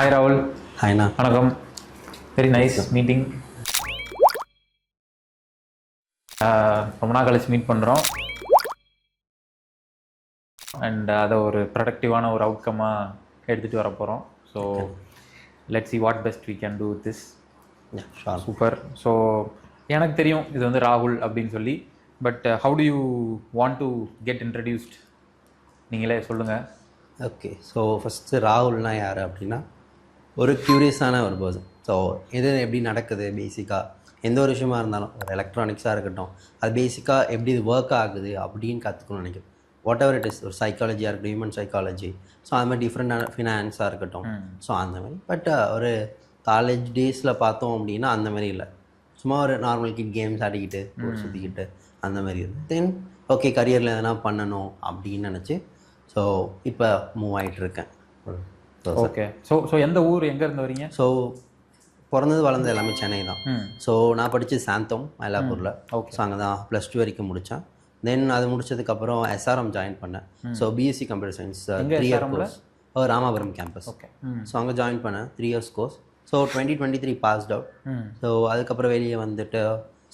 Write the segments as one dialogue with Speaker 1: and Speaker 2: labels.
Speaker 1: Hi ராகுல்.
Speaker 2: ஹாய்ண்ணா.
Speaker 1: வணக்கம். Very nice meeting. ரொம்ப நாள் கழிச்சு மீட் பண்ணுறோம் அண்ட் அதை ஒரு ப்ரொடக்டிவான ஒரு அவுட்கமாக எடுத்துகிட்டு வர போகிறோம். So let's see what best we can do with this. Super. So எனக்கு தெரியும் இது வந்து ராகுல் அப்படின்னு சொல்லி, but how do you want to get introduced, நீங்களே சொல்லுங்கள்.
Speaker 2: ஓகே, ஸோ ஃபஸ்ட்டு ராகுல்னா யார் அப்படின்னா ஒரு க்யூரியஸான ஒரு பர்சன். ஸோ எது எப்படி நடக்குது, பேசிக்காக எந்த ஒரு விஷயமா இருந்தாலும், ஒரு எலக்ட்ரானிக்ஸாக இருக்கட்டும், அது பேசிக்காக எப்படி இது ஒர்க் ஆகுது அப்படின்னு கற்றுக்கணும்னு நினைக்கிறேன். வாட் எவர் இட் இஸ், ஒரு சைக்காலஜியாக இருக்கட்டும், ஹியூமன் சைக்காலஜி, ஸோ அது மாதிரி டிஃப்ரெண்டான ஃபினான்ஸாக இருக்கட்டும், ஸோ அந்த மாதிரி. பட் ஒரு காலேஜ் டேஸில் பார்த்தோம் அப்படின்னா அந்த மாதிரி இல்லை, சும்மா ஒரு நார்மல் கிட் கேம்ஸ் ஆடிக்கிட்டு சுற்றிக்கிட்டு அந்த மாதிரி இருக்குது. தென் ஓகே, கரியரில் எதனா பண்ணணும் அப்படின்னு நினச்சி ஸோ இப்போ மூவ் ஆகிட்டு இருக்கேன்.
Speaker 1: ஓகே. ஸோ எந்த ஊர், எங்கேருந்து வரீங்க?
Speaker 2: ஸோ பிறந்தது வளர்ந்தது எல்லாமே சென்னை தான். ஸோ நான் படித்தது சாந்தோம் மயிலாப்பூரில். ஸோ அங்கே தான் +2 வரைக்கும் முடித்தேன். தென் அது முடிச்சதுக்கப்புறம் எஸ்ஆர்எம் ஜாயின் பண்ணேன். So BSc computer science 3 year course, Ramapuram campus. So அங்கே ஜாயின் பண்ணேன், 3 years course. So 2023 passed out. So அதுக்கப்புறம் வெளியே வந்துட்டு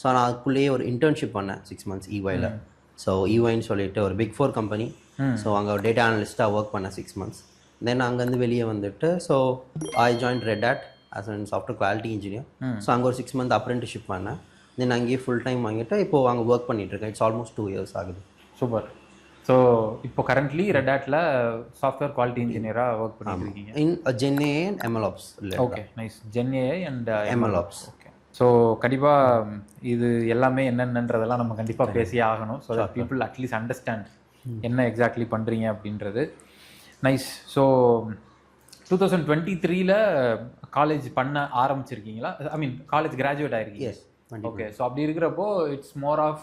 Speaker 2: ஸோ நான் அதுக்குள்ளேயே ஒரு இன்டர்ன்ஷிப் பண்ணேன் 6 months EYயில். ஸோ EYன்னு சொல்லிட்டு ஒரு பிக் 4 கம்பெனி. ஸோ அங்கே ஒரு டேட்டா அனலிஸ்ட்டாக ஒர்க் பண்ணேன் 6 months. தென் அங்கேருந்து வெளியே வந்துட்டு so I join Red Hat as an software quality engineer. So அங்கே ஒரு 6 month அப்ரெண்டிஸ்ஷிப் பண்ணேன். தென் அங்கேயே ஃபுல் டைம் வாங்கிட்டு இப்போது அங்கே ஒர்க் பண்ணிகிட்ருக்கேன். இட்ஸ் ஆல்மோஸ்ட் 2 years ஆகுது.
Speaker 1: சூப்பர். ஸோ இப்போ கரண்ட்லி ரெட் ஹேட்டில் சாஃப்ட்வேர் குவாலிட்டி இன்ஜினியராக ஒர்க் பண்ணிட்டு இருக்கீங்க.
Speaker 2: In GenAI and MLOps.
Speaker 1: Okay, nice. GenAI and
Speaker 2: MLOps.
Speaker 1: Okay. So கண்டிப்பாக இது எல்லாமே என்னென்னன்றதெல்லாம் நம்ம கண்டிப்பாக பேசியே ஆகணும். So that people at least understand என்ன எக்ஸாக்ட்லி பண்ணுறீங்க அப்படின்றது. நைஸ். ஸோ 2023 காலேஜ் பண்ண ஆரம்பிச்சிருக்கீங்களா? ஐ மீன் காலேஜ் கிராஜுவேட் ஆயிருக்கீங்க.
Speaker 2: எஸ்.
Speaker 1: ஓகே. ஸோ அப்படி இருக்கிறப்போ இட்ஸ் மோர் ஆஃப்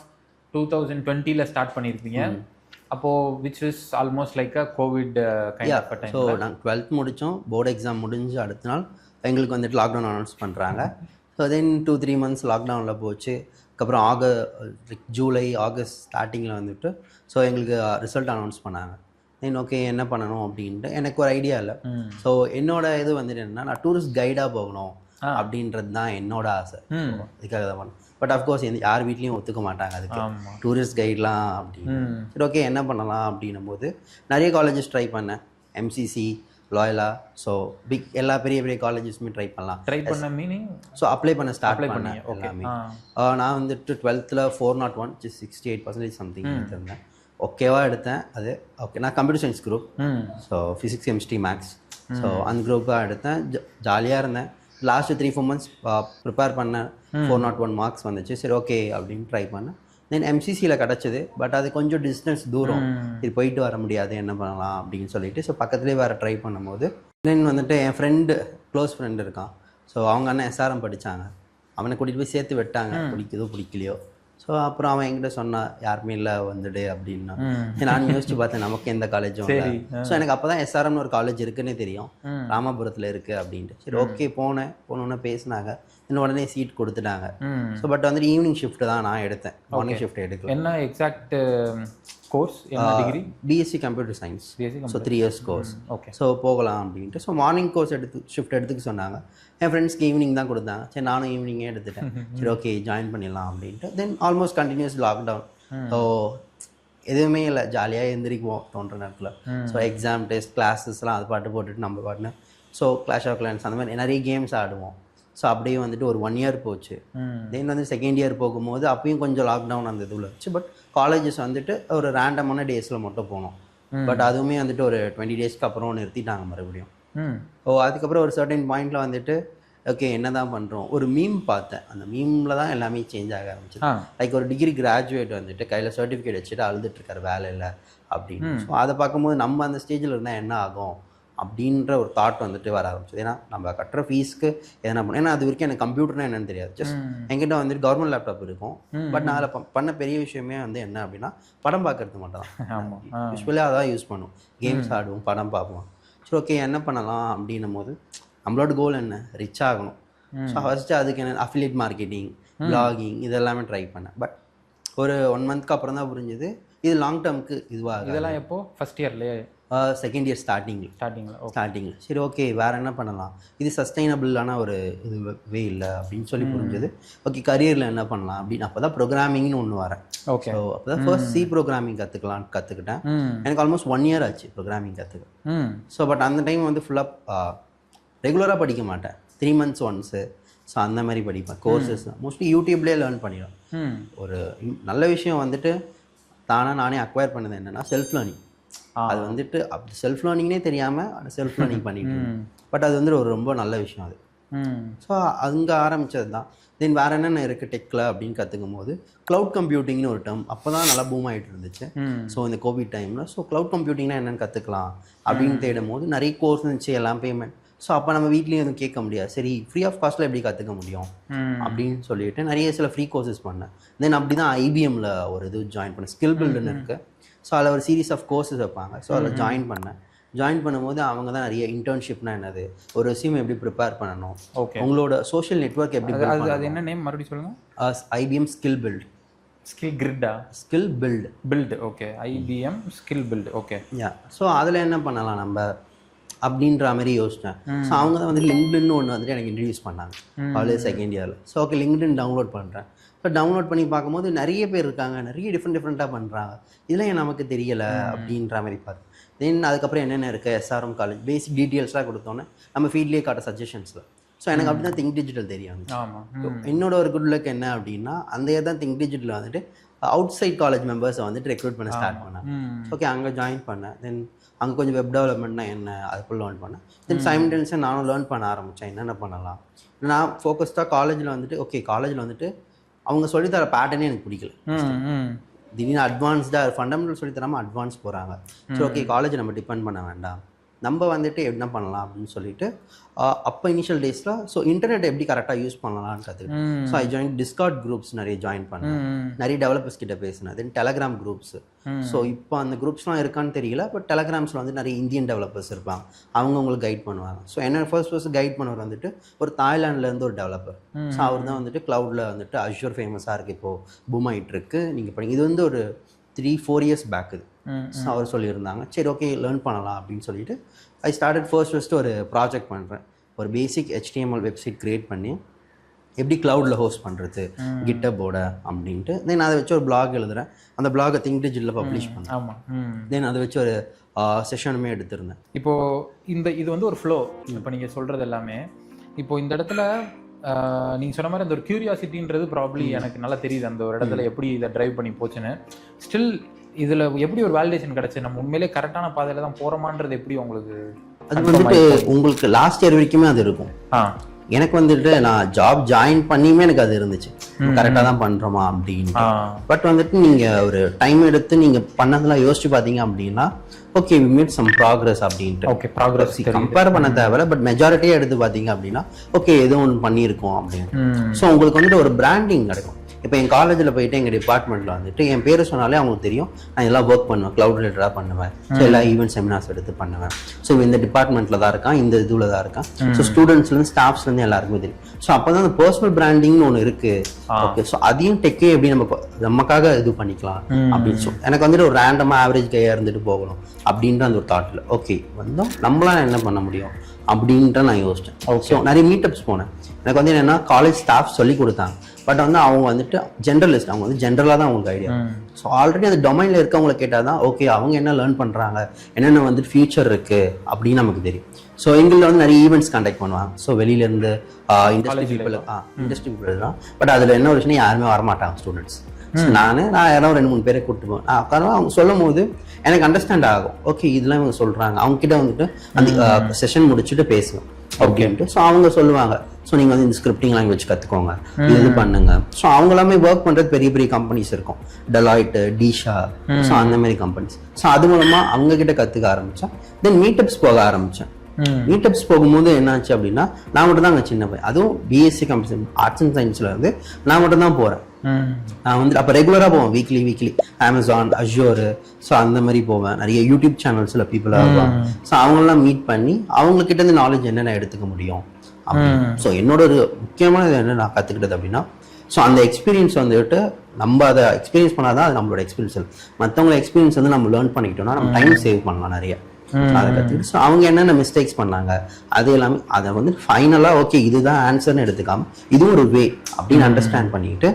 Speaker 1: 2020 ஸ்டார்ட் பண்ணியிருப்பீங்க. அப்போது which is almost like a covid kind of time.
Speaker 2: So நாங்கள் 12th முடித்தோம், போர்டு எக்ஸாம் முடிஞ்சு அடுத்த நாள் எங்களுக்கு வந்துட்டு லாக்டவுன் அனௌன்ஸ் பண்ணுறாங்க. ஸோ தென் 2-3 months லாக்டவுனில் போச்சு. அதுக்கப்புறம் ஜூலை ஆகஸ்ட் ஸ்டார்டிங்கில் வந்துட்டு ஸோ எங்களுக்கு ரிசல்ட் அனௌன்ஸ் பண்ணாங்க. தென் ஓகே என்ன பண்ணணும் அப்படின்ட்டு எனக்கு ஒரு ஐடியா இல்லை. ஸோ என்னோட இது வந்துட்டு என்னன்னா, நான் டூரிஸ்ட் கைடாக போகணும் அப்படின்றது தான் என்னோட ஆசை. அதுக்காக தான் பண்ணேன். பட் அஃப்கோர்ஸ் யார் வீட்லேயும் ஒத்துக்க மாட்டாங்க அதுக்கு, டூரிஸ்ட் கைட்லாம் அப்படின்னு. சரி ஓகே என்ன பண்ணலாம் அப்படின்னும் போது நிறைய காலேஜஸ் ட்ரை பண்ணேன். MCC, லாயலா, ஸோ பிக் எல்லா பெரிய பெரிய காலேஜஸுமே ட்ரை பண்ண
Speaker 1: மீனிங்
Speaker 2: ஸோ அப்ளை பண்ண ஸ்டார்ட் பண்ணேன் எல்லாமே. நான் வந்துட்டு 12th 401 68% சம்திங் எடுத்திருந்தேன். ஓகேவா எடுத்தேன் அது. ஓகே, நான் computer science group. So physics chemistry maths. So அந்த குரூப்பாக எடுத்தேன். ஜாலியாக இருந்தேன். லாஸ்ட்டு 3-4 months ப்ரிப்பேர் பண்ணேன். 401 மார்க்ஸ் வந்துச்சு. சரி ஓகே அப்படின்னு ட்ரை பண்ணேன். தென் MCCயில் கிடச்சிது. பட் அது கொஞ்சம் டிஸ்டன்ஸ் தூரம், இது போயிட்டு வர முடியாது, என்ன பண்ணலாம் அப்படின்னு சொல்லிட்டு ஸோ பக்கத்துலேயே வேறு ட்ரை பண்ணும்போது தென் வந்துட்டு என் ஃப்ரெண்டு, க்ளோஸ் ஃப்ரெண்டு இருக்கான். ஸோ அவங்க அண்ணன் SRM படித்தாங்க. அவனை கூட்டிகிட்டு போய் சேர்த்து விட்டாங்க, பிடிக்குதோ பிடிக்கலையோ. ஸோ அப்புறம் அவன் என்கிட்ட சொன்னான் யாருமே இல்லை வந்துடு அப்படின்னா. நான் யோசிச்சு பார்த்தேன் நமக்கு எந்த காலேஜும் இல்லை. ஸோ எனக்கு அப்போ தான் SRMனு ஒரு காலேஜ் இருக்குன்னே தெரியும், ராமாபுரத்தில் இருக்குது அப்படின்ட்டு. சரி ஓகே போனோன்னே பேசினாங்க. இன்னும் உடனே சீட் கொடுத்துட்டாங்க. ஸோ பட் வந்துட்டு ஈவினிங் ஷிஃப்ட் தான் நான் எடுத்தேன், மார்னிங் ஷிஃப்ட் எடுக்கல.
Speaker 1: என்ன எக்ஸாக்ட் கோர்ஸ், என்ன degree?
Speaker 2: BSc computer science. So 3 years course.
Speaker 1: Okay.
Speaker 2: So போகலாம் அப்படின்ட்டு ஸோ மார்னிங் கோர்ஸ் ஷிஃப்ட் எடுத்துக்க சொன்னாங்க. என் ஃப்ரெண்ட்ஸ்க்கு ஈவினிங் தான் கொடுத்தாங்க. சரி நானும் ஈவினிங்கே எடுத்துட்டேன். சரி ஓகே ஜாயின் பண்ணிடலாம் அப்படின்ட்டு. தென் ஆல்மோஸ்ட் கண்டினியூஸ் லாக்டவுன். ஸோ எதுவுமே இல்லை, ஜாலியாக எழுந்திரிக்குவோம் தோன்ற நேரத்தில். ஸோ எக்ஸாம் டெஸ்ட் கிளாஸஸ்லாம் அது பாட்டு போட்டுட்டு நம்ம பாட்டுன்னு ஸோ கிளாஷ் ஆஃப் கிளான்ஸ் அந்த மாதிரி நிறைய கேம்ஸ் ஆடுவோம். ஸோ அப்படியே வந்துட்டு ஒரு 1 year போச்சு. தென் வந்து செகண்ட் இயர் போகும்போது அப்பயும் கொஞ்சம் லாக்டவுன் அந்த இதில் வச்சு. பட் காலேஜஸ் வந்துட்டு ஒரு ரேண்டமான டேஸில் மட்டும் போனோம். பட் அதுவுமே வந்துட்டு ஒரு 20 daysக்கு அப்புறம் நிறுத்திட்டாங்க மறுபடியும். அதுக்கப்புறம் ஒரு சர்டன் பாயிண்டில் வந்துட்டு ஓகே என்ன தான் பண்ணுறோம், ஒரு மீம் பார்த்தேன். அந்த மீமில் தான் எல்லாமே சேஞ்ச் ஆக ஆரம்பிச்சு. லைக் ஒரு டிகிரி கிராஜுவேட் வந்துட்டு கையில் சர்டிஃபிகேட் வச்சுட்டு அழுதுட்டுருக்காரு வேலை இல்லை அப்படின்னு. ஸோ அதை பார்க்கும்போது நம்ம அந்த ஸ்டேஜில் இருந்தால் என்ன ஆகும் அப்படின்ற ஒரு தாட் வந்துட்டு வர ஆரம்பிச்சது. ஏன்னா நம்ம கட்டுற ஃபீஸ்க்கு எதனா பண்ண, ஏன்னா அது வரைக்கும் எனக்கு கம்ப்யூட்டர்னா என்னன்னு தெரியாது. ஜஸ்ட் என்கிட்ட வந்துட்டு கவர்மெண்ட் லேப்டாப் இருக்கும். பட் நான் அதில் பண்ண பெரிய விஷயமே வந்து என்ன அப்படின்னா படம் பார்க்கறது மட்டும் தான். யூஸ்வலாக அதான் யூஸ் பண்ணுவோம், கேம்ஸ் ஆடுவோம், படம் பார்ப்போம். சரி ஓகே என்ன பண்ணலாம் அப்படின்னும் போது நம்மளோட கோல் என்ன, ரிச் ஆகணும். ஸோ ஃபஸ்ட்டு அதுக்கு என்ன அஃபிலியேட் மார்க்கெட்டிங், பிளாகிங் இதெல்லாமே ட்ரை பண்ணேன். பட் ஒரு 1 monthக்கு அப்புறம் தான் புரிஞ்சுது இது லாங் டேர்முக்கு இதுவாக.
Speaker 1: இதெல்லாம் எப்போ ஃபஸ்ட் இயர்லேயே
Speaker 2: செகண்ட் இயர் ஸ்டார்டிங்கில். சரி ஓகே வேறு என்ன பண்ணலாம், இது சஸ்டைனபிளான ஒரு இது வே இல்லை அப்படின்னு சொல்லி புரிஞ்சது. ஓகே கரியரில் என்ன பண்ணலாம் அப்படின்னு அப்போ தான் ப்ரோக்ராமிங்னு ஒன்று வரேன்.
Speaker 1: ஓகே
Speaker 2: அப்போ தான் ஃபர்ஸ்ட் சி ப்ரோக்ராமிங் கற்றுக்கிட்டேன். எனக்கு ஆல்மோஸ்ட் 1 year ஆச்சு ப்ரோக்ராமிங் கற்றுக்க. ஸோ பட் அந்த டைம் வந்து ஃபுல்லாக ரெகுலராக படிக்க மாட்டேன், 3 months ஒன்ஸு. ஸோ அந்த மாதிரி படிப்பேன். கோர்சஸ் தான் மோஸ்ட்லி யூடியூப்லேயே லேர்ன் பண்ணிடுவேன். ஒரு நல்ல விஷயம் வந்துட்டு தானாக நானே அக்வயர் பண்ணது என்னென்னா செல்ஃப் லேர்னிங். அது வந்துட்டு அப்படி செல்ஃப் லேர்னிங்னே தெரியாமல் செல்ஃப் லேர்னிங் பண்ணிட்டு, பட் அது வந்து ஒரு ரொம்ப நல்ல விஷயம் அது. ஸோ அங்கே ஆரம்பித்தது தான். தென் வேறு என்னென்ன இருக்குது டெக்கில் அப்படின்னு கற்றுக்கும் போது க்ளவுட் கம்ப்யூட்டிங்னு ஒரு டேர்ம் அப்போ தான் நல்லா பூம் ஆகிட்டு இருந்துச்சு. ஸோ இந்த கோவிட் டைமில் ஸோ க்ளவுட் கம்ப்யூட்டிங்னா என்னென்னு கற்றுக்கலாம் அப்படின்னு தேடும் போது நிறைய கோர்ஸ் இருந்துச்சு, எல்லாம் பேமெண்ட். ஸோ அப்போ நம்ம வீட்லேயும் எதுவும் கேட்க முடியாது, சரி ஃப்ரீ ஆஃப் காஸ்ட்டில் எப்படி கற்றுக்க முடியும் அப்படின்னு சொல்லிட்டு நிறைய சில ஃப்ரீ கோர்சஸ் பண்ணேன். தென் அப்படி தான் ஐபிஎம்மில் ஒரு இது ஜாயின் பண்ணேன், ஸ்கில் பில்டுன்னு இருக்குது. ஸோ அதில் ஒரு சீரீஸ் ஆஃப் கோர்சஸ் வைப்பாங்க. ஸோ அதில் ஜாயின் பண்ணேன். ஜாயின் பண்ணும்போது அவங்க தான் நிறைய இன்டர்ன்ஷிப்னா என்னது, ஒரு ரெஸ்யூம் எப்படி ப்ரிப்பேர் பண்ணணும், உங்களோட சோஷியல் நெட்வொர்க் எப்படி,
Speaker 1: அது என்ன நேம் மறுபடியும் சொல்லுங்கள்.
Speaker 2: IBM skill build.
Speaker 1: ஸ்கில் கிரிட்டா? Skill build. Okay IBM skill build. Okay
Speaker 2: yeah. So அதில் என்ன பண்ணலாம் நம்ம அப்படின்ற மாதிரி யோசித்தேன். ஸோ அவங்க தான் வந்து லிங்க்டின்னு ஒன்று வந்துட்டு எனக்கு இன்ட்ரடியூஸ் பண்ணாங்க காலேஜ் செகண்ட் இயரில். ஸோ ஓகே லிங்க்டின் டவுன்லோட் பண்ணுறேன். ஸோ டவுன்லோட் பண்ணி பார்க்கும்போது நிறைய பேர் இருக்காங்க, நிறைய டிஃப்ரெண்ட்டாக பண்ணுறாங்க, இதெல்லாம் ஏன் நமக்கு தெரியலை அப்படின்ற மாதிரி பார்த்து. தென் அதுக்கப்புறம் என்னென்ன இருக்குது, எஸ்ஆர்எம் காலேஜ் பேசிக் டீட்டெயில்ஸ்லாம் கொடுத்தோன்னே நம்ம ஃபீல்ட்லேயே காட்ட சஜஷன்ஸில். ஸோ எனக்கு அப்படி தான் திங்க் டிஜிட்டல் தெரியும். என்னோட ஒரு குட் லக் என்ன அப்படின்னா அந்த இயர் தான் திங்க் டிஜிட்டல் வந்துட்டு அவுட் சைட் காலேஜ் மெம்பர்ஸை வந்துட்டு ரெக்ரூட் பண்ண ஸ்டார்ட் பண்ணேன். ஓகே அங்கே ஜாயின் பண்ணேன். தென் அங்கே கொஞ்சம் வெப் டெவலப்மெண்ட்னா என்ன அதுக்குள்ள லேர்ன் பண்ணேன். தென் சைமல்டேனியஸாக நானும் லேர்ன் பண்ண ஆரம்பித்தேன் என்னென்ன பண்ணலாம். நான் ஃபோக்கஸ்டாக காலேஜில் வந்துட்டு ஓகே காலேஜில் வந்துட்டு அவங்க சொல்லித்தர பேட்டர்னே எனக்கு பிடிக்கல. திடீர்னு அட்வான்ஸ்டாக ஃபண்டமெண்டல் சொல்லி தராமல் அட்வான்ஸ் போகிறாங்க. சரி ஓகே காலேஜை நம்ம டிபெண்ட் பண்ண வேண்டாம், நம்ம வந்துட்டு என்ன பண்ணலாம் அப்படின்னு சொல்லிட்டு அப்போ இனிஷியல் டேஸில் ஸோ இன்டர்நெட் எப்படி கரெக்டாக யூஸ் பண்ணலாம்னு கற்றுக்கிட்டேன். So I join Discord groups நிறைய ஜாயின் பண்ணேன், நிறைய டெவலப்பர்ஸ் கிட்ட பேசினேன். தென் டெலகிராம் குரூப்ஸ். ஸோ இப்போ அந்த குரூப்ஸ்லாம் இருக்கான்னு தெரியல, பட் டெலகிராம்ஸில் வந்து நிறைய இந்தியன் டெவலப்பர்ஸ் இருப்பாங்க, அவங்க உங்களுக்கு கைட் பண்ணுவாங்க. ஸோ என்ன ஃபர்ஸ்ட் கைட் பண்ணவர் வந்துட்டு ஒரு தாய்லாண்ட்லேருந்து ஒரு டெவலப்பர். ஸோ அவர் தான் வந்துட்டு க்ளவுடில் வந்துட்டு அஷ்யூர் ஃபேமஸாக இருக்குது, இப்போது பூம் ஆகிட்டு இருக்கு, நீங்கள் படிங்க. இது வந்து ஒரு 3-4 years பேக் இது. ஸோ அவர் சொல்லியிருந்தாங்க சரி ஓகே லேர்ன் பண்ணலாம் அப்படின்னு சொல்லிட்டு ஐ ஸ்டார்டட் ஃபர்ஸ்ட் ஒரு ப்ராஜெக்ட் பண்ணுறேன். ஒரு பேசிக் HTML வெப்சைட் க்ரியேட் பண்ணி எப்படி க்ளவுடில் ஹோஸ்ட் பண்ணுறது கிட்டபோட அப்படின்ட்டு. தென் அதை வச்சு ஒரு பிளாக் எழுதுகிறேன். அந்த பிளாகை திங்க் டிஜிட்டலில் பப்ளிஷ் பண்ணேன்.
Speaker 1: ஆமாம்.
Speaker 2: தென் அதை வச்சு ஒரு செஷனுமே எடுத்திருந்தேன்.
Speaker 1: இப்போது இது வந்து ஒரு ஃப்ளோ. இப்போ நீங்கள் சொல்கிறது எல்லாமே இப்போது இந்த இடத்துல நீங்கள் சொன்ன மாதிரி அந்த ஒரு க்யூரியாசிட்டின்றது ப்ராப்ளி எனக்கு நல்லா தெரியுது, அந்த ஒரு இடத்துல எப்படி இதை ட்ரைவ் பண்ணி போச்சுன்னு. ஸ்டில் இதில் எப்படி ஒரு வேலிடேஷன் கிடச்சி நம்ம உண்மையிலே கரெக்டான பாதையில் தான் போகிறோமான்றது எப்படி உங்களுக்கு?
Speaker 2: அது வந்துட்டு உங்களுக்கு லாஸ்ட் இயர் வரைக்குமே அது இருக்கும். எனக்கு வந்துட்டு நான் ஜாப் ஜாயின் பண்ணியுமே எனக்கு அது இருந்துச்சு, கரெக்டாக தான் பண்ணுறோமா அப்படின்னு. பட் வந்துட்டு நீங்கள் ஒரு டைம் எடுத்து நீங்கள் பண்ணதெல்லாம் யோசிச்சு பார்த்தீங்க அப்படின்னா okay we made some progress அப்படின்ட்டு.
Speaker 1: ஓகே ப்ராக்ரஸ்
Speaker 2: கம்பேர் பண்ண தேவையில்ல, பட் மெஜாரிட்டியே எடுத்து பார்த்தீங்க அப்படின்னா ஓகே ஏதோ ஒன்று பண்ணியிருக்கோம் அப்படின்னு. ஸோ உங்களுக்கு வந்துட்டு ஒரு பிராண்டிங் கிடைக்கும். இப்போ என் காலேஜில் போயிட்டு எங்கள் டிபார்ட்மெண்ட்டில் வந்துட்டு என் பேர் சொன்னாலே அவங்களுக்கு தெரியும் நான் எல்லாம் ஒர்க் பண்ணுவேன், க்ளவுட் ரிலேட்டடாக பண்ணுவேன், ஸோ எல்லா ஈவெண்ட் செமினார்ஸ் எடுத்து பண்ணுவேன். ஸோ இந்த டிபார்ட்மெண்ட்டில் தான் இருக்கான், இந்த இதில் தான் இருக்கான். ஸோ ஸ்டூடெண்ட்ஸ்லேருந்து ஸ்டாஃப்ஸ்லேருந்து எல்லாருக்குமே தெரியும். ஸோ அப்போ தான் அந்த பர்சனல் பிராண்டிங்னு ஒன்று இருக்குது. ஓகே ஸோ அதையும் டெக்கே எப்படி நமக்காக இது பண்ணிக்கலாம் அப்படின்னு சொல்லி எனக்கு வந்துட்டு ஒரு ரேண்டமாக ஆவரேஜ் கையாக இருந்துட்டு போகணும் அப்படின்ற அந்த ஒரு தாட்டில் ஓகே வந்தோம் நம்மளால என்ன பண்ண முடியும் அப்படின்ட்டு நான் யோசித்தேன். ஸோ நிறைய மீட்டப்ஸ் போனேன். எனக்கு வந்து என்னென்னா காலேஜ் ஸ்டாஃப் சொல்லி கொடுத்தாங்க, பட் வந்து அவங்க வந்துட்டு ஜென்ரலிஸ்ட், அவங்க வந்து ஜென்ரலாக தான் அவங்களுக்கு ஐடியா. ஸோ ஆல்ரெடி அந்த டொமைனில் இருக்கவங்களை கேட்டால் தான் ஓகே அவங்க என்ன லேர்ன் பண்ணுறாங்க, என்னென்ன வந்துட்டு ஃபியூச்சர் இருக்குது அப்படின்னு நமக்கு தெரியும். ஸோ எங்களில் வந்து நிறைய ஈவெண்ட்ஸ் கண்டக்ட் பண்ணுவாங்க. ஸோ வெளியிலேருந்து இண்டஸ்ட்ரி பீப்புள் தான், பட் அதில் என்ன ஒரு விஷயம் யாருமே வரமாட்டாங்க ஸ்டூடெண்ட்ஸ். நான் யாரோ 2-3 பேரை கூப்பிட்டு போவேன். உட்காருவேன், அவங்க சொல்லும் போது எனக்கு அண்டர்ஸ்டாண்ட் ஆகும் ஓகே இதெல்லாம் இவங்க சொல்கிறாங்க. அவங்க கிட்ட வந்துட்டு அந்த செஷன் முடிச்சுட்டு பேசுவேன் அப்படின்ட்டு. ஸோ அவங்க சொல்லுவாங்க ஸோ நீங்கள் வந்து இந்த ஸ்கிரிப்டிங் லாங்குவேஜ் கற்றுக்கோங்க, இது பண்ணுங்க. ஸோ அவங்க எல்லாமே ஒர்க் பண்ணுறது பெரிய பெரிய கம்பெனிஸ் இருக்கும், டெலாய்ட், டிஷா, ஸோ அந்த மாதிரி கம்பெனிஸ். ஸோ அது மூலமாக அவங்க கிட்ட கற்றுக்க ஆரம்பித்தேன். தென் மீட்டப்ஸ் போக ஆரம்பித்தேன். மீட்டப்ஸ் போகும்போது என்னாச்சு அப்படின்னா நான் மட்டும் தான் அங்கே சின்ன பையன், அதுவும் பிஎஸ்சி கம்ப்யூட்டர் ஆர்ட்ஸ் அண்ட் சயின்ஸில் இருந்து நான் மட்டும் தான் போகிறேன். நான் வந்து அப்போ ரெகுலராக போவேன், வீக்லி அமேசான், அஷ்யூர், ஸோ அந்த மாதிரி போவேன். நிறைய யூடியூப் சேனல்ஸில் பீப்புளாக வருவாங்க. ஸோ அவங்களெலாம் மீட் பண்ணி அவங்கக்கிட்ட இருந்து நாலேஜ் என்னென்ன எடுத்துக்க முடியும் அப்படின்னு. ஸோ என்னோட ஒரு முக்கியமான என்ன நான் கற்றுக்கிட்டது அப்படின்னா ஸோ அந்த எக்ஸ்பீரியன்ஸ் வந்துட்டு நம்ம அதை எக்ஸ்பீரியன்ஸ் பண்ணாதான் அது நம்மளோட எக்ஸ்பீரியன்ஸ். மற்றவங்களோட எக்ஸ்பீரியன்ஸ் வந்து நம்ம லேர்ன் பண்ணிக்கிட்டோம்னா நம்ம டைம் சேவ் பண்ணலாம் நிறைய. அதை கற்றுக்கிட்டு ஸோ அவங்க என்னென்ன மிஸ்டேக்ஸ் பண்ணாங்க அது எல்லாமே அதை வந்து ஃபைனலாக ஓகே இதுதான் ஆன்சர்னு எடுத்துக்காம இதுவும் ஒரு வே அப்படின்னு அண்டர்ஸ்டாண்ட் பண்ணிட்டு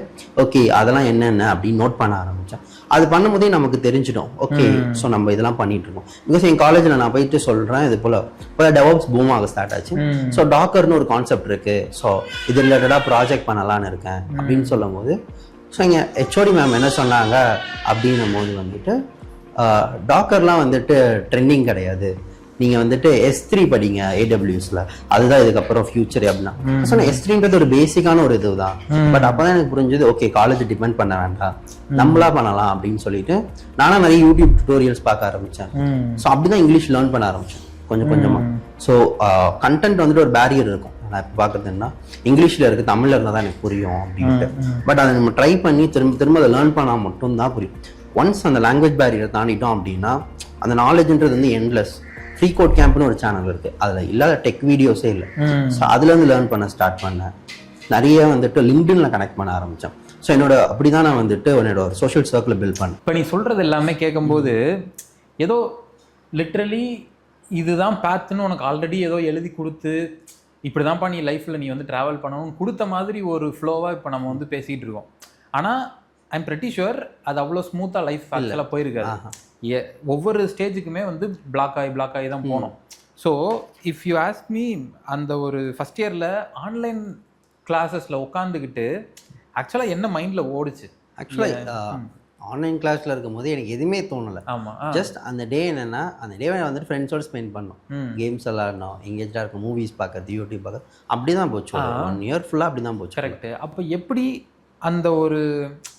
Speaker 2: ஓகே அதெல்லாம் என்னென்ன அப்படின்னு நோட் பண்ண ஆரம்பித்தேன். அது பண்ணும்போதே நமக்கு தெரிஞ்சிடும் ஓகே ஸோ நம்ம இதெல்லாம் பண்ணிட்டு இருக்கோம். பிகாஸ் என் காலேஜில் நான் போயிட்டு சொல்கிறேன் இது போல் இப்போ டெவாப்ஸ் பூம் ஆக ஸ்டார்ட் ஆச்சு. ஸோ டாக்கர்னு ஒரு கான்செப்ட் இருக்குது, ஸோ இது ரிலேட்டடாக ப்ராஜெக்ட் பண்ணலான்னு இருக்கேன் அப்படின்னு சொல்லும் போது ஸோ இங்கே ஹெச்ஓடி மேம் என்ன சொன்னாங்க அப்படின்னும் போது வந்துட்டு டாக்கர்லாம் வந்துட்டு ட்ரெண்டிங் கிடையாது, நீங்கள் வந்துட்டு S3 படிங்க AWSல, அதுதான் இதுக்கப்புறம் ஃபியூச்சர் அப்படின்னா சொன்னேன். S3ன்றது ஒரு பேசிக்கான ஒரு இது தான். பட் அப்போ தான் எனக்கு புரிஞ்சது ஓகே காலேஜ் டிபெண்ட் பண்ண வேண்டாம், நம்மளா பண்ணலாம் அப்படின்னு சொல்லிட்டு நானும் நிறைய யூடியூப் டுட்டோரியல்ஸ் பார்க்க ஆரம்பித்தேன். ஸோ அப்படி தான் இங்கிலீஷ் லேர்ன் பண்ண ஆரம்பித்தேன் கொஞ்சம் கொஞ்சமாக. ஸோ கண்டென்ட் வந்துட்டு ஒரு பேரியர் இருக்கும். நான் இப்போ பார்க்குறதுன்னா இங்கிலீஷில் இருக்குது, தமிழில் இருந்தால் தான் எனக்கு புரியும் அப்படின்ட்டு. பட் அதை நம்ம ட்ரை பண்ணி திரும்ப திரும்ப அதை லேர்ன் பண்ணால் மட்டும்தான் புரியும். ஒன்ஸ் அந்த லாங்குவேஜ் பேரியரை தாண்டிட்டோம் அப்படின்னா அந்த நாலேஜ்ன்றது வந்து எண்ட்லெஸ். ஃப்ரீ கோட் கேம்ப்னு ஒரு சேனல் இருக்குது, அதில் இல்லாத டெக் வீடியோஸே இல்லை. ஸோ அதுலேருந்து லேர்ன் பண்ண ஸ்டார்ட் பண்ணேன். நிறைய வந்துட்டு லிங்க்டின்ல கனெக்ட் பண்ண ஆரம்பித்தேன். ஸோ என்னோட அப்படி தான் நான் வந்துட்டு என்னோட ஒரு சோஷியல் சர்க்கிளை பில்ட் பண்ணேன்.
Speaker 1: இப்போ நீ சொல்கிறது எல்லாமே கேட்கும்போது ஏதோ லிட்ரலி இதுதான் பேத்துன்னு உனக்கு ஆல்ரெடி ஏதோ எழுதி கொடுத்து இப்படி தான்ப்பா நீ லைஃப்பில் நீ வந்து ட்ராவல் பண்ணணும்னு கொடுத்த மாதிரி ஒரு ஃப்ளோவாக இப்போ நம்ம வந்து பேசிகிட்டு இருக்கோம். ஆனால் ஐம் பிரெட்டி ஷுவர் அது அவ்வளோ ஸ்மூத்தாக லைஃப் ஆக்சுவலாக போயிருக்காது. ஒவ்வொரு ஸ்டேஜுக்குமே வந்து பிளாக் ஆகி தான் போனோம். So if you ask me, அந்த ஒரு ஃபஸ்ட் இயரில் ஆன்லைன் கிளாஸஸில் உட்காந்துக்கிட்டு ஆக்சுவலாக என்ன மைண்டில் ஓடிச்சு?
Speaker 2: ஆக்சுவலாக ஆன்லைன் கிளாஸில் இருக்கும்போது எனக்கு எதுவுமே தோணலை. ஜஸ்ட் அந்த டே என்னென்னா அந்த டேவை வந்துட்டு ஃப்ரெண்ட்ஸோடு ஸ்பெண்ட் பண்ணோம், கேம்ஸ் விளாடணும், எங்கேஜாக இருக்கும், மூவிஸ் பார்க்கறது, யூடியூப் பார்க்கறது, அப்படி தான் போச்சு. 1 இயர் ஃபுல்லாக அப்படி தான் போச்சு.
Speaker 1: கரெக்டு. அப்போ எப்படி அந்த ஒரு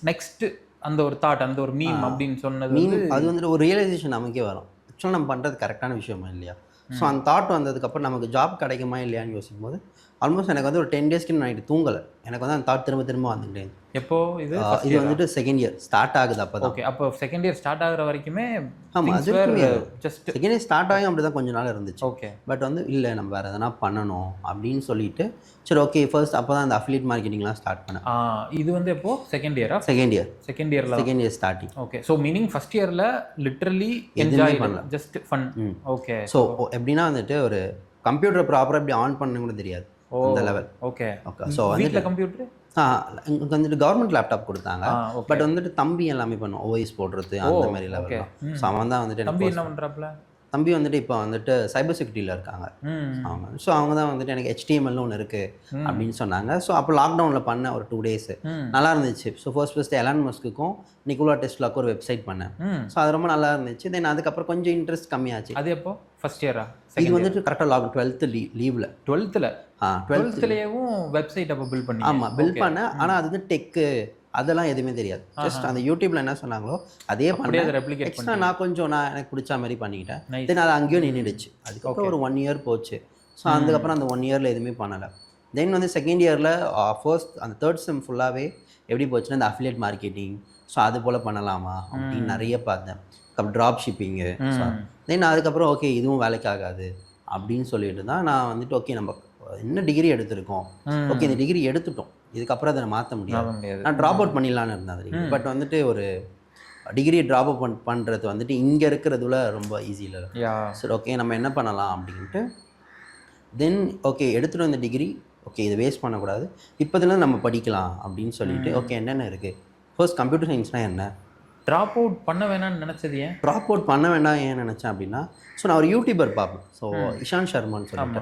Speaker 1: நெக்ஸ்ட் அந்த ஒரு தாட், அந்த ஒரு மீம் அப்படின்னு சொன்னது
Speaker 2: அது வந்துட்டு ஒரு ரியலைசேஷன் நமக்கே வரும். ஆக்சுவலாக நம்ம பண்ணுறது கரெக்டான விஷயமா இல்லையா? ஸோ அந்த தாட் வந்ததுக்கப்புறம் நமக்கு ஜாப் கிடைக்குமா இல்லையான்னு யோசிக்கும் போது ஆல்மோஸ்ட் எனக்கு வந்து ஒரு 10 டேஸ்க்கு நைட்டு தூங்கலை. எனக்கு வந்து அந்த தாட் திரும்ப வந்துட்டே.
Speaker 1: எப்போ இது
Speaker 2: வந்துட்டு செகண்ட் இயர் ஸ்டார்ட் ஆகுது அப்போ தான்.
Speaker 1: ஓகே, அப்போ செகண்ட் இயர் ஸ்டார்ட் ஆகுற வரைக்குமே
Speaker 2: ஆமாம், அது ஜஸ்ட் செகண்ட் இயர் ஸ்டார்ட் ஆகி அப்படி தான் கொஞ்ச நாள் இருந்துச்சு.
Speaker 1: ஓகே,
Speaker 2: பட் வந்து இல்லை நம்ம வேறு எதனா பண்ணணும் அப்படின்னு சொல்லிட்டு சரி ஓகே ஃபர்ஸ்ட் அப்போ தான் அந்த அஃபிலியேட் மார்க்கெட்டிங்லாம் ஸ்டார்ட் பண்ணேன்.
Speaker 1: இது வந்து எப்போ second year
Speaker 2: second year starting.
Speaker 1: Okay, so meaning first இயரில் லிட்ரலி என்ஜாய் பண்ணல, ஜஸ்ட் ஃபன். ஓகே,
Speaker 2: ஸோ எப்படின்னா வந்துட்டு ஒரு கம்ப்யூட்டர் ப்ராப்பராக எப்படி ஆன் பண்ணணும் கூட தெரியாது அந்த லெவல்.
Speaker 1: ஓகே,
Speaker 2: ஸோ
Speaker 1: வீட்டில் கம்ப்யூட்டர்
Speaker 2: எனக்கு வந்துட்டு கவர்மெண்ட் லேப்டாப் கொடுத்தாங்க. பட் வந்துட்டு தம்பி எல்லாமே பண்ணுவோம், ஓஎஸ் போடுறது அந்த மாதிரி லெவல். ஸோ அவன் தான் வந்துட்டு
Speaker 1: தம்பி என்ன பண்ணுறாப்புல?
Speaker 2: தம்பி வந்துட்டு இப்போ வந்துட்டு சைபர் செக்யூரிட்டியில் இருக்காங்க அவங்க. ஸோ அவங்க தான் வந்துட்டு எனக்கு HTMLனு ஒன்று இருக்குது அப்படின்னு சொன்னாங்க. ஸோ அப்போ லாக்டவுனில் பண்ண ஒரு 2 டேஸ் நல்லா இருந்துச்சு. ஸோ ஃபர்ஸ்ட் எலான் மஸ்க்குக்கும் நிக்கோலா டெஸ்லாக்கும் ஒரு வெப்சைட் பண்ணேன். ஸோ அது ரொம்ப நல்லா இருந்துச்சு. தென் அதுக்கப்புறம் கொஞ்சம் இன்ட்ரெஸ்ட் கம்மியாச்சு.
Speaker 1: அது எப்போ ஃபர்ஸ்ட் இயரா?
Speaker 2: இது வந்துட்டு கரெக்டாக 12th லீவில்
Speaker 1: 12th வெப்சைட் அப்போ பில்ட் பண்ணி.
Speaker 2: ஆமாம், பில்ட் பண்ணேன். ஆனால் அது வந்து டெக்கு அதெல்லாம் எதுவுமே தெரியாது. ஜஸ்ட் அந்த யூடியூப்ல என்ன சொன்னாங்களோ அதே பண்ணேன். எக்ஸ்ட்ரா நான் கொஞ்சம் எனக்கு பிடிச்ச மாதிரி பண்ணிக்கிட்டேன். தென் அது அங்கேயும் நின்றுடுச்சு. அதுக்கப்புறம் ஒரு 1 இயர் போச்சு. ஸோ அதுக்கப்புறம் அந்த 1 இயரில் எதுவுமே பண்ணலை. தென் வந்து செகண்ட் இயரில் ஃபர்ஸ்ட் அந்த 3rd செம் ஃபுல்லாகவே எப்படி போச்சுன்னா இந்த அஃபிலியேட் மார்க்கெட்டிங், ஸோ அது போல் பண்ணலாமா அப்படின்னு நிறைய பார்த்தேன். அப்புறம் ட்ராப் ஷிப்பிங்கு. தென் அதுக்கப்புறம் ஓகே இதுவும் வேலைக்கு ஆகாது அப்படின்னு சொல்லிட்டு தான் நான் வந்துட்டு ஓகே நம்ம என்ன டிகிரி எடுத்திருக்கோம், ஓகே இந்த டிகிரி எடுத்துட்டோம், இதுக்கப்புறம் அதை மாற்ற முடியாது, நான் ட்ராப் அவுட் பண்ணிடலான்னு இருந்தேன். பட் வந்துட்டு ஒரு டிகிரி ட்ராப் அவுட் பண்ணுறது வந்துட்டு இங்கே இருக்கிறதுல ரொம்ப ஈஸி இல்லை. சரி ஓகே நம்ம என்ன பண்ணலாம் அப்படின்ட்டு தென் ஓகே எடுத்துகிட்டு வந்த டிகிரி ஓகே இதை வேஸ்ட் பண்ணக்கூடாது, இப்போதுலேருந்து நம்ம படிக்கலாம் அப்படின்னு சொல்லிட்டு ஓகே என்னென்ன இருக்குது. ஃபர்ஸ்ட் கம்ப்யூட்டர் சயின்ஸ்னால் என்ன,
Speaker 1: ட்ராப் அவுட் பண்ண வேணாம்னு நினச்சது ஏன்?
Speaker 2: ட்ராப் அவுட் பண்ண வேண்டாம் ஏன் நினச்சேன் அப்படின்னா, ஸோ நான் ஒரு யூடியூபர் பார்ப்பேன். ஸோ இஷாந்த் சர்மான்னு சொல்லிட்டு.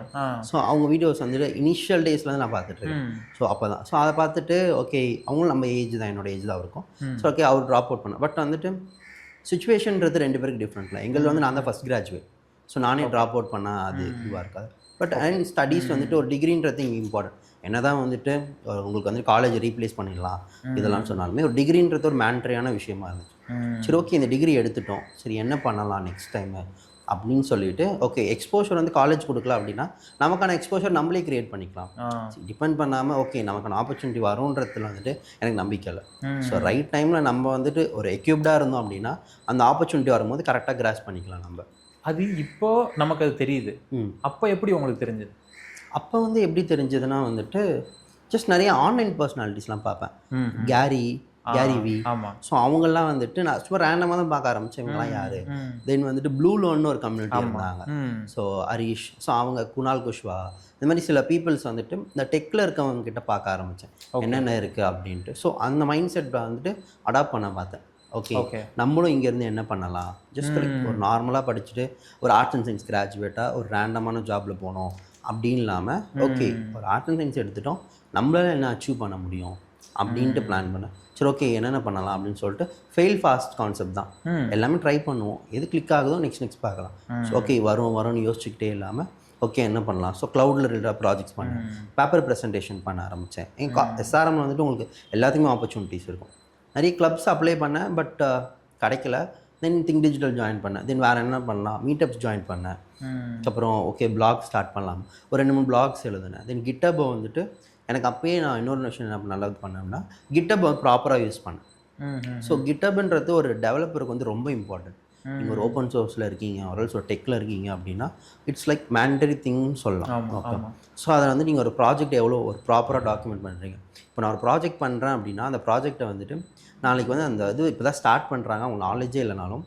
Speaker 2: ஸோ அவங்க வீடியோஸ் வந்துட்டு இனிஷியல் டேஸ்லேருந்து நான் பார்த்துட்ருக்கேன். ஸோ அப்போ தான் ஸோ அதை பார்த்துட்டு ஓகே அவங்களும் நம்ம ஏஜ் தான், என்னோட ஏஜ் தான் இருக்கும். ஸோ ஓகே அவர் ட்ராப் அவுட் பண்ணேன். பட் வந்துட்டு சுச்சுவேஷன்றது 2 பேருக்கு டிஃப்ரெண்ட்டில். எங்களுக்கு வந்து நான் தான் ஃபஸ்ட் கிராஜுவேட். ஸோ நானே ட்ராப் அவுட் பண்ணால் அது இதுவாக இருக்காது. பட் அண்ட் ஸ்டடீஸ் வந்துட்டு ஒரு டிகிரின்றது இங்கே இம்பார்ட்டன்ட். என்ன தான் வந்துட்டு உங்களுக்கு வந்து காலேஜ் ரீப்ளேஸ் பண்ணிடலாம் இதெல்லாம் சொன்னாலுமே ஒரு டிகிரின்றது ஒரு மேண்ட்ரியான விஷயமா இருந்துச்சு. சரி ஓகே இந்த டிகிரி எடுத்துட்டோம், சரி என்ன பண்ணலாம் நெக்ஸ்ட் டைமு அப்படின்னு சொல்லிட்டு ஓகே எக்ஸ்போஷர் வந்து காலேஜ் கொடுக்கல அப்படின்னா நமக்கான எக்ஸ்போஷர் நம்மளே க்ரியேட் பண்ணிக்கலாம். டிபெண்ட் பண்ணாமல் ஓகே நமக்கான ஆப்பர்ச்சுனிட்டி வரும்ன்றதுல வந்துட்டு எனக்கு நம்பிக்கை இல்லை. ஸோ ரைட் டைமில் நம்ம வந்துட்டு ஒரு எக்யூப்டாக இருந்தோம் அப்படின்னா அந்த ஆப்பர்ச்சுனிட்டி வரும்போது கரெக்டாக கிராஸ் பண்ணிக்கலாம் நம்ம.
Speaker 1: அது இப்போ நமக்கு அது தெரியுது. அப்போ எப்படி உங்களுக்கு தெரிஞ்சது?
Speaker 2: அப்போ வந்து எப்படி தெரிஞ்சதுன்னா வந்துட்டு ஜஸ்ட் நிறைய ஆன்லைன் பர்சனாலிட்டிஸ்லாம் பார்ப்பேன். Gary, Gary Vee.
Speaker 1: ஆமா.
Speaker 2: ஸோ அவங்கெல்லாம் வந்துட்டு நான் சும்மா ரேண்டமாக தான் பார்க்க ஆரம்பித்தேன் இவங்கெல்லாம் யார். தென் வந்துட்டு ப்ளூ லோன்னு ஒரு கம்யூனிட்டி இருந்தாங்க. ஸோ ஹரீஷ், ஸோ அவங்க குணால் குஷ்வா, இந்த மாதிரி சில பீப்புள்ஸ் வந்துட்டு இந்த டெக்கில் இருக்கவங்க கிட்ட பார்க்க ஆரம்பித்தேன் என்னென்ன இருக்குது அப்படின்ட்டு. ஸோ அந்த மைண்ட் செட் வந்துட்டு அடாப்ட் பண்ண பார்த்தேன். ஓகே நம்மளும் இங்கேருந்து என்ன பண்ணலாம், ஜஸ்ட் ஒரு நார்மலாக படிச்சுட்டு ஒரு ஆர்ட்ஸ் அண்ட் சயின்ஸ் கிராஜுவேட்டாக ஒரு ரேண்டமான ஜாபில் போனோம் அப்படின்னு இல்லாமல் ஓகே ஒரு ஆர்ட்ஸ் அண்ட் சயின்ஸ் எடுத்துட்டோம், நம்மளால என்ன அச்சீவ் பண்ண முடியும் அப்படின்ட்டு பிளான் பண்ணேன். சரி ஓகே என்னென்ன பண்ணலாம் அப்படின்னு சொல்லிட்டு ஃபெயில் ஃபாஸ்ட் கான்செப்ட் தான். எல்லாமே ட்ரை பண்ணுவோம், எது கிளிக் ஆகுதோ நெக்ஸ்ட் பார்க்கலாம். ஸோ ஓகே வரும்னு யோசிச்சுக்கிட்டே இல்லாமல் ஓகே என்ன பண்ணலாம். ஸோ க்ளவுடில் ரிலேட்டட் ப்ராஜெக்ட்ஸ் பண்ணேன், பேப்பர் ப்ரெசன்டேஷன் பண்ண ஆரம்பித்தேன். எஸ்ஆர்எம் வந்துட்டு உங்களுக்கு எல்லாத்துக்குமே ஆப்பர்ச்சுனிட்டிஸ் இருக்கும். நிறைய கிளப்ஸ் அப்ளை பண்ணேன், பட் கிடைக்கல. தென் திங்க் டிஜிட்டல் ஜாயின் பண்ணேன். தென் வேறு என்ன பண்ணலாம், மீட்டப்ஸ் ஜாயின் பண்ணேன். அப்புறம் ஓகே பிளாக் ஸ்டார்ட் பண்ணலாம், ஒரு 2-3 பிளாக்ஸ் எழுதுனேன். தென் கிட்டப்பை வந்துட்டு எனக்கு அப்போயே நான் இன்னொரு விஷயம் என்ன நல்லது பண்ணேன்னா கிட்டப்பை ப்ராப்பராக யூஸ் பண்ணேன். ஸோ கிட்டப்ன்றது ஒரு டெவலப்பருக்கு வந்து ரொம்ப இம்பார்ட்டன்ட். நீங்கள் ஒரு ஓப்பன் சோர்ஸில் இருக்கீங்க, ஒரு டெக்கில் இருக்கீங்க அப்படின்னா இட்ஸ் லைக் மேண்டரி திங்னு சொல்லலாம். ஓகே ஸோ அதை வந்து நீங்கள் ஒரு ப்ராஜெக்ட் எவ்வளோ ஒரு ப்ராப்பராக டாக்குமெண்ட் பண்ணுறீங்க. இப்போ நான் ஒரு ப்ராஜெக்ட் பண்ணுறேன் அப்படின்னா அந்த ப்ராஜெக்டை வந்துட்டு நாளைக்கு வந்து அந்த இது இப்போ தான் ஸ்டார்ட் பண்ணுறாங்க, அவங்க நாலேஜே இல்லைனாலும்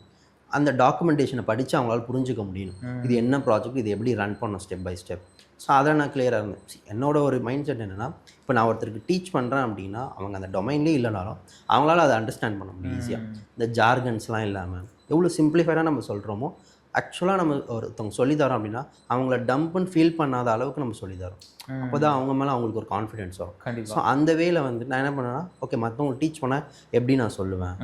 Speaker 2: அந்த டாக்குமெண்டேஷனை படித்து அவங்களால புரிஞ்சிக்க முடியும். இது என்ன ப்ராஜெக்ட், இது எப்படி ரன் பண்ணணும் ஸ்டெப் பை ஸ்டெப். ஸோ அதை நான் கிளியராக இருந்தேன். என்னோட ஒரு மைண்ட் செட் என்னென்னா, இப்போ நான் ஒருத்தருக்கு டீச் பண்ணுறேன் அப்படின்னா அவங்க அந்த டொமைன்லேயே இல்லைனாலும் அவங்களால அதை அண்டர்ஸ்டாண்ட் பண்ண முடியும் ஈஸியாக. இந்த ஜார்கன்ஸ்லாம் இல்லாமல் எவ்வளோ சிம்பிளிஃபைடாக நம்ம சொல்கிறோமோ ஆக்சுவலாக நம்ம ஒருத்தவங்க சொல்லித்தரோம் அப்படின்னா அவங்கள டம்ப்னு ஃபீல் பண்ணாத அளவுக்கு நம்ம சொல்லித்தரோம். அப்போ தான் அவங்க மேலே அவங்களுக்கு ஒரு கான்ஃபிடென்ஸ் வரும். ஸோ அந்த வேல வந்து நான் என்ன பண்ணேன்னா ஓகே மற்றவங்க டீச் பண்ண எப்படி நான் சொல்லுவேன்.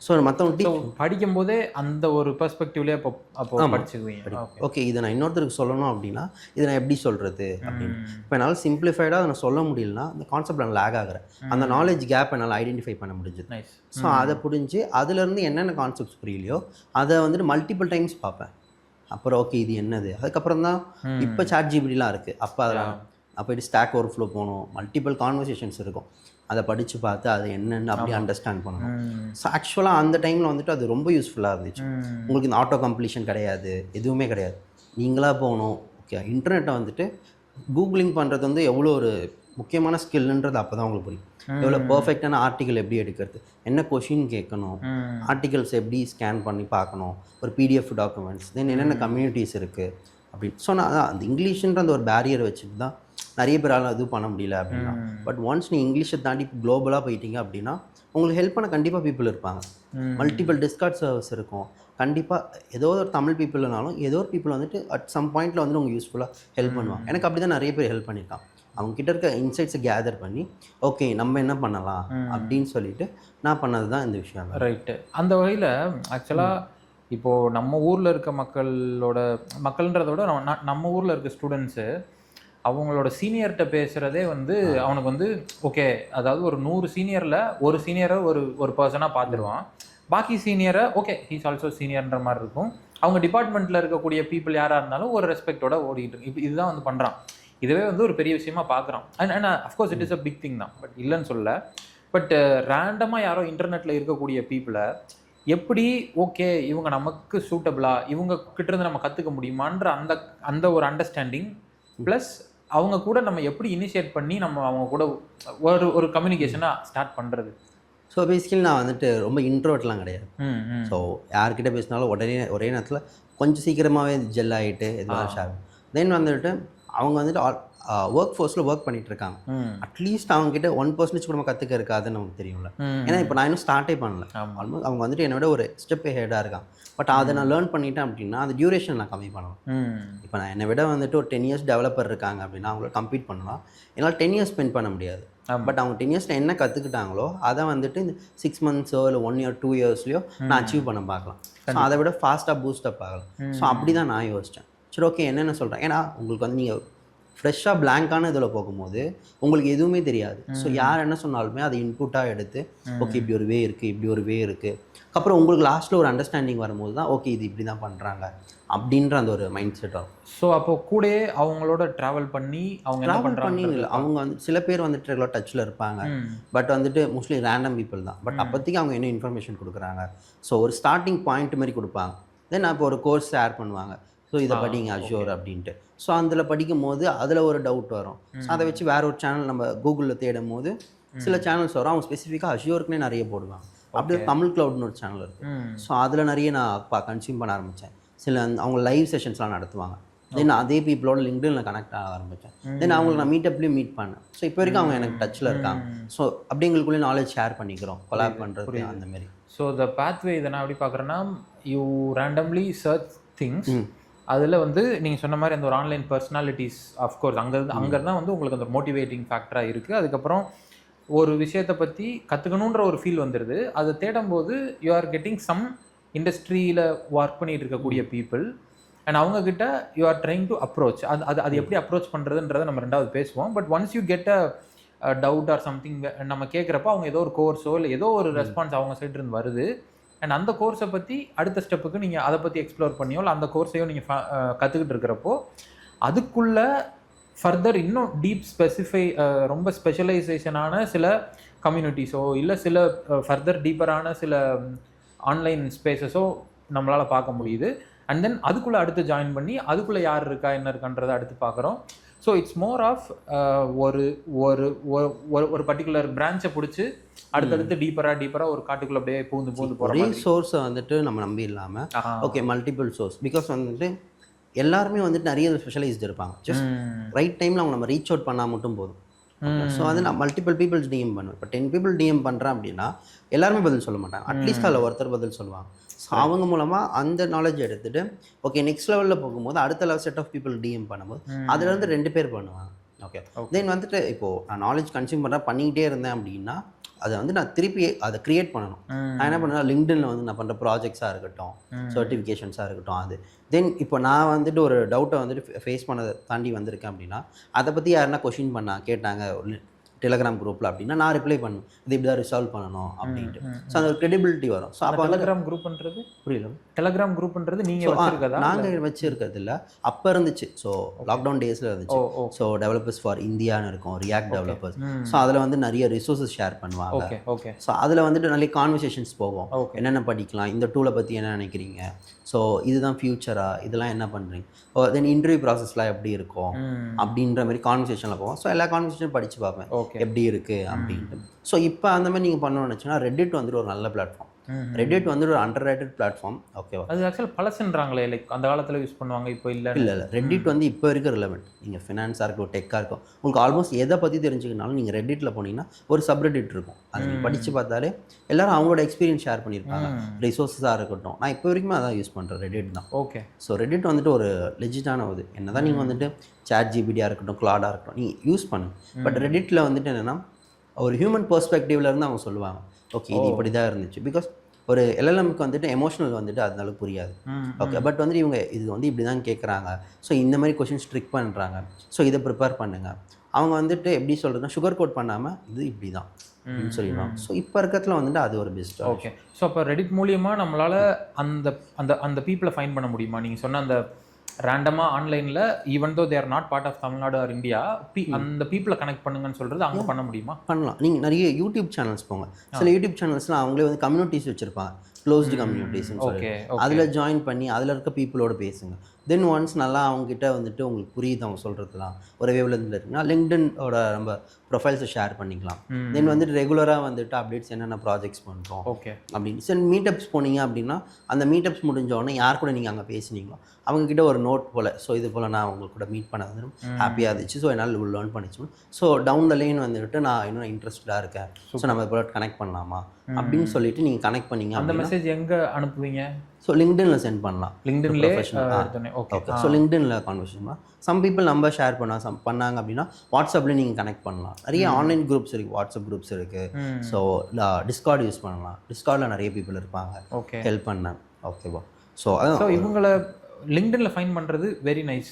Speaker 2: ஸோ மற்றவங்க டீச்
Speaker 1: படிக்கும் போதே அந்த ஒரு பெர்ஸ்பெக்டிவ்லேயே அப்போ படிச்சுக்குவீங்க.
Speaker 2: ஓகே இதை நான் இன்னொருத்தருக்கு சொல்லணும் அப்படின்னா இதை நான் எப்படி சொல்கிறது அப்படின்னு. இப்போ என்னால் சிம்பிளிஃபைடாக அதை நான் சொல்ல முடியலன்னா அந்த கான்செப்ட் நான் லேக் ஆகிறேன். அந்த நாலேஜ் கேப் என்னால் ஐடென்டிஃபை பண்ண முடிஞ்சுது. ஸோ அதை புரிஞ்சு அதுலேருந்து என்னென்ன கான்செப்ட்ஸ் புரியலையோ அதை வந்துட்டு மல்டிபிள் டைம்ஸ் பார்ப்பேன். அப்புறம் ஓகே இது என்னது, அதுக்கப்புறம் தான் இப்போ சாட் ஜிபிடிலாம் இருக்குது. அப்போ அதெல்லாம் அப்போ இது ஸ்டாக் ஓவர் ஃப்ளோ போகணும், மல்டிபிள் கான்வர்சேஷன்ஸ் இருக்கும், அதை படித்து பார்த்து அதை என்னென்னு அப்படியே அண்டர்ஸ்டாண்ட் பண்ணணும். ஸோ ஆக்சுவலாக அந்த டைமில் வந்துட்டு அது ரொம்ப யூஸ்ஃபுல்லாக இருந்துச்சு. உங்களுக்கு இந்த ஆட்டோ கம்ப்ளீஷன் கிடையாது, எதுவுமே கிடையாது, நீங்களாக போகணும். ஓகே இன்டர்நெட்டை வந்துட்டு கூகுளிங் பண்ணுறது வந்து எவ்வளோ ஒரு முக்கியமான ஸ்கில்ன்றது அப்போ தான் உங்களுக்கு புரியும். எவ்வளோ பர்ஃபெக்டான ஆர்டிக்கல் எப்படி எடுக்கிறது, என்ன கொஷின் கேட்கணும், ஆர்டிகல்ஸ் எப்படி ஸ்கேன் பண்ணி பார்க்கணும், ஒரு பிடிஎஃப் டாக்குமெண்ட்ஸ், தென் என்னென்ன கம்யூனிட்டிஸ் இருக்குது அப்படின்னு. ஸோ நான் அந்த இங்கிலீஷுன்ற அந்த ஒரு பேரியர் வச்சுட்டு தான் நிறைய பேரால் இது பண்ண முடியல அப்படின்னா. பட் ஒன்ஸ் நீ இங்கிலீஷை தாண்டி குளோபலாக போயிட்டீங்க அப்படின்னா உங்களுக்கு ஹெல்ப் பண்ண கண்டிப்பாக பீப்புள் இருப்பாங்க. மல்டிபிள் டிஸ்கார்ட் சர்வீஸ் இருக்கும். கண்டிப்பாக ஏதோ ஒரு தமிழ் பீப்புள்னாலும் ஏதோ ஒரு பீப்புள் வந்துட்டு அட் சம் பாயிண்ட்டில் வந்து உங்களுக்கு யூஸ்ஃபுல்லாக ஹெல்ப் பண்ணுவாங்க. எனக்கு அப்படி தான் நிறைய பேர் ஹெல்ப் பண்ணியிருக்காங்க. அவங்க கிட்ட இருக்க இன்சைட்ஸை கேதர் பண்ணி ஓகே நம்ம என்ன பண்ணலாம் அப்படின்னு சொல்லிட்டு நான் பண்ணது தான் இந்த விஷயம்.
Speaker 1: ரைட்டு. அந்த வகையில் ஆக்சுவலாக இப்போது நம்ம ஊரில் இருக்க மக்கள்ன்றத விட நம்ம ஊரில் இருக்க ஸ்டூடெண்ட்ஸு அவங்களோட சீனியர்கிட்ட பேசுகிறதே வந்து அவனுக்கு வந்து ஓகே, அதாவது ஒரு 100 சீனியரில் ஒரு சீனியரை ஒரு பர்சனாக பார்த்துருவான், பாக்கி சீனியரை ஓகே ஹீஸ் ஆல்சோ சீனியர்ன்ற மாதிரி இருக்கும். அவங்க டிபார்ட்மெண்ட்டில் இருக்கக்கூடிய பீப்புள் யாராக இருந்தாலும் ஒரு ரெஸ்பெக்டோட ஓடிக்கிட்டு இப்போ இதுதான் வந்து பண்ணுறான். இதுவே வந்து ஒரு பெரிய விஷயமா பார்க்குறான். And of course it is a big thing தான், பட் இல்லைன்னு சொல்ல. பட் ரேண்டமாக யாரோ இன்டர்நெட்டில் இருக்கக்கூடிய பீப்புளை எப்படி ஓகே இவங்க நமக்கு சூட்டபிளா, இவங்க கிட்டேருந்து நம்ம கற்றுக்க முடியுமான்ற அந்த ஒரு அண்டர்ஸ்டாண்டிங் ப்ளஸ் அவங்க கூட நம்ம எப்படி இனிஷியேட் பண்ணி நம்ம அவங்க கூட ஒரு கம்யூனிகேஷனாக ஸ்டார்ட் பண்ணுறது.
Speaker 2: ஸோ பேசிக்கலி நான் வந்துட்டு ரொம்ப இன்ட்ரோவர்ட்லாம் கிடையாது. ஸோ யார்கிட்ட பேசினாலும் ஒரே நேரத்தில் கொஞ்சம் சீக்கிரமாகவே ஜெல் ஆகிட்டு இதெல்லாம் ஷேர். தென் வந்துட்டு அவங்க வந்துட்டு ஒர்க் ஃபோர்ஸில் ஒர்க் பண்ணிட்டு இருக்காங்க. அட்லீஸ்ட் அவங்க கிட்ட 1% கூட நம்ம கற்றுக்க இருக்காதுன்னு நமக்கு தெரியும்ல. ஏன்னா இப்போ நான் இன்னும் ஸ்டார்ட்டே பண்ணல. ஆல்மோஸ்ட் அவங்க வந்துட்டு என்னோட ஒரு ஸ்டெப் ஹெடாக இருக்காங்க. பட் அதை நான் லேர்ன் பண்ணிட்டேன் அப்படின்னா அந்த டியூரேஷன் நான் கம்மி பண்ணலாம். இப்போ நான் என்னை விட வந்துட்டு ஒரு 10 years டெவலப்பர் இருக்காங்க அப்படின்னா அவங்கள கம்ப்ளீட் பண்ணலாம். என்னால் 10 years ஸ்பெண்ட் பண்ண முடியாது. பட் அவங்க 10 yearsல என்ன கற்றுக்கிட்டாங்களோ அதை வந்துட்டு இந்த 6 months இல்லை 1 year 2 yearsலையோ நான் அச்சீவ் பண்ண பார்க்கலாம். ஸோ அதை விட ஃபாஸ்ட்டாக பூஸ்டப் ஆகலாம். ஸோ அப்படி தான் நான் யோசித்தேன். சரி ஓகே என்னென்ன சொல்கிறேன், ஏன்னா உங்களுக்கு வந்து நீங்கள் ஃப்ரெஷ்ஷாக பிளாங்கான இதில் போகும்போது உங்களுக்கு எதுவுமே தெரியாது. ஸோ யார் என்ன சொன்னாலுமே அதை இன்புட்டாக எடுத்து ஓகே இப்படி ஒரு வே இருக்குது, இப்படி ஒரு வே இருக்குது, அப்புறம் உங்களுக்கு லாஸ்ட்டில் ஒரு அண்டர்ஸ்டாண்டிங் வரும்போது தான் ஓகே இது இப்படி தான் பண்ணுறாங்க அப்படின்ற அந்த ஒரு மைண்ட் செட் வரும்.
Speaker 1: ஸோ அப்போ கூடயே அவங்களோட ட்ராவல் பண்ணி
Speaker 2: இல்லை அவங்க வந்து சில பேர் வந்துட்டு ரெகுலர் டச்சில் இருப்பாங்க. பட் வந்துட்டு மோஸ்ட்லி ரேண்டம் பீப்புள் தான். பட் அப்போதைக்கு அவங்க என்ன இன்ஃபர்மேஷன் கொடுக்குறாங்க, ஸோ ஒரு ஸ்டார்டிங் பாயிண்ட் மாதிரி கொடுப்பாங்க. தென் அப்போ ஒரு கோர்ஸ் ஷேர் பண்ணுவாங்க, ஸோ இதை படிங்க அஷ்யூர் அப்படின்ட்டு. ஸோ அதில் படிக்கும் போது அதில் ஒரு டவுட் வரும். ஸோ அதை வச்சு வேற ஒரு சேனல் நம்ம கூகுளில் தேடும் போது சில சேனல்ஸ் வரும் அவங்க ஸ்பெசிஃபிக்காக அஷ்யூருக்குனே நிறைய போடுவாங்க. அப்படியே தமிழ் க்ளவுட்னு ஒரு சேனல் இருக்குது. ஸோ அதில் நிறைய நான் கன்சியூம் பண்ண ஆரம்பித்தேன். சில அவங்க லைவ் செஷன்ஸ்லாம் நடத்துவாங்க. தென் அதே பீப்புளோட லிங்க்டின்ல கனெக்ட் ஆக ஆரம்பித்தேன். தென் அவங்களுக்கு நான் மீட்டப்லேயும் மீட் பண்ணேன். ஸோ இப்போ வரைக்கும் அவங்க எனக்கு டச்சில் இருக்காங்க. ஸோ அப்படி எங்களுக்குள்ளே நாலேஜ் ஷேர் பண்ணிக்கிறோம், கொலாப் பண்ணுறது அந்த மாதிரி.
Speaker 1: ஸோ த பாத்வே இதை நான் எப்படி பார்க்குறேன்னா, யூ ரேண்டம்லி சர்ச் திங்ஸ். அதில் வந்து நீங்கள் சொன்ன மாதிரி அந்த ஒரு ஆன்லைன் பர்சனாலிட்டிஸ் அஃப்கோர்ஸ் அங்கே தான் வந்து உங்களுக்கு அந்த மோட்டிவேட்டிங் ஃபேக்டராக இருக்குது. அதுக்கப்புறம் ஒரு விஷயத்தை பற்றி கற்றுக்கணுன்ற ஒரு ஃபீல் வந்துடுது. அதை தேடும்போது யூ ஆர் கெட்டிங் சம் இண்டஸ்ட்ரியில் ஒர்க் பண்ணிகிட்டு இருக்கக்கூடிய பீப்புள் அண்ட் அவங்கக்கிட்ட you are trying to approach. அது எப்படி அப்ரோச் பண்ணுறதுன்றதை நம்ம ரெண்டாவது பேசுவோம். But once you get a doubt or something நம்ம கேட்குறப்ப அவங்க ஏதோ ஒரு கோர்ஸோ இல்லை ஏதோ ஒரு ரெஸ்பான்ஸ் அவங்க சைடு இருந்து வருது. அண்ட் அந்த கோர்ஸை பற்றி அடுத்த ஸ்டெப்புக்கு நீங்கள் அதை பற்றி எக்ஸ்ப்ளோர் பண்ணியோ இல்லை அந்த கோர்ஸையோ நீங்கள் கற்றுக்கிட்டு இருக்கிறப்போ அதுக்குள்ளே ஃபர்தர் இன்னும் டீப் ரொம்ப ஸ்பெஷலைசேஷனான சில கம்யூனிட்டிஸோ இல்லை சில ஃபர்தர் டீப்பரான சில ஆன்லைன் ஸ்பேசஸோ நம்மளால் பார்க்க முடியுது. அண்ட் தென் அதுக்குள்ளே அடுத்து ஜாயின் பண்ணி அதுக்குள்ளே யார் இருக்கா என்ன இருக்கான்றதை அடுத்து பார்க்குறோம். ஸோ இட்ஸ் மோர் ஆஃப் ஒரு ஒரு ஒரு பர்டிகுலர் பிரான்ச்சை பிடிச்சி அடுத்தடுத்து டீப்பராக ஒரு காட்டுக்குள்ளே அப்படியே பூந்து போகிற
Speaker 2: ஒரே சோர்ஸை வந்துட்டு நம்ம நம்பி இல்லாமல் ஓகே மல்டிபிள் சோர்ஸ். பிகாஸ் வந்துட்டு எல்லாருமே வந்துட்டு நிறைய ஸ்பெஷலைஸ்டு இருப்பாங்க. ஜஸ்ட் ரைட் டைமில் அவங்க நம்ம ரீச் அவுட் பண்ணால் மட்டும் போதும். ஸோ அது நான் மல்டிபிள் பீப்புள்ஸ் டிஎம் பண்ணுவேன். இப்போ 10 people டிஎம் பண்ணுறேன் அப்படின்னா எல்லாருமே பதில் சொல்ல மாட்டாங்க. அட்லீஸ்ட் அதில் ஒருத்தர் பதில் சொல்லுவாங்க. ஸோ அவங்க மூலமாக அந்த நாலேஜ் எடுத்துகிட்டு ஓகே நெக்ஸ்ட் லெவலில் போகும்போது அடுத்த செட் ஆஃப் பீப்புள் டிஎம் பண்ணும்போது அதுலேருந்து 2 பேர் பண்ணுவாங்க. ஓகே தென் வந்துட்டு இப்போது நான் நாலேஜ் கன்சியூம் பண்ணிக்கிட்டே இருந்தேன் அப்படின்னா அதை வந்து நான் திருப்பி அதை க்ரியேட் பண்ணணும். நான் என்ன பண்ணுவேன், லிங்க்டின்ல வந்து நான் பண்ணுற ப்ராஜெக்ட்ஸாக இருக்கட்டும், சர்டிஃபிகேஷன்ஸாக இருக்கட்டும். அது தென் இப்போ நான் வந்துட்டு ஒரு டவுட்டை வந்துட்டு ஃபேஸ் பண்ணதை தாண்டி வந்திருக்கேன் அப்படின்னா அதை பற்றி யாருன்னா கொஷின் கேட்டாங்க டெலகிராம் குரூப்பில் அப்படின்னா நான் ரிப்ளை பண்ணுவேன், இது இப்படி தான் ரிசால்வ் பண்ணணும் அப்படின்ட்டு. ஸோ அந்த ஒரு கிரெடிபிலிட்டி வரும். ஸோ அப்போ
Speaker 1: டெலகிராம் குரூப்ன்றது புரியல. டெலகிராம் குரூப்ன்றது நீங்கள் வச்சிருக்கதா?
Speaker 2: நாங்கள் வச்சிருக்கிறது இல்லை, அப்போ இருந்துச்சு. ஸோ லாக்டவுன் டேஸில் இருந்துச்சு. ஸோ டெவலப்பர்ஸ் ஃபார் இந்தியான்னு இருக்கும், ரியாக்ட் டெவலப்பர்ஸ். ஸோ அதில் வந்து நிறைய ரிசோர்ஸஸ் ஷேர் பண்ணுவாங்க. ஸோ அதில் வந்துட்டு நிறைய கான்வர்சேஷன்ஸ் போகும். என்னென்ன படிக்கலாம், இந்த டூலை பற்றி என்ன நினைக்கிறீங்க, ஸோ இதுதான் ஃபியூச்சரா, இதெல்லாம் என்ன பண்ணுறீங்க, தென் இன்டர்வியூ ப்ராசஸ்லாம் எப்படி இருக்கும் அப்படின்ற மாதிரி கான்வர்சேஷனில் போவோம். ஸோ எல்லா கான்வர்சேஷனும் படித்து பார்ப்பேன் எப்படி இருக்குது அப்படின்ட்டு. ஸோ இப்போ அந்த மாதிரி நீங்கள் பண்ணணும்னு வச்சுன்னா ரெடிட் வந்துட்டு ஒரு நல்ல பிளாட்ஃபார்ம். ரெடிட் வந்து ஒரு அண்டர்ரேட்டட் பிளாட்ஃபார்ம். ஓகேவா?
Speaker 1: அது ஆக்சுவலாக பழசுன்றாங்களே, லைக் அந்த காலத்தில் யூஸ் பண்ணுவாங்க, இப்போ இல்லை.
Speaker 2: ரெடிட் வந்து இப்போ இருக்க ரிலவெண்ட். நீங்கள் ஃபினான்ஸாக இருக்கும், டெக்காக இருக்கும், உங்களுக்கு ஆல்மோஸ்ட் எதை பற்றி தெரிஞ்சுக்கினாலும் நீங்கள் ரெடிட்டில் போனீங்கன்னா ஒரு சப்ரெடிட் இருக்கும். அது நீங்கள் படித்து பார்த்தாலே எல்லாரும் அவங்களோட எக்ஸ்பீரியன்ஸ் ஷேர் பண்ணியிருப்பாங்க. ரிசோர்ஸஸாக இருக்கட்டும். நான் இப்போ வரைக்குமே அதான் யூஸ் பண்ணுறேன், ரெடிட் தான்.
Speaker 1: ஓகே.
Speaker 2: ஸோ ரெடிட் வந்துட்டு ஒரு லெஜிட்டான இது. என்ன தான் நீங்கள் வந்துட்டு சாட் ஜிபிடியாக இருக்கட்டும், கிளாடாக இருக்கட்டும், நீங்கள் யூஸ் பண்ணுங்க. பட் ரெடிட்டில் வந்துட்டு என்னென்னா ஒரு ஹியூமன் பெர்ஸ்பெக்டிவ்ல இருந்து அவங்க சொல்லுவாங்க, ஓகே இது இப்படி தான் இருந்துச்சு. பிகாஸ் ஒரு எல்எல்எம்க்கு வந்துட்டு எமோஷனல் வந்துட்டு அதனால புரியாது. ஓகே பட் வந்துட்டு இவங்க இது வந்து இப்படி தான் கேட்குறாங்க, ஸோ இந்த மாதிரி கொஷின்ஸ் ட்ரிக் பண்ணுறாங்க, ஸோ இதை ப்ரிப்பேர் பண்ணுங்கள். அவங்க வந்துட்டு எப்படி சொல்கிறதுனா சுகர் கோட் பண்ணாமல் இது இப்படி தான் அப்படின்னு சொல்லிடுவாங்க. ஸோ இப்போ இருக்கிறதுல வந்துட்டு அது ஒரு பெஸ்ட்.
Speaker 1: ஓகே. ஸோ அப்போ ரெடிட் மூலியமாக நம்மளால் அந்த அந்த அந்த பீப்புளை ஃபைண்ட் பண்ண முடியுமா? நீங்கள் சொன்ன அந்த ரேண்டமாக ஆன்லைனில் even though they're not part of Tamil Nadu or India அந்த பீப்புளை கனெக்ட் பண்ணுங்கன்னு சொல்கிறது அங்கே பண்ண முடியுமா?
Speaker 2: பண்ணலாம். நீங்கள் நிறைய யூடியூப் சேனல்ஸ் போங்க. சில யூடியூப் சேனல்ஸ்லாம் அவங்களே வந்து கம்யூனிட்டிஸ் வச்சுருப்பாங்க, க்ளோஸ்டு கம்யூனிட்டிஸ்ன்னு சொல்லி அதில் ஜாயின் பண்ணி அதில் இருக்க பீப்புளோட பேசுங்க. தென் ஒன்ஸ் நல்லா அவங்ககிட்ட வந்துட்டு உங்களுக்கு புரியுது அவங்க சொல்கிறதுலாம் ஒரு வேவ்லேருந்து இருக்குன்னா லிங்க்டினோட நம்ம ப்ரொஃபைல்ஸை ஷேர் பண்ணிக்கலாம். தென் வந்துட்டு ரெகுலராக வந்துட்டு அப்டேட்ஸ் என்னென்ன ப்ராஜெக்ட்ஸ் பண்ணுறோம்
Speaker 1: ஓகே அப்படின்னு.
Speaker 2: சரி மீட்டப்ஸ் போனீங்க அப்படின்னா அந்த மீட்டப்ஸ் முடிஞ்சோடனே யார் கூட நீங்கள் அங்கே பேசுனீங்களோ அவங்கக்கிட்ட ஒரு நோட் போல், ஸோ இது போல் நான் உங்களுக்கு கூட மீட் பண்ண வந்து ஹாப்பியாக இருந்துச்சு, ஸோ என்னால் லேர்ன் பண்ணிச்சு, ஸோ டவுன் த லைன் வந்துட்டு நான் இன்னும் இன்ட்ரெஸ்டடாக இருக்கேன், ஸோ நம்ம இது போல் கனெக்ட் பண்ணலாமா அப்படின்னு சொல்லிட்டு நீங்கள் கனெக்ட் பண்ணீங்க.
Speaker 1: அந்த மெசேஜ் எங்கே அனுப்புவீங்க?
Speaker 2: ஸோ லிங்க்டின்ல சென்ட் பண்ணலாம்.
Speaker 1: லிங்க்டின்ல
Speaker 2: ஓகே. ஸோ லிங்க்டின்ல கான்வர்சேஷன் பண்ணலாம். சம் பீப்புள் நம்பர் ஷேர் பண்ணாங்க அப்படின்னா வாட்ஸ்அப்பில் நீங்கள் கனெக்ட் பண்ணலாம். நிறைய ஆன்லைன் குரூப்ஸ் இருக்குது, வாட்ஸ்அப் குரூப்ஸ் இருக்குது. ஸோ டிஸ்கார்ட் யூஸ் பண்ணலாம். டிஸ்கார்டில் நிறைய பீப்புள் இருப்பாங்க, ஓகே ஹெல்ப் பண்ண. ஓகேவா? ஸோ
Speaker 1: இவங்களை லிங்க்டின்ல ஃபைண்ட் பண்ணுறது very nice.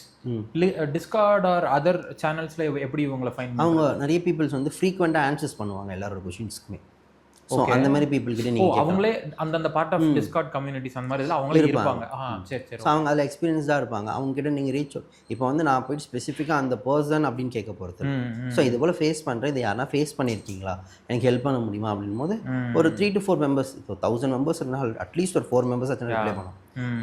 Speaker 1: Discord or other சேனல்ஸில் எப்படி இவங்களை ஃபைண்ட்?
Speaker 2: அவங்க நிறைய பீப்புள்ஸ் வந்து ஃப்ரீக்வெண்ட்டாக ஆன்சர்ஸ் பண்ணுவாங்க எல்லாரோட கொஷின்ஸ்க்குமே. ஸோ அந்த மாதிரி பீப்புள் கிட்ட நீங்கள்
Speaker 1: அவங்களே அந்த பார்ட் ஆஃப் டிஸ்கார்ட் கம்யூனிட்டிஸ் அந்த மாதிரி இதில் அவங்களே இருப்பாங்க. சரி சரி.
Speaker 2: ஸோ அவங்க அதில் எக்ஸ்பீரியன்ஸ்டாக இருப்பாங்க. அவங்க கிட்ட நீங்கள் ரீச் இப்போ வந்து நான் போயிட்டு ஸ்பெசிஃபிக்காக அந்த பர்சன் அப்படின்னு கேட்க போகிறது. ஸோ இது போல் ஃபேஸ் பண்ணுறேன், இது யாரா ஃபேஸ் பண்ணியிருக்கீங்களா, எனக்கு ஹெல்ப் பண்ண முடியுமா அப்படின் போது ஒரு 3 to 4 மெம்பர்ஸ், இப்போ 1000 மெம்பர்ஸ் இருந்தால் அட்லீஸ்ட் ஒரு 4 மெம்பர்ஸ் அத்தனை ரிப்ளை பண்ணணும்.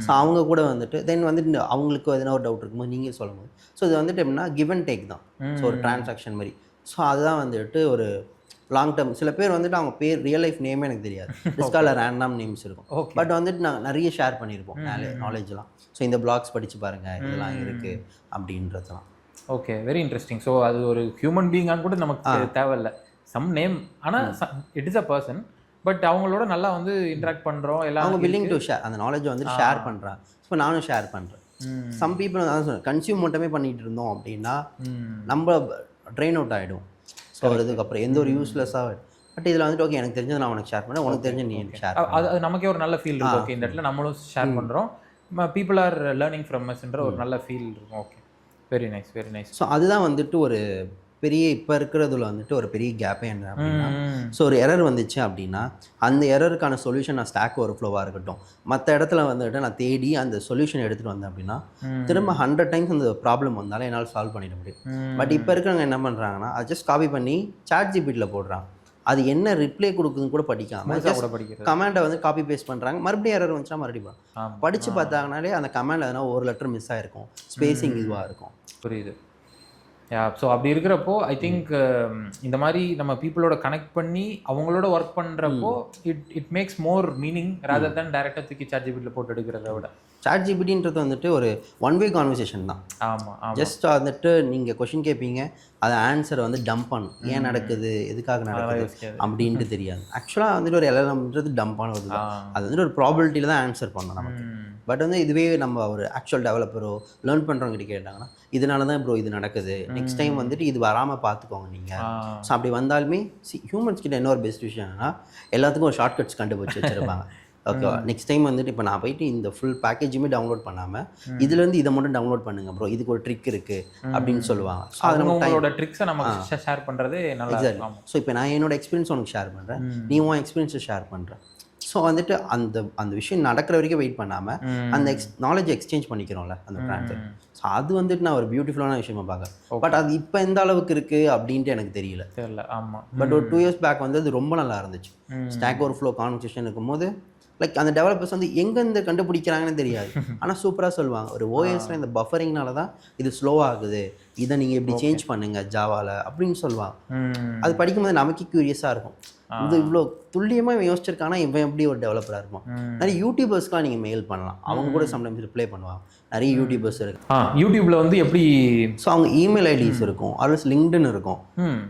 Speaker 2: ஸோ அவங்க கூட வந்துட்டு தென் வந்துட்டு அவங்களுக்கு எதனா ஒரு டவுட் இருக்கும்போது நீங்கள் சொல்லும்போது ஸோ இது வந்துட்டு எப்படின்னா கிவ் அண்ட் டேக் தான். ஸோ ஒரு டிரான்சாக்ஷன் மாதிரி. ஸோ அதுதான் வந்துட்டு ஒரு லாங் டேர்ம். சில பேர் வந்துட்டு அவங்க பேர் ரியல் லைஃப் நேமே எனக்கு தெரியாது, டிஸ்கால ரேண்டம் நேம்ஸ் இருக்கும். பட் வந்துட்டு நான் நிறைய ஷேர் பண்ணியிருப்போம் நாலேஜ்லாம். ஸோ இந்த பிளாக்ஸ் படித்து பாருங்கள், இதெல்லாம் இருக்குது அப்படின்றதுலாம்.
Speaker 1: Okay, very interesting. ஸோ அது ஒரு ஹியூமன் பீயிங்கான்னு கூட நமக்கு தேவையில்லை, சம் நேம், ஆனால் it is a person. But அவங்களோட நல்லா வந்து இன்ட்ராக்ட் பண்ணுறோம், எல்லாம்
Speaker 2: அவங்க வில்லிங் டு ஷேர், அந்த நாலேஜ் வந்துட்டு ஷேர் பண்ணுறாங்க. ஸோ நானும் ஷேர் பண்ணுறேன். சம் பீப்புள் தான் சொன்னேன், கன்சியூம் மட்டுமே பண்ணிகிட்டு இருந்தோம் அப்படின்னா நம்ம ட்ரெயின் அவுட் ஆகிடும். ஸோ அதுக்கப்புறம் எந்த ஒரு யூஸ்லெஸ்ஸாக. பட் இதில் வந்துட்டு ஓகே எனக்கு தெரிஞ்சது நான் உனக்கு ஷேர் பண்ணேன், உனக்கு தெரிஞ்ச நீ ஷேர்.
Speaker 1: அது நமக்கே ஒரு நல்ல ஃபீல் இருக்கும். ஓகே, இந்த இடத்துல நம்மளும் ஷேர் பண்ணுறோம், பீப்புள் ஆர் லேர்னிங் ஃப்ரம் அஸ்ன்ற ஒரு நல்ல ஃபீல் இருக்கும். Okay, very nice, very nice.
Speaker 2: So அதுதான் வந்துட்டு ஒரு பெரிய இப்போ இருக்கிறதுல வந்துட்டு ஒரு பெரிய கேப்பே என்ன அப்படின்னா, ஸோ ஒரு எரர் வந்துச்சு அப்படின்னா அந்த எரருக்கான சொல்யூஷன் நான் ஸ்டாக் ஓவர்ஃப்ளோவாக இருக்கட்டும், மற்ற இடத்துல வந்துட்டு நான் தேடி அந்த சொல்யூஷன் எடுத்துகிட்டு வந்தேன் அப்படின்னா திரும்ப 100 டைம்ஸ் அந்த ப்ராப்ளம் வந்தாலும் என்னால் சால்வ் பண்ணிட முடியும். பட் இப்போ இருக்கிறவங்க என்ன பண்ணுறாங்கன்னா அது ஜஸ்ட் காப்பி பண்ணி ChatGPTல போடுறாங்க. அது என்ன ரிப்ளை கொடுக்குதுன்னு கூட படிக்காம கமெண்டை வந்து காப்பி பேஸ்ட் பண்ணுறாங்க. மறுபடியும் எரர் வந்துச்சுன்னா மறுபடியும் படித்து பார்த்தாங்கனாலே அந்த கமெண்டில் எதனா ஒரு லெட்டர் மிஸ் ஆகிருக்கும், ஸ்பேசிங் இதுவாக இருக்கும்.
Speaker 1: புரியுது. ஸோ அப்படி இருக்கிறப்போ ஐ திங்க் இந்த மாதிரி நம்ம பீப்புளோட கனெக்ட் பண்ணி அவங்களோட ஒர்க் பண்ணுறப்போ it makes more meaning rather தேன் டைரெக்டாக தூக்கி ChatGPTல போட்டு எடுக்கிறத விட.
Speaker 2: ChatGPTன்றது வந்துட்டு ஒரு ஒன் வே கான்வர்சேஷன் தான்.
Speaker 1: ஆமாம், ஜஸ்ட்
Speaker 2: வந்துட்டு நீங்கள் கொஷின் கேட்பீங்க, அதை ஆன்சரை வந்து டம்ப் பண்ணும். ஏன் நடக்குது, எதுக்காக நடக்குது அப்படின்ட்டு தெரியாது. ஆக்சுவலாக வந்துட்டு ஒரு எல்எல்எம்ன்றது டம்ப் ஆனது தான். அது வந்துட்டு ஒரு ப்ராபபிலிட்டியில் தான் ஆன்சர் பண்ணணும் நமக்கு. பட் வந்து இதுவே நம்ம ஒரு ஆக்சுவல் டெவலப்பரோ லேர்ன் பண்ணுறவங்க கேட்டாங்கன்னா இதனால தான் ப்ரோ இது நடக்குது, நெக்ஸ்ட் டைம் வந்துட்டு இது வராமல் பார்த்துக்கோங்க நீங்கள். ஸோ அப்படி வந்தாலுமே ஹியூமன்ஸ் கிட்ட என்ன ஒரு பெஸ்ட் விஷயம் என்னன்னா எல்லாத்துக்கும் ஒரு ஷார்ட்கட்ஸ் கண்டுபிடிச்சி வச்சுருப்பாங்க. ஓகேவா, நெக்ஸ்ட் டைம் வந்துட்டு இப்போ நான் போயிட்டு இந்த ஃபுல் பேக்கேஜுமே டவுன்லோட் பண்ணாமல் இதுலேருந்து இதை மட்டும் டவுன்லோட் பண்ணுங்க ப்ரோ, இதுக்கு ஒரு ட்ரிக் இருக்குது அப்படின்னு சொல்லுவாங்க. ஸோ அதில் உங்களோட
Speaker 1: ட்ரிக்ஸை நம்ம ஷேர் பண்ணுறது நல்லா.
Speaker 2: ஸோ இப்போ நான் என்னோட எக்ஸ்பீரியன்ஸ் உனக்கு ஷேர் பண்ணுறேன், நீ உன் எக்ஸ்பீரியன்ஸை ஷேர் பண்ணுறேன். ஸோ வந்துட்டு அந்த விஷயம் நடக்கிற வரைக்கும் வெயிட் பண்ணாமல் அந்த நாலேஜ் எக்ஸ்சேஞ்ச் பண்ணிக்கிறோம்ல அந்த ட்ரான்ஸ்ஃபர். ஸோ அது வந்துட்டு நான் ஒரு பியூட்டிஃபுல்லான விஷயமா பார்க்குறேன். பட் அது இப்போ எந்த அளவுக்கு இருக்குது அப்படின்ட்டு எனக்கு தெரியல.
Speaker 1: ஆமாம்,
Speaker 2: பட் ஒரு 2 years பேக் வந்து அது ரொம்ப நல்லா இருந்துச்சு. ஸ்டாக் ஓவர்ஃப்ளோ கான்வர்சேஷன் இருக்கும்போது லைக் அந்த டெவலப்பர்ஸ் வந்து எங்கேருந்து கண்டுபிடிக்கிறாங்கன்னு தெரியாது, ஆனால் சூப்பராக சொல்லுவாங்க. ஒரு ஓஎஸ்ல இந்த பஃபரிங்னால தான் இது ஸ்லோ ஆகுது, இதை நீங்கள் எப்படி சேஞ்ச் பண்ணுங்க ஜாவாவில் அப்படின்னு சொல்லுவாங்க. அது படிக்கும்போது நமக்கு க்யூரியஸாக இருக்கும், இது இவ்வளோ துல்லியமாக யோசிச்சிருக்கானா இவன் எப்படி ஒரு டெவலப்பராக இருக்கும். நிறைய யூடியூபர்ஸ்க்குலாம் நீங்கள் மெயில் பண்ணலாம், அவங்க கூட சம்டைம்ஸ் ரிப்ளை பண்ணுவாங்க. நிறைய யூடியூபர்ஸ் இருக்கு.
Speaker 1: யூடியூப்ல வந்து எப்படி,
Speaker 2: ஸோ அவங்க இமெயில் ஐடிஸ் இருக்கும், ஆல்வேஸ் லிங்க்டின் இருக்கும்.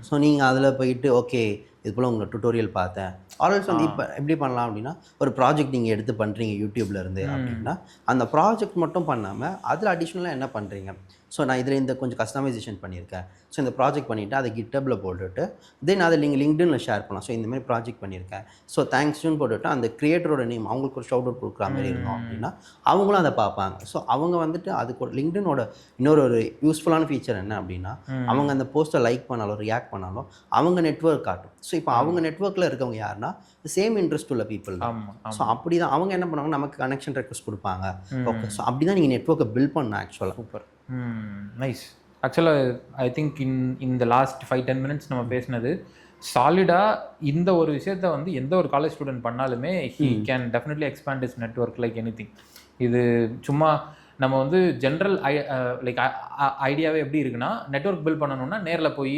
Speaker 2: ஸோ நீங்கள் அதில் போயிட்டு ஓகே இது போல் உங்கள் டுட்டோரியல் பார்த்தேன், ஆல்வேஸ் வந்து இப்போ எப்படி பண்ணலாம் அப்படின்னா ஒரு ப்ராஜெக்ட் நீங்கள் எடுத்து பண்ணுறீங்க யூடியூப்ல இருந்து அப்படின்னா அந்த ப்ராஜெக்ட் மட்டும் பண்ணாமல் அதில் அடிஷ்னலாக என்ன பண்ணுறீங்க. ஸோ நான் இதில் இந்த கொஞ்சம் கஸ்டமைசேஷன் பண்ணியிருக்கேன், ஸோ இந்த ப்ராஜெக்ட் பண்ணிவிட்டு அதை கிட்டப்பில் போட்டுவிட்டு தென் அதை நீங்கள் லிங்க்டின்ல ஷேர் பண்ணலாம். ஸோ இந்தமாதிரி ப்ராஜெக்ட் பண்ணியிருக்கேன், ஸோ தேங்க்ஸ்ன்னு போட்டுவிட்டு அந்த கிரியேட்டரோட நேம் அவங்களுக்கு ஒரு ஷவுட் அவுட் கொடுக்குற மாதிரி இருக்கும் அப்படின்னா அவங்களும் அதை பார்ப்பாங்க. ஸோ அவங்க வந்துட்டு அதுக்கு ஒரு லிங்க்டினோட இன்னொரு யூஸ்ஃபுல்லான ஃபீச்சர் என்ன அப்படின்னா அவங்க அந்த போஸ்ட்டை லைக் பண்ணாலும் ரியாக்ட் பண்ணாலும் அவங்க நெட்வொர்க் காட்டும். ஸோ இப்போ அவங்க நெட்வொர்க்கில் இருக்கவங்க யாருன்னா சேம் இன்ட்ரெஸ்ட் உள்ள பீப்புள் தான். ஸோ அப்படி தான் அவங்க என்ன பண்ணுவாங்க, நமக்கு கனெக்ஷன் ரெக்வஸ்ட் கொடுப்பாங்க. ஓகே, ஸோ அப்படி தான் நீங்கள் நெட்வொர்க்கை பில்ட் பண்ணணும் ஆக்சுவலாக.
Speaker 1: Super, nice. ஆக்சுவலாக ஐ திங்க் இந்த லாஸ்ட் 5-10 minutes நம்ம பேசினது சாலிடாக இந்த ஒரு விஷயத்த வந்து எந்த ஒரு காலேஜ் ஸ்டூடெண்ட் பண்ணாலுமே he can definitely expand is network like anything. இது சும்மா நம்ம வந்து ஜென்ரல் லைக் ஐடியாவே எப்படி இருக்குன்னா நெட்வொர்க் பில்ட் பண்ணணும்னா நேரில் போய்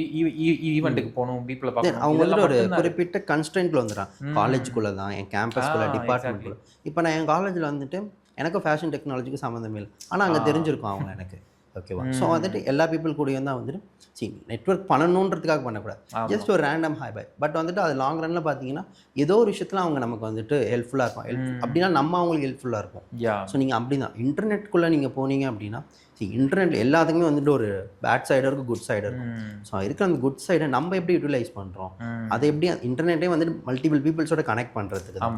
Speaker 1: ஈவெண்ட்டுக்கு போகணும், பீப்புளை பார்க்கணும்.
Speaker 2: அவங்க வந்து ஒரு குறிப்பிட்ட கன்ஸ்ட்ரெயின்ட்ல வந்துடுறான், காலேஜுக்குள்ளே தான், என் கேம்பஸ்குள்ளே, டிபார்ட்மெண்ட்குள்ளே. இப்போ நான் என் காலேஜில் வந்துட்டு எனக்கும் ஃபேஷன் டெக்னாலஜிக்கு சம்மந்தமே இல்லை, ஆனால் அங்கே தெரிஞ்சிருக்கும் அவங்க எனக்கு. ஓகேவா, ஸோ வந்துட்டு எல்லா பீப்புள் கூடயும் தான் வந்துட்டு நெட்வொர்க் பண்ணணுன்றதுக்காக பண்ணக்கூடாது, ஜஸ்ட் ஒரு ரேண்டம் ஹை பை. பட் வந்துட்டு அது லாங் ரன்ல பார்த்தீங்கன்னா ஏதோ ஒரு விஷயத்தில் அவங்க நமக்கு வந்துட்டு ஹெல்ப்ஃபுல்லாக இருக்கும். அப்படின்னா நம்ம அவங்களுக்கு ஹெல்ப்ஃபுல்லாக இருக்கும். ஸோ நீங்கள் அப்படி தான் இன்டர்நெட்குள்ளே நீங்கள் போனீங்க அப்படின்னா இன்டர்நெட் எல்லாத்துக்குமே வந்துட்டு ஒரு பேட் சைடு இருக்கும், குட் சைடு இருக்கும். ஸோ இருக்கிற அந்த குட் சைடை நம்ம எப்படி யூட்டிலைஸ் பண்ணுறோம், அதை எப்படி இன்டர்நெட்டே வந்துட்டு மல்டிபிள் பீப்புள்ஸோட கனெக்ட் பண்ணுறதுக்கு.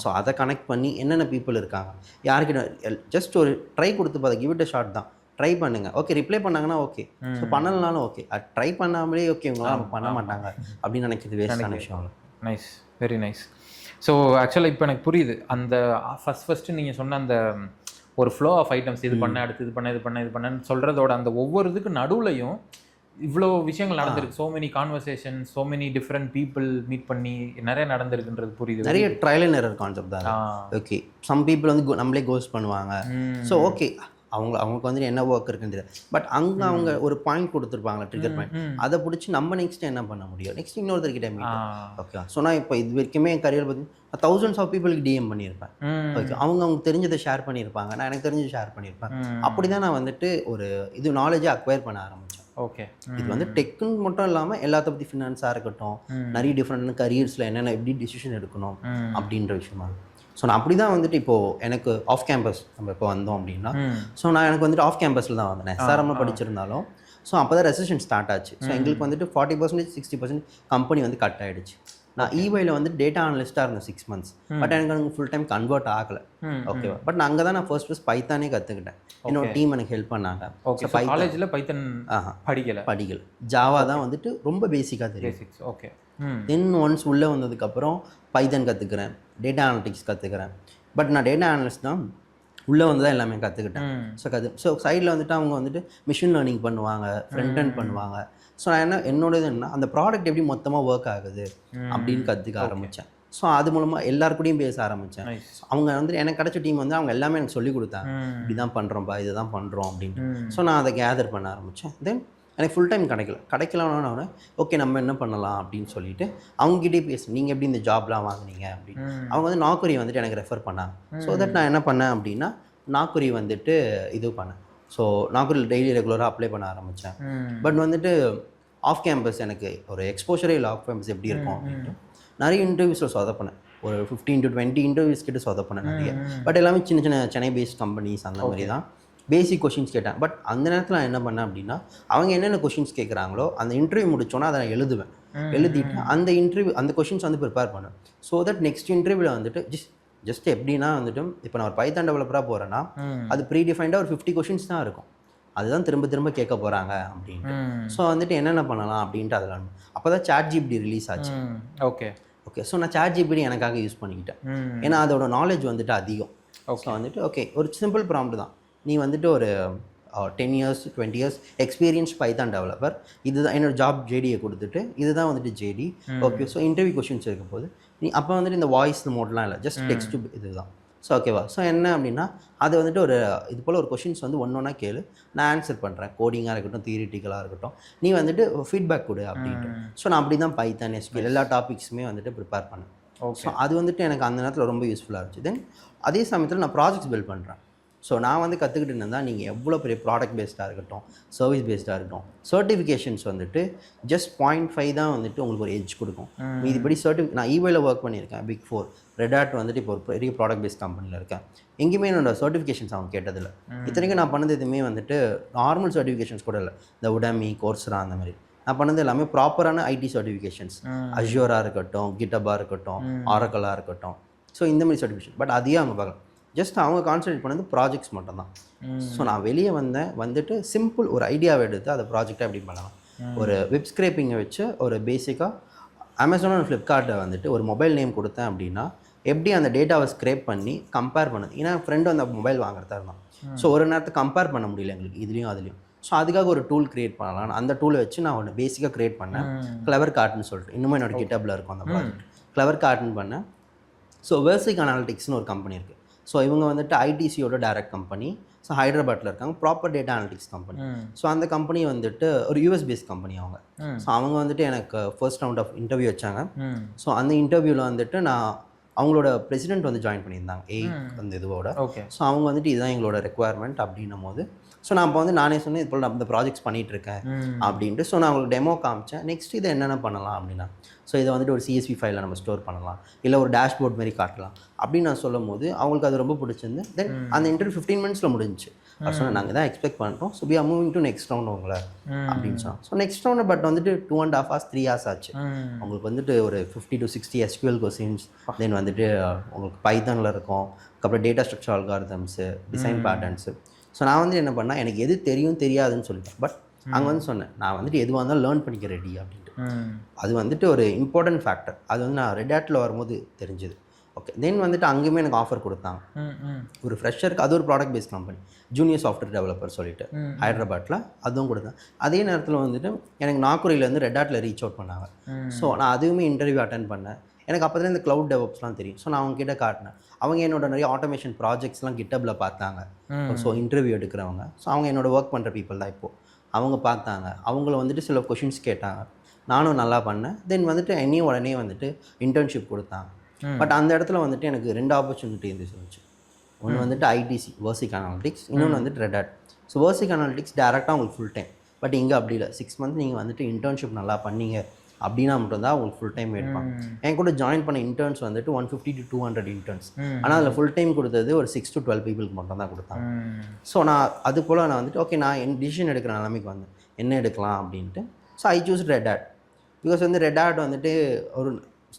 Speaker 2: ஸோ அதை கனெக்ட் பண்ணி என்னென்ன பீப்புள் இருக்காங்க, யாருக்கிட்ட ஜஸ்ட் ஒரு ட்ரை கொடுத்து பார்த்தா கிவ் இட் அ ஷாட் தான். ட்ரை பண்ணுங்க, ஓகே ரிப்ளை பண்ணாங்கன்னா ஓகே, ஸோ பண்ணலனாலும் ஓகே. ட்ரை பண்ணாமலே ஓகே இவங்களாம் பண்ண மாட்டாங்க அப்படின்னு நினைக்கிறது வேஸ்டான விஷயம்.
Speaker 1: Nice, very nice. ஸோ ஆக்சுவலாக இப்போ எனக்கு புரியுது அந்த ஃபஸ்ட்டு நீங்கள் சொன்ன அந்த ஒரு ஃப்ளோ ஆஃப் ஐட்டம்ஸ், இது பண்ண அடுத்து இது பண்ணேன்னு சொல்கிறதோட அந்த ஒவ்வொரு இதுக்கு நடுவுலையும் இவ்வளோ விஷயங்கள் நடந்திருக்கு. So many conversation, so many different people meet பண்ணி நிறைய நடந்திருக்குன்றது புரியுது.
Speaker 2: நிறைய ட்ரையல் அண்ட் எரர் கான்செப்ட் தான். ஓகே, சம் பீப்புள் வந்து நம்மளே கோஸ்ட் பண்ணுவாங்க. ஸோ ஓகே அவங்களுக்கு வந்துட்டு என்ன ஒர்க் இருக்குன்னு தெரியாது. பட் அங்கே அவங்க ஒரு பாயிண்ட் கொடுத்துருப்பாங்களா, ட்ரிகர் பாயிண்ட், அதை பிடிச்சி நம்ம நெக்ஸ்ட் என்ன பண்ண முடியும், நெக்ஸ்ட் இன்னொருத்தர்கிட்ட மீட். ஓகே, ஸோ நான் இப்போ இது வரைக்குமே என் கரியர் பற்றி thousands ஆஃப் பீப்புளுக்கு டிஎம் பண்ணியிருப்பேன். ஓகே, அவங்க தெரிஞ்சதை ஷேர் பண்ணியிருப்பாங்க, நான் எனக்கு தெரிஞ்சதை ஷேர் பண்ணியிருப்பேன். அப்படி தான் நான் வந்துட்டு ஒரு இது நாலேஜை அக்வயர் பண்ண ஆரம்பித்தேன்.
Speaker 1: ஓகே,
Speaker 2: இது வந்து டெக்குன்னு மட்டும் இல்லாமல் எல்லாத்த பற்றி ஃபினான்ஸாக இருக்கட்டும், நிறைய டிஃப்ரெண்ட் கரியர்ஸில் என்னென்ன எப்படி டிசிஷன் எடுக்கணும் அப்படின்ற விஷயமா. ஸோ நான் அப்படி தான் வந்துட்டு இப்போது எனக்கு ஆஃப் கேம்பஸ் நம்ம இப்போ வந்தோம் அப்படின்னா, ஸோ நான் எனக்கு வந்துட்டு ஆஃப் கேம்பஸில் தான் வந்தேன். எஸ்ஆர்எம்ல படிச்சிருந்தாலும் ஸோ அப்போ தான் ரெசிஷன் ஸ்டார்ட் ஆச்சு. ஸோ எங்களுக்கு வந்துட்டு 40% 60% கம்பெனி வந்து கட் ஆகிடுச்சு. நான் ஈவையில் வந்து டேட்டா அனலிஸ்ட்டாக இருந்தேன் 6 months. பட் எனக்கு அங்கே ஃபுல் டைம் கன்வெர்ட் ஆகலை. ஓகேவா, பட் நான் அங்கே தான் நான் ஃபர்ஸ்ட் பைத்தானே கற்றுக்கிட்டேன். என்னோட டீம் எனக்கு ஹெல்ப் பண்ணாங்க.
Speaker 1: ஓகே, காலேஜில் பைத்தன் படிக்கல,
Speaker 2: ஜாவா தான் வந்துட்டு ரொம்ப பேசிக்காக தெரியும்.
Speaker 1: ஓகே,
Speaker 2: தென் ஒன்ஸ் உள்ளே வந்ததுக்கப்புறம் பைத்தன் கற்றுக்கிறேன், டேட்டா அனலிட்டிக்ஸ் கற்றுக்கிறேன். பட் நான் டேட்டா அனலிஸ்ட் தான் உள்ளே வந்து தான் எல்லாமே கற்றுக்கிட்டேன். ஸோ சைடில் வந்துட்டு அவங்க வந்துட்டு மிஷின் லேர்னிங் பண்ணுவாங்க, ஃப்ரண்ட் எண்ட் பண்ணுவாங்க. ஸோ நான் என்னோடது என்ன, அந்த ப்ராடக்ட் எப்படி மொத்தமாக ஒர்க் ஆகுது அப்படின்னு கற்றுக்க ஆரம்பித்தேன். ஸோ அது மூலமாக எல்லாருக்கூடையும் பேச ஆரம்பித்தேன். அவங்க வந்து எனக்கு கிடச்ச டீம் வந்து அவங்க எல்லாமே எனக்கு சொல்லிக் கொடுத்தாங்க, இப்படி தான் பண்ணுறோம்ப்பா, இது தான் பண்ணுறோம் அப்படின்ட்டு. ஸோ நான் அதை கேதர் பண்ண ஆரம்பித்தேன். தென் எனக்கு ஃபுல் டைம் கிடைக்கலன்னு ஓகே நம்ம என்ன பண்ணலாம் அப்படின்னு சொல்லிட்டு அவங்ககிட்டே பேசணும், நீங்கள் எப்படி இந்த ஜாப்லாம் வாங்கினீங்க அப்படின்னு. அவங்க வந்து நாக்குரி வந்துட்டு எனக்கு ரெஃபர் பண்ணாங்க. ஸோ தட் நான் என்ன பண்ணேன் அப்படின்னா நாக்குரி வந்துட்டு இது பண்ணேன். ஸோ நாக்குரியில் டெய்லி ரெகுலராக அப்ளை பண்ண ஆரம்பித்தேன். பட் வந்துட்டு ஆஃப் கேம்பஸ் எனக்கு ஒரு எக்ஸ்போஷரே இல்லை, ஆஃப் கேம்பஸ் எப்படி இருக்கும் அப்படின்ட்டு நிறைய இன்டர்வியூஸில் சொதப்பினேன். ஒரு 15 to 20 இன்டர்வியூஸ் கிட்ட சொதப்பினேன் நிறைய. பட் எல்லாமே சின்ன சின்ன சென்னை பேஸ்ட் கம்பெனிஸ் அந்த மாதிரி தான். பேசிக் கொஷின்ஸ் கேட்டேன். பட் அந்த நேரத்தில் நான் என்ன பண்ணேன் அப்படின்னா அவங்க என்னென்ன கொஷின்ஸ் கேட்குறாங்களோ அந்த இன்டர்வியூ முடிச்சோன்னா அதை நான் எழுதுவேன். எழுதிட்டு அந்த கொஷின்ஸ் வந்து ப்ரிப்பேர் பண்ணுவேன். ஸோ தட் நெக்ஸ்ட் இன்டர்வியூவில் வந்துட்டு ஜஸ்ட் எப்படின்னா வந்துட்டு இப்போ நான் ஒரு பைத்தான் டெவலப்பராக போகிறேன்னா அது ப்ரீடிஃபைண்டாக ஒரு 50 கொஷின்ஸ் தான் இருக்கும். அதுதான் திரும்ப திரும்ப கேட்க போகிறாங்க அப்படின்ட்டு. ஸோ வந்துட்டு என்னென்ன பண்ணலாம் அப்படின்ட்டு அதில் அப்போ தான் ChatGPT ரிலீஸ் ஆச்சு.
Speaker 1: ஓகே,
Speaker 2: ஸோ நான் ChatGPT எனக்காக யூஸ் பண்ணிக்கிட்டேன். ஏன்னா அதோட நாலேஜ் வந்துட்டு அதிகம். ஸோ வந்துட்டு ஓகே ஒரு சிம்பிள் ப்ராம்ப்ட் தான், நீ வந்துட்டு ஒரு 10 years 20 years experience Python developer, இதுதான் என்னோட ஜாப் ஜேடியை கொடுத்துட்டு இதுதான் வந்துட்டு JD. Okay, so interview questions இருக்க போது நீ அப்போ வந்துட்டு இந்த வாய்ஸ் மோட்லாம் இல்லை, ஜஸ்ட் டெக்ஸ்ட் இதுதான். ஸோ ஓகேவா, ஸோ என்ன அப்படின்னா அது வந்துட்டு ஒரு இது போல் ஒரு கொஷின்ஸ் வந்து ஒன்றா கேளு, நான் ஆன்சர் பண்ணுறேன், கோடிங்காக இருக்கட்டும் தியரிட்டிக்கலாக இருக்கட்டும், நீ வந்துட்டு ஃபீட்பேக் கொடு அப்படின்ட்டு. ஸோ நான் அப்படி தான் பைத்தான் எஸ்கியூஎல் எல்லா டாபிக்ஸுமே வந்துட்டு ப்ரிப்பேர் பண்ணேன். ஸோ அது வந்துட்டு எனக்கு அந்த நேரத்தில் ரொம்ப யூஸ்ஃபுல்லாக இருந்துச்சு. தென் அதே சமயத்தில் நான் ப்ராஜெக்ட்ஸ் பில்ட் பண்ணுறேன். ஸோ நான் வந்து கற்றுக்கிட்டு இருந்தால் நீங்கள் எவ்வளோ பெரிய ப்ராடக்ட் பேஸ்டாக இருக்கட்டும், சர்வீஸ் பேஸ்டாக இருக்கட்டும், சர்டிஃபிகேஷன்ஸ் வந்துட்டு ஜஸ்ட் 0.5 தான் வந்துட்டு உங்களுக்கு ஒரு எட்ஜ் கொடுக்கும். மீதிபடி நான் ஈவேல ஒர்க் பண்ணியிருக்கேன், Big 4 Red Hat வந்துட்டு இப்போ ஒரு பெரிய ப்ராடக்ட் பேஸ்ட் கம்பெனியில் இருக்கேன். எங்கேயுமே என்னோட சர்டிஃபிகேஷன்ஸ் அவங்க கேட்டதில்லை. இத்தனைக்கும் நான் பண்ணது எதுவுமே வந்துட்டு நார்மல் சர்டிஃபிகேஷன்ஸ் கூட இல்லை, இந்த உடமி கோர்ஸ்ரா அந்த மாதிரி. நான் பண்ணது எல்லாமே ப்ராப்பரான ஐடி சர்டிஃபிகேஷன்ஸ், அஷ்யூராக இருக்கட்டும், கிட்டபாக இருக்கட்டும், ஆரக்கலாக இருக்கட்டும். ஸோ இந்த மாதிரி சர்டிஃபிகேஷன். பட் அதையும் அவங்க பார்க்கலாம், ஜஸ்ட் அவங்க கான்சன்ட்ரேட் பண்ணது ப்ராஜெக்ட்ஸ் மட்டும் தான். ஸோ நான் வெளியே வந்துட்டு சிம்பிள் ஒரு ஐடியாவை எடுத்து அதை ப்ராஜெக்டாக எப்படி பண்ணலாம், ஒரு வெப் ஸ்க்ரேப்பிங்கை வச்சு ஒரு பேசிக்காக அமேசான் ஃப்ளிப்கார்ட்டை வந்துட்டு ஒரு மொபைல் நேம் கொடுத்தேன் அப்படின்னா எப்படி அந்த டேட்டாவை ஸ்க்ரேப் பண்ணி கம்பேர் பண்ணுது. ஏன்னா ஃப்ரெண்டு அந்த மொபைல் வாங்குறதா இருந்தான். ஸோ ஒரு நேரத்தை கம்பேர் பண்ண முடியல எங்களுக்கு இதுலேயும் அதுலேயும். ஸோ அதுக்காக ஒரு டூல் க்ரியேட் பண்ணலாம். அந்த டூலை வச்சு நான் ஒன்று பேசிக்காக க்ரியேட் பண்ணேன், கிளவர் கார்ட்னு சொல்லிட்டு. இன்னுமே என்னோட கிட்டபில் இருக்கும் அந்த ப்ராஜெக்ட், கிளவர் கார்ட்னு பண்ணேன். ஸோ வேர்சிக் அனாலிட்டிக்ஸ்னு ஒரு கம்பெனி இருக்குது. ஸோ இவங்க வந்துட்டு ஐடிசியோட டைரக்ட் கம்பெனி. ஸோ ஹைதராபாத்தில் இருக்காங்க, proper data analytics company. So அந்த கம்பெனி வந்துட்டு ஒரு யூஎஸ் பேஸ்ட் கம்பெனி அவங்க. ஸோ அவங்க வந்துட்டு எனக்கு ஃபர்ஸ்ட் ரவுண்ட் ஆஃப் இன்டர்வியூ வச்சாங்க. ஸோ அந்த இன்டர்வியூவில் வந்துட்டு நான் அவங்களோட பிரசிடென்ட் வந்து ஜாயின் பண்ணியிருந்தாங்க அந்த இதுவோட. ஸோ அவங்க வந்துட்டு இதுதான் எங்களோட ரெக்குவயர்மெண்ட் அப்படின்னும் போது ஸோ நான் அப்போ வந்து நானே சொன்னேன் இது போல் நான் இந்த ப்ராஜெக்ட்ஸ் பண்ணிகிட்ருக்கேன் அப்படின்ட்டு. ஸோ நான் அவங்களுக்கு டெமோ காமிச்சேன். நெக்ஸ்ட் இதை என்னென்ன பண்ணலாம் அப்படின்னா, ஸோ இதை வந்துட்டு ஒரு CSV ஃபைலில் நம்ம ஸ்டோர் பண்ணலாம், இல்லை ஒரு டேஷ்போர்ட் மாதிரி காட்டலாம் அப்படின்னு நான் சொல்லும் போது அவங்களுக்கு அது ரொம்ப பிடிச்சிருந்து. தென் அந்த இன்டர்வியூ 15 minutesல முடிஞ்சிச்சு. சொன்னால் நாங்கள் தான் எக்ஸ்பெக்ட் பண்ணிட்டோம், so we are moving to next round உங்களை அப்படின்னு சொன்னோம். ஸோ நெக்ஸ்ட் ரவுண்டு பட் வந்துட்டு 2.5 hours 3 hours ஆச்சு. உங்களுக்கு வந்துட்டு ஒரு 50 to 60 SQL கொஸ்டின்ஸ், தென் வந்துட்டு உங்களுக்கு பைத்தானில் இருக்கும், அப்புறம் data structure algorithms, design patterns. So நான் வந்து என்ன பண்ணால் எனக்கு எது தெரியும் தெரியாதுன்னு சொல்லிட்டேன். பட் அங்கே வந்து சொன்னேன் நான் வந்துட்டு எதுவாக இருந்தாலும் லேர்ன் பண்ணிக்க ரெடி அப்படின்ட்டு. அது வந்துட்டு ஒரு இம்பார்ட்டன்ட் ஃபேக்டர். அது வந்து நான் ரெட் ஹேட்டில் வரும்போது தெரிஞ்சுது. ஓகே, தென் வந்துட்டு அங்கேயுமே எனக்கு ஆஃபர் கொடுத்தாங்க ஒரு ஃப்ரெஷருக்கு. அது ஒரு product based company, junior software developer சொல்லிட்டு ஹைதராபாத்தில், அதுவும் கொடுத்தேன். அதே நேரத்தில் வந்துட்டு எனக்கு நாக்குரியிலேருந்து ரெட் ஹேட்டில் ரீச் அவுட் பண்ணாங்க. ஸோ நான் அதுவுமே இன்டர்வியூ அட்டன் பண்ணேன். எனக்கு அப்போ தான் இந்த க்ளவுட் டெவலப்ஸ்லாம் தெரியும். ஸோ நான் அவங்க கிட்ட காட்டினேன். அவங்க என்னோட நிறைய ஆட்டோமேஷன் ப்ராஜெக்ட்ஸ்லாம் கிட்டப்ல பார்த்தாங்க. ஸோ இன்டர்வியூ எடுக்கிறவங்க, ஸோ அவங்க என்னோட ஒர்க் பண்ணுற பீப்புள் தான் இப்போது. அவங்க பார்த்தாங்க, அவங்கள வந்துட்டு சில கொஷின்ஸ் கேட்டாங்க, நானும் நல்லா பண்ணேன். தென் வந்துட்டு என்னையும் உடனே வந்துட்டு இன்டர்ன்ஷிப் கொடுத்தாங்க. பட் அந்த இடத்துல வந்துட்டு எனக்கு 2 ஆப்பர்ச்சுனிட்டி இருந்துச்சு. ஒன்று வந்துட்டு ஐடிசி வர்சிக் அனாலிட்டிக்ஸ், இன்னொன்று வந்துட்டு ரெட் ஹேட். ஸோ வர்சிக் அனாலிட்டிக்ஸ் டேரெக்டாக உங்களுக்கு ஃபுல் டைம். பட் இங்கே அப்படி இல்லை. 6 மந்த் நீங்கள் வந்துட்டு இன்டர்ன்ஷிப் நல்லா பண்ணீங்க அப்படின்னா மட்டும்தான் உங்களுக்கு ஃபுல் டைம் எடுப்பாங்க. என் கூட ஜாயின் பண்ண இன்டர்ன்ஸ் வந்துட்டு 150 to 200 இன்டர்ன்ஸ். ஆனால் அதில் ஃபுல் டைம் கொடுத்தது ஒரு 6 to 12 பீப்புளுக்கு மட்டும் தான் கொடுத்தாங்க. ஸோ நான் அது போல் நான் வந்துட்டு ஓகே நான் என் டிசிஷன் எடுக்கிற நிலைமைக்கு வந்தேன், என்ன எடுக்கலாம் அப்படின்ட்டு. So I choose Red Hat. Because வந்து ரெட் ஹேட் வந்துட்டு ஒரு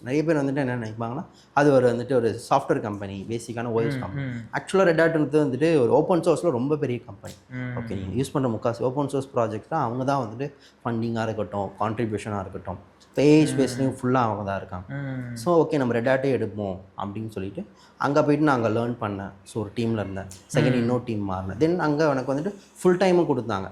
Speaker 2: நிறைய பேர் வந்துட்டு என்ன நினைப்பாங்கன்னா அது ஒரு வந்துட்டு ஒரு சாஃப்ட்வேர் கம்பெனி, பேசிக்கான ஓஎஸ் கம்பெனி. ஆக்சுவலாக ரெட் ஹேட் வந்துட்டு ஒரு ஓப்பன் சோர்ஸில் ரொம்ப பெரிய கம்பெனி. ஓகே, நீங்கள் யூஸ் பண்ணுற முக்காசி ஓப்பன் சோர்ஸ் ப்ராஜெக்ட் தான் அவங்க தான் வந்துட்டு ஃபண்டிங்காக இருக்கட்டும், கான்ட்ரிபியூஷனாக இருக்கட்டும், பேஜ் ஸ்பேஸ்லையும் ஃபுல்லாக அவங்க தான் இருக்காங்க. ஸோ ஓகே நம்ம ரெட் ஹேட்டே எடுப்போம் அப்படின்னு சொல்லிட்டு அங்கே போயிட்டு நான் அங்கே லேர்ன் பண்ணேன். ஸோ ஒரு டீமில் இருந்தேன், செகண்ட் இன்னொரு டீம் மாறினேன். தென் அங்கே எனக்கு வந்துட்டு ஃபுல் டைமும் கொடுத்தாங்க.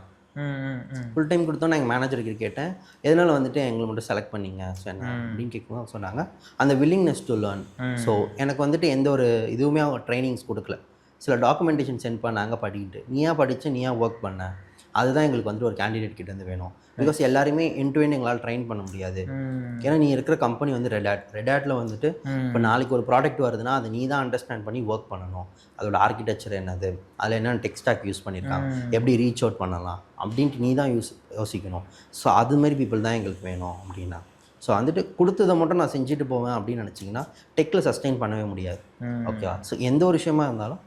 Speaker 2: ஃபுல் டைம் கொடுத்தோன்னா எங்கள் மேனேஜருக்கு கேட்டேன், எதனால் வந்துட்டு எங்களை மட்டும் செலக்ட் பண்ணிங்க ஸோ என்ன அப்படின்னு கேட்கும்போது சொன்னாங்க அந்த வில்லிங்னஸ் டு லேர்ன். ஸோ எனக்கு வந்துட்டு எந்த ஒரு இதுவுமே அவங்க ட்ரைனிங்ஸ் கொடுக்கல. சில டாக்குமெண்டேஷன் சென்ட் பண்ணாங்க படிக்கிட்டு, நீயா படித்து நீயா ஒர்க் பண்ண, அதுதான் எங்களுக்கு வந்துட்டு ஒரு கேண்டிடேட் கிட்ட இருந்து வேணும். பிகாஸ் எல்லாருமே எண்ட் டு எண்ட் எங்களால் ட்ரெயின் பண்ண முடியாது. ஏன்னா நீ இருக்கிற கம்பெனி வந்து ரெட் ஹேட்டில் வந்துட்டு இப்போ நாளைக்கு ஒரு ப்ராடக்ட் வருதுன்னா அதை நீ தான் அண்டர்ஸ்டாண்ட் பண்ணி ஒர்க் பண்ணணும். அதோட ஆர்கிடெக்சர் என்னது, அதில் என்னென்ன டெக் ஸ்டாக் யூஸ் பண்ணியிருக்காங்க, எப்படி ரீச் அவுட் பண்ணலாம் அப்படின்ட்டு நீ தான் யோசிக்கணும். ஸோ அதுமாரி பீப்புள் தான் எங்களுக்கு வேணும் அப்படின்னா. ஸோ வந்துட்டு கொடுத்ததை மட்டும் நான் செஞ்சுட்டு போவேன் அப்படின்னு நினச்சிங்கன்னா டெக்கில் சஸ்டெயின் பண்ணவே முடியாது. ஓகேவா? ஸோ எந்த ஒரு விஷயமா இருந்தாலும்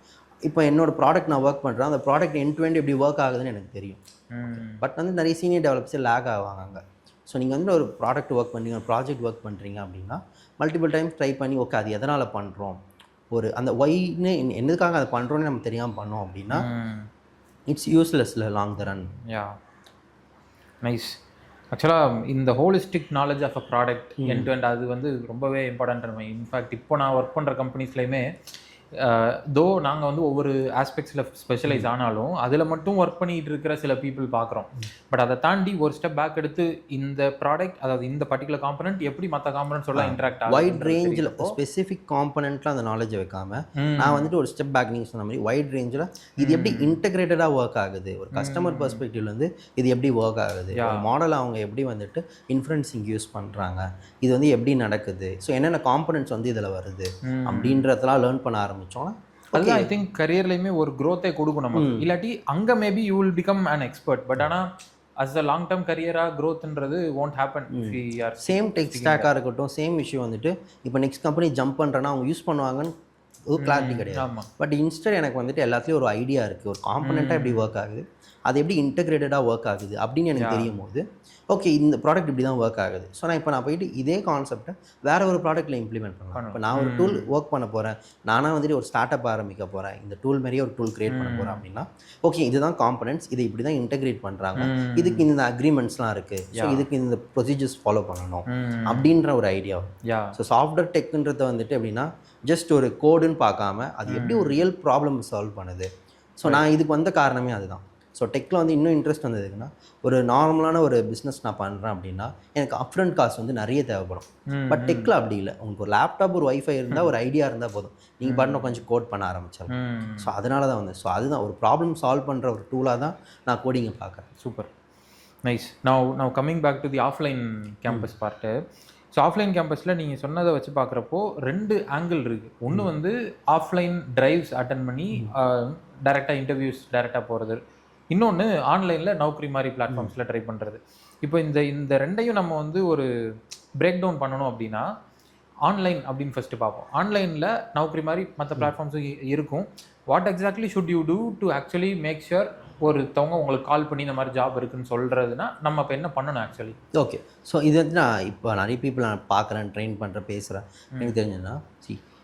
Speaker 2: இப்போ என்னோட ப்ராடக்ட் நான் ஒர்க் பண்ணுறேன், அந்த ப்ராடக்ட் எண்ட் டு எண்ட் எப்படி ஒர்க் ஆகுதுன்னு எனக்கு தெரியும். பட் வந்து நிறைய சீனியர் டெவலப்பர்ஸே லேக் ஆவாங்க அங்கே. ஸோ நீங்கள் வந்து ஒரு ப்ராடக்ட் ஒர்க் பண்ணுறீங்க, ஒரு ப்ராஜெக்ட் ஒர்க் பண்ணுறீங்க அப்படின்னா மல்டிபிள் டைம்ஸ் ட்ரை பண்ணி ஓகே அது எதனால் பண்ணுறோம், ஒரு அந்த ஒய்ன்னு என்னதுக்காக அதை பண்ணுறோன்னு நம்ம தெரியாமல் பண்ணோம் அப்படின்னா இட்ஸ் யூஸ்லெஸ்ல long the run.
Speaker 1: Ya, nice. ஆக்சுவலாக இந்த holistic knowledge of a product end to end அது வந்து ரொம்பவே இம்பார்ட்டன்ட். இன்ஃபேக்ட் இப்போ நான் ஒர்க் பண்ணுற கம்பெனிஸ்லையுமே தோ நாங்கள் வந்து ஒவ்வொரு ஆஸ்பெக்ட்ஸில் ஸ்பெஷலைஸ் ஆனாலும் அதில் மட்டும் ஒர்க் பண்ணிகிட்டு இருக்கிற சில பீப்புள் பார்க்குறோம். பட் அதை தாண்டி ஒரு ஸ்டெப் பேக் எடுத்து இந்த ப்ராடக்ட், அதாவது இந்த பர்டிகுலர் காம்பனன்ட் எப்படி மற்ற காம்பனன்ட்ஸோட இன்ட்ராக்ட் ஆகும்,
Speaker 2: வைட் ரேஞ்சில் ஸ்பெசிஃபிக் காம்பனன்ட்லாம் அந்த நாலேஜை வைக்காம நான் வந்துட்டு ஒரு ஸ்டெப் பேக் நீங்கள் சொன்ன மாதிரி வைட் ரேஞ்சில் இது எப்படி இன்டெகிரேட்டடாக ஒர்க் ஆகுது, ஒரு கஸ்டமர் பெர்ஸ்பெக்டிவ்லேருந்து இது எப்படி ஒர்க் ஆகுது, ஒரு மாடல் அவங்க எப்படி வந்துட்டு இன்ஃப்ளூயன்சிங் யூஸ் பண்ணுறாங்க, இது வந்து எப்படி நடக்குது, ஸோ என்னென்ன காம்பனன்ட்ஸ் வந்து இதில் வருது அப்படின்றதெல்லாம் லேர்ன் பண்ண ஆரம்பிச்சோன்னா
Speaker 1: அதுதான் ஐ திங்க் கரியர்லையுமே ஒரு க்ரோத்தை கொடுக்கும் நமக்கு. இல்லாட்டி அங்கே maybe you will become an expert. But ஆனால் அஸ் அ லாங் டேர்ம் கரியராக க்ரோத்ன்றது ஒன்ட் ஹேப்பன்.
Speaker 2: சேம் டெக் ஸ்டாக்காக இருக்கட்டும், சேம் விஷயம் வந்துட்டு இப்போ நெக்ஸ்ட் கம்பெனி ஜம்ப் பண்ணுறேன்னா அவங்க யூஸ் பண்ணுவாங்கன்னு ஒரு கிளாரிட்டி கிடையாது. பட் இன்ஸ்டர் எனக்கு வந்துட்டு எல்லாத்துலேயும் ஒரு ஐடியா இருக்குது, ஒரு காம்பனண்ட்டாக எப்படி ஒர்க் ஆகுது, அது எப்படி இன்டெகிரேட்டடாக ஒர்க் ஆகுது அப்படின்னு எனக்கு தெரியும் போது ஓகே இந்த ப்ராடக்ட் இப்படி தான் ஒர்க் ஆகுது. ஸோ நான் போயிட்டு இதே கான்செப்டை வேறு ஒரு ப்ராடக்ட்டில் இம்ப்ளிமெண்ட் பண்ணலாம். இப்போ நான் ஒரு டூல் ஒர்க் பண்ண போகிறேன், நானாக வந்துட்டு ஒரு ஸ்டார்ட் அப் ஆரம்பிக்க போகிறேன், இந்த டூல் மாதிரியே ஒரு டூல் கிரியேட் பண்ண போகிறேன் அப்படின்னா ஓகே இதுதான் காம்பனன்ட்ஸ், இதை இப்படி தான் இன்டெகிரேட் பண்ணுறாங்க, இதுக்கு இந்த அக்ரிமெண்ட்ஸ்லாம் இருக்குது, ஸோ இதுக்கு இந்த ப்ரொசீஜர்ஸ் ஃபாலோ பண்ணணும் அப்படின்ற ஒரு ஐடியா. ஸோ சாஃப்ட்வேர் டெக்குன்றத வந்துட்டு எப்படின்னா ஜஸ்ட் ஒரு கோடுன்னு பார்க்காம அது எப்படி ஒரு ரியல் ப்ராப்ளம் சால்வ் பண்ணுது. ஸோ நான் இதுக்கு வந்த காரணமே அதுதான். ஸோ டெக்கில் வந்து இன்னும் இன்ட்ரெஸ்ட் வந்ததுக்குன்னா ஒரு நார்மலான ஒரு பிஸ்னஸ் நான் பண்ணுறேன் அப்படின்னா எனக்கு அப்ஃப்ரண்ட் காஸ்ட் வந்து நிறைய தேவைப்படும். பட் டெக்கில் அப்படி இல்லை, உங்களுக்கு ஒரு லேப்டாப் ஒரு வைஃபை இருந்தால் ஒரு ஐடியா இருந்தால் போதும், நீங்கள் பண்ண கொஞ்சம் கோட் பண்ண ஆரம்பிச்சாலும். ஸோ அதனால தான் வந்து ஸோ அதுதான் ஒரு ப்ராப்ளம் சால்வ் பண்ணுற ஒரு டூலாக தான் நான் கோடிங்கை பார்க்குறேன்.
Speaker 1: Super, nice. Now coming back to the offline campus part. So offline கேம்பஸில் நீங்கள் சொன்னதை வச்சு பார்க்குறப்போ 2 ஆங்கிள் இருக்குது. ஒன்று வந்து ஆஃப்லைன் ட்ரைவ்ஸ் அட்டன் பண்ணி டைரெக்டாக இன்டர்வியூஸ் டைரெக்டாக போகிறது, இன்னொன்று ஆன்லைனில் நௌக்கரி மாதிரி பிளாட்ஃபார்ம்ஸில் ட்ரை பண்ணுறது. இப்போ இந்த ரெண்டையும் நம்ம வந்து ஒரு பிரேக் டவுன் பண்ணணும் அப்படின்னா ஆன்லைன் அப்படின்னு ஃபஸ்ட்டு பார்ப்போம். ஆன்லைனில் நௌக்கரி மாதிரி மற்ற பிளாட்ஃபார்ம்ஸும் இருக்கும். What exactly should you do to actually make sure ஒருத்தவங்க உங்களுக்கு கால் பண்ணி இந்த மாதிரி ஜாப் இருக்குன்னு சொல்கிறதுனா நம்ம இப்போ என்ன பண்ணணும் ஆக்சுவலி?
Speaker 2: ஓகே, ஸோ இது வந்து நான் இப்போ நிறைய பீப்புள் நான் பார்க்குறேன், ட்ரெயின் பண்ணுறேன், பேசுகிறேன். எனக்கு தெரிஞ்சதுன்னா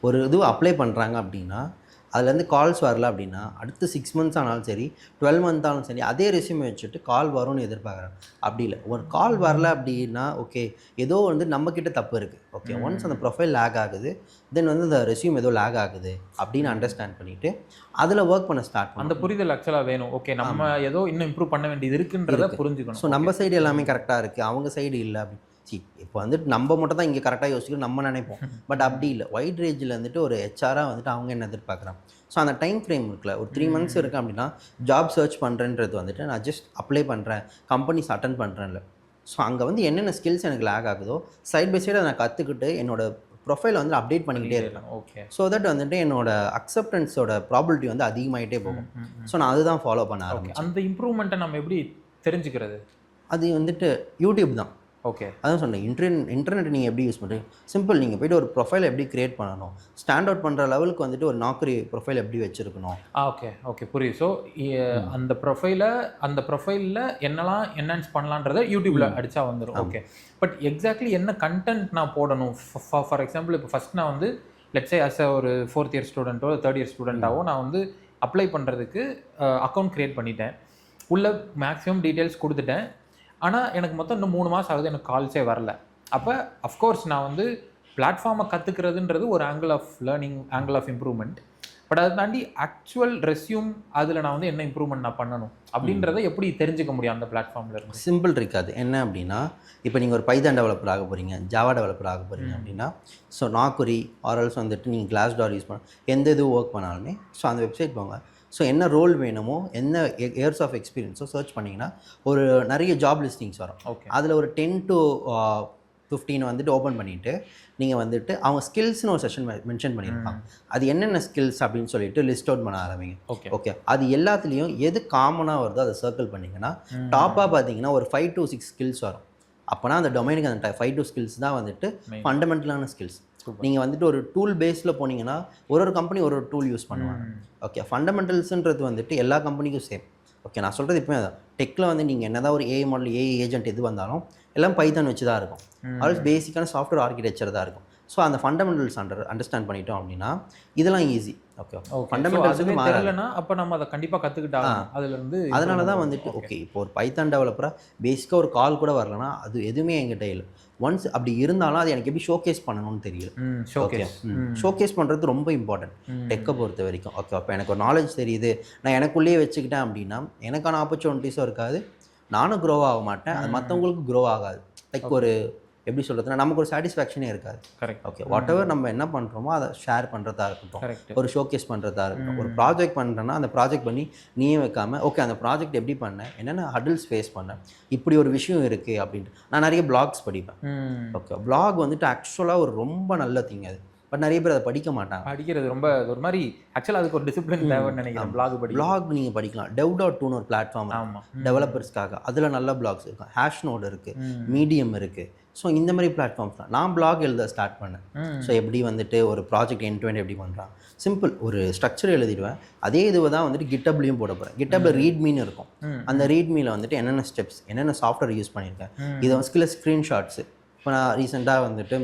Speaker 2: ஒரு இது அப்ளை பண்ணுறாங்க அப்படின்னா அதுலேருந்து கால்ஸ் வரல அப்படின்னா அடுத்து 6 மந்த்ஸ் ஆனாலும் சரி 12 மந்த் ஆனாலும் சரி அதே ரெஸ்யூமே வச்சுட்டு கால் வரும்னு எதிர்பார்க்குறேன். அப்படி இல்லை, ஒரு கால் வரல அப்படின்னா ஓகே ஏதோ வந்து நம்மக்கிட்ட தப்பு இருக்குது. ஓகே ஒன்ஸ் அந்த ப்ரொஃபைல் லேக் ஆகுது, தென் வந்து இந்த ரெஸ்யூம் ஏதோ லேக் ஆகுது அப்படின்னு அண்டர்ஸ்டாண்ட் பண்ணிவிட்டு அதில் ஒர்க் பண்ண ஸ்டார்ட் பண்ணணும்.
Speaker 1: அந்த புரிதல் ஆக்சுவலாக வேணும். ஓகே நம்ம ஏதோ இன்னும் இம்ப்ரூவ் பண்ண வேண்டியது இருக்குன்றத புரிஞ்சுக்கணும்.
Speaker 2: ஸோ நம்ம சைடு எல்லாமே கரெக்டாக இருக்குது, அவங்க சைடு இல்லை அப்படி. இப்போ வந்துட்டு நம்ம மட்டும் தான் இங்கே கரெக்டாக யோசிக்கணும் நம்ம நினைப்போம். பட் அப்படி இல்லை. வைட் ரேஞ்சில் வந்துட்டு ஒரு ஹெச்ஆராக வந்துட்டு அவங்க என்ன எதிர்பார்க்குறாங்க. ஸோ அந்த டைம் ஃப்ரேம் இருக்குல்ல, ஒரு 3 மந்த்ஸ் இருக்குது அப்படின்னா ஜாப் சர்ச் பண்ணுறேன்றது வந்துட்டு நான் ஜஸ்ட் அப்ளை பண்ணுறேன், கம்பெனிஸ் அட்டன் பண்ணுறேன்ல. ஸோ அங்கே வந்து என்னென்ன ஸ்கில்ஸ் எனக்கு லேக் ஆகுதோ சைட் பை சைடு அதை நான் கற்றுக்கிட்டு என்னோட ப்ரொஃபைலை வந்து அப்டேட் பண்ணிக்கிட்டே இருக்கேன்.
Speaker 1: ஓகே.
Speaker 2: ஸோ தட் வந்துட்டு என்னோட அக்செப்டன்ஸோட ப்ராபபிலிட்டி வந்து அதிகமாகிட்டே போகும். ஸோ நான் அதுதான் ஃபாலோ பண்ண ஆரம்பிச்சேன்.
Speaker 1: அந்த இம்ப்ரூவ்மெண்ட்டை நம்ம எப்படி தெரிஞ்சுக்கிறது?
Speaker 2: அது வந்துட்டு யூடியூப் தான்.
Speaker 1: ஓகே.
Speaker 2: அதான் சொன்னேன், இன்டர்நெட் நீங்கள் எப்படி யூஸ் பண்ணுறீங்க, சிம்பிள். நீங்கள் போய்ட்டு ஒரு ப்ரொஃபைல் எப்படி க்ரியேட் பண்ணணும், ஸ்டாண்ட் அவுட் பண்ணுற லெவலுக்கு வந்துட்டு ஒரு நாக்கரி ப்ரொஃபைல் எப்படி வச்சுருக்கணும்.
Speaker 1: ஓகே ஓகே புரியுது. ஸோ அந்த ப்ரொஃபைலில் என்னெல்லாம் என்ஹான்ஸ் பண்ணலான்றதை யூடியூப்பில் அடித்தா வந்துடும். ஓகே. பட் எக்ஸாக்ட்லி என்ன கண்டென்ட் நான் போடணும்? ஃபார் எக்ஸாம்பிள் இப்போ ஃபஸ்ட் நான் வந்து லெட்ஸே அஸ் ஒரு 4th இயர் ஸ்டூடெண்ட்டோ 3rd இயர் ஸ்டூடெண்ட்டாவோ நான் வந்து அப்ளை பண்ணுறதுக்கு அக்கௌண்ட் க்ரியேட் பண்ணிட்டேன், உள்ள மேக்ஸிமம் டீட்டெயில்ஸ் கொடுத்துட்டேன். ஆனால் எனக்கு மொத்தம் இன்னும் 3 மாதம் ஆகுது, எனக்கு கால்ஸே வரல. அப்போ அஃப்கோர்ஸ் நான் வந்து பிளாட்ஃபார்மை கற்றுக்கிறதுன்றது ஒரு angle of learning, angle of improvement. But அதை தாண்டி ஆக்சுவல் ரெஸ்யூம் அதில் நான் வந்து என்ன இம்ப்ரூவ்மெண்ட் நான் பண்ணணும் அப்படின்றத எப்படி தெரிஞ்சுக்க முடியும் அந்த பிளாட்ஃபார்மில் இருந்து?
Speaker 2: சிம்பிள் இருக்காது. என்ன அப்படின்னா, இப்போ நீங்கள் ஒரு பைதான் டெவலப்பர் ஆக போகிறீங்க, ஜாவா டெவலப்பர் ஆக போகிறீங்க அப்படின்னா, ஸோ நாக்குரி ஆர்எல்ஸ் வந்துட்டு நீங்கள் கிளாஸ் டார் யூஸ் பண்ண எந்த இது ஒர்க் பண்ணாலுமே ஸோ அந்த வெப்சைட் போங்க. ஸோ என்ன ரோல் வேணுமோ, என்ன இயர்ஸ் ஆஃப் எக்ஸ்பீரியன்ஸோ சர்ச் பண்ணிங்கன்னா ஒரு நிறைய ஜாப் லிஸ்டிங்ஸ் வரும்.
Speaker 1: ஓகே.
Speaker 2: அதில் ஒரு 10 to 15 வந்துட்டு ஓப்பன் பண்ணிவிட்டு நீங்கள் வந்துட்டு அவங்க ஸ்கில்ஸ்னு ஒரு செஷன் மென்ஷன் பண்ணியிருப்பாங்க. அது என்னென்ன ஸ்கில்ஸ் அப்படின்னு சொல்லிட்டு லிஸ்ட் அவுட் பண்ண ஆரம்பிங்க.
Speaker 1: Okay
Speaker 2: okay. அது எல்லாத்துலேயும் எது காமனாக வருதோ அதை சர்க்கிள் பண்ணிங்கன்னா டாப்பாக பார்த்தீங்கன்னா ஒரு 5 to 6 ஸ்கில்ஸ் வரும். அப்போனா அந்த டொமைனுக்கு அந்த 5 to 6 ஸ்கில்ஸ் தான் வந்துட்டு ஃபண்டமெண்டலான ஸ்கில்ஸ். நீங்கள் வந்துட்டு ஒரு டூல் பேஸில் போனீங்கன்னா ஒரு கம்பெனி ஒரு டூல் யூஸ் பண்ணுவாங்க. ஓகே. ஃபண்டமெண்டல்ஸுன்றது வந்துட்டு எல்லா கம்பெனிக்கும் சேம். ஓகே. நான் சொல்கிறது இப்போ அதான் டெக்கில் வந்து நீங்கள் என்ன தான் ஒரு ஏஐ மாடல், ஏஐ ஏஜென்ட் எது வந்தாலும் எல்லாம் பைத்தான் வச்சு தான் இருக்கும். ஆல்ஸ் பேசிக்கான சாஃப்ட்வேர் ஆர்கிடெக்சர் தான் இருக்கும். ஸோ அந்த ஃபண்டமெண்டல்ஸ் அண்டர்ஸ்டாண்ட் பண்ணிட்டோம் அப்படின்னா இதெல்லாம் ஈஸி. ஓகே.
Speaker 1: ஃபண்டமெண்டல்ஸுக்கு மாறலனா அப்போ நம்ம அதை கண்டிப்பாக கற்றுக்கிட்டாங்க அதுலேருந்து.
Speaker 2: அதனால தான் வந்துட்டு ஓகே இப்போ ஒரு பைத்தான் டெவலப்பராக பேசிக்காக ஒரு கால் கூட வரலன்னா அது எதுவுமே என்கிட்ட இல்லை. ஒன்ஸ் அப்படி இருந்தாலும் அது எனக்கு எப்படி ஷோகேஸ் பண்ணணும்னு தெரியல. ஷோகேஸ் பண்ணுறது ரொம்ப இம்பார்ட்டன்ட் டெக்கை பொறுத்த வரைக்கும். ஓகே. அப்போ எனக்கு ஒரு நாலேஜ் தெரியுது, நான் எனக்குள்ளேயே வச்சுக்கிட்டேன் அப்படின்னா எனக்கான ஆப்பர்ச்சுனிட்டிஸும் இருக்காது, நானும் க்ரோ ஆக மாட்டேன், அது மற்றவங்களுக்கு க்ரோ ஆகாது. லைக் ஒரு எப்படி சொல்கிறதுனா நமக்கு ஒரு சாட்டிஸ்ஃபேக்ஷனே இருக்காது.
Speaker 1: கரெக்ட்.
Speaker 2: ஓகே. வாட் எவர் நம்ம என்ன பண்ணுறோமோ அதை ஷேர் பண்ணுறதா இருக்கட்டும், ஒரு ஷோகேஸ் பண்ணுறதா இருக்கட்டும், ஒரு ப்ராஜெக்ட் பண்ணுறேன்னா அந்த ப்ராஜெக்ட் பண்ணி நீயே வைக்காமல் ஓகே அந்த ப்ராஜெக்ட் எப்படி பண்ணேன், என்னென்ன ஹடில்ஸ் ஃபேஸ் பண்ணேன், இப்படி ஒரு விஷயம் இருக்குது அப்படின்ட்டு. நான் நிறைய பிளாக்ஸ் படிப்பேன். ஓகே. பிளாக் வந்துட்டு ஆக்சுவலாக ஒரு ரொம்ப நல்ல திங் அது. பட் நிறைய பேர் அதை படிக்க மாட்டாங்க.
Speaker 1: படிக்கிறது ரொம்ப ஒரு மாதிரி ஆக்சுவலாக அதுக்கு ஒரு டிசிப்ளின் தேவைன்னு நினைக்கிறேன்.
Speaker 2: பிளாக் நீங்கள் படிக்கலாம். dev.toன்னு ஒரு பிளாட்ஃபார்ம் டெவலப்பர்ஸ்க்காக, அதில் நல்ல பிளாக்ஸ் இருக்கும். ஹேஷ் நோட் இருக்குது, மீடியம் இருக்குது. ஸோ இந்த மாதிரி பிளாட்ஃபார்ம்ஸ் தான் நான் பிளாக் எழுத ஸ்டார்ட் பண்ணேன். ஸோ எப்படி வந்துட்டு ஒரு ப்ராஜெக்ட் எண்ட் டு எண்ட் எப்படி பண்ணுறான், சிம்பிள் ஒரு ஸ்ட்ரக்சர் எழுதிடுவேன். அதே இதுவை தான் வந்துட்டு கிட்டப்லையும் போட போகிறேன். கிட்டப்பில் ரீட்மீன்னு இருக்கும். அந்த ரீட்மீல வந்துட்டு என்னென்ன ஸ்டெப்ஸ், என்னென்ன சாஃப்ட்வேர் யூஸ் பண்ணியிருக்கேன், இதை வந்து ஸ்க்ரீன்ஷாட்ஸு. இப்போ நான் ரீசெண்டாக வந்துட்டு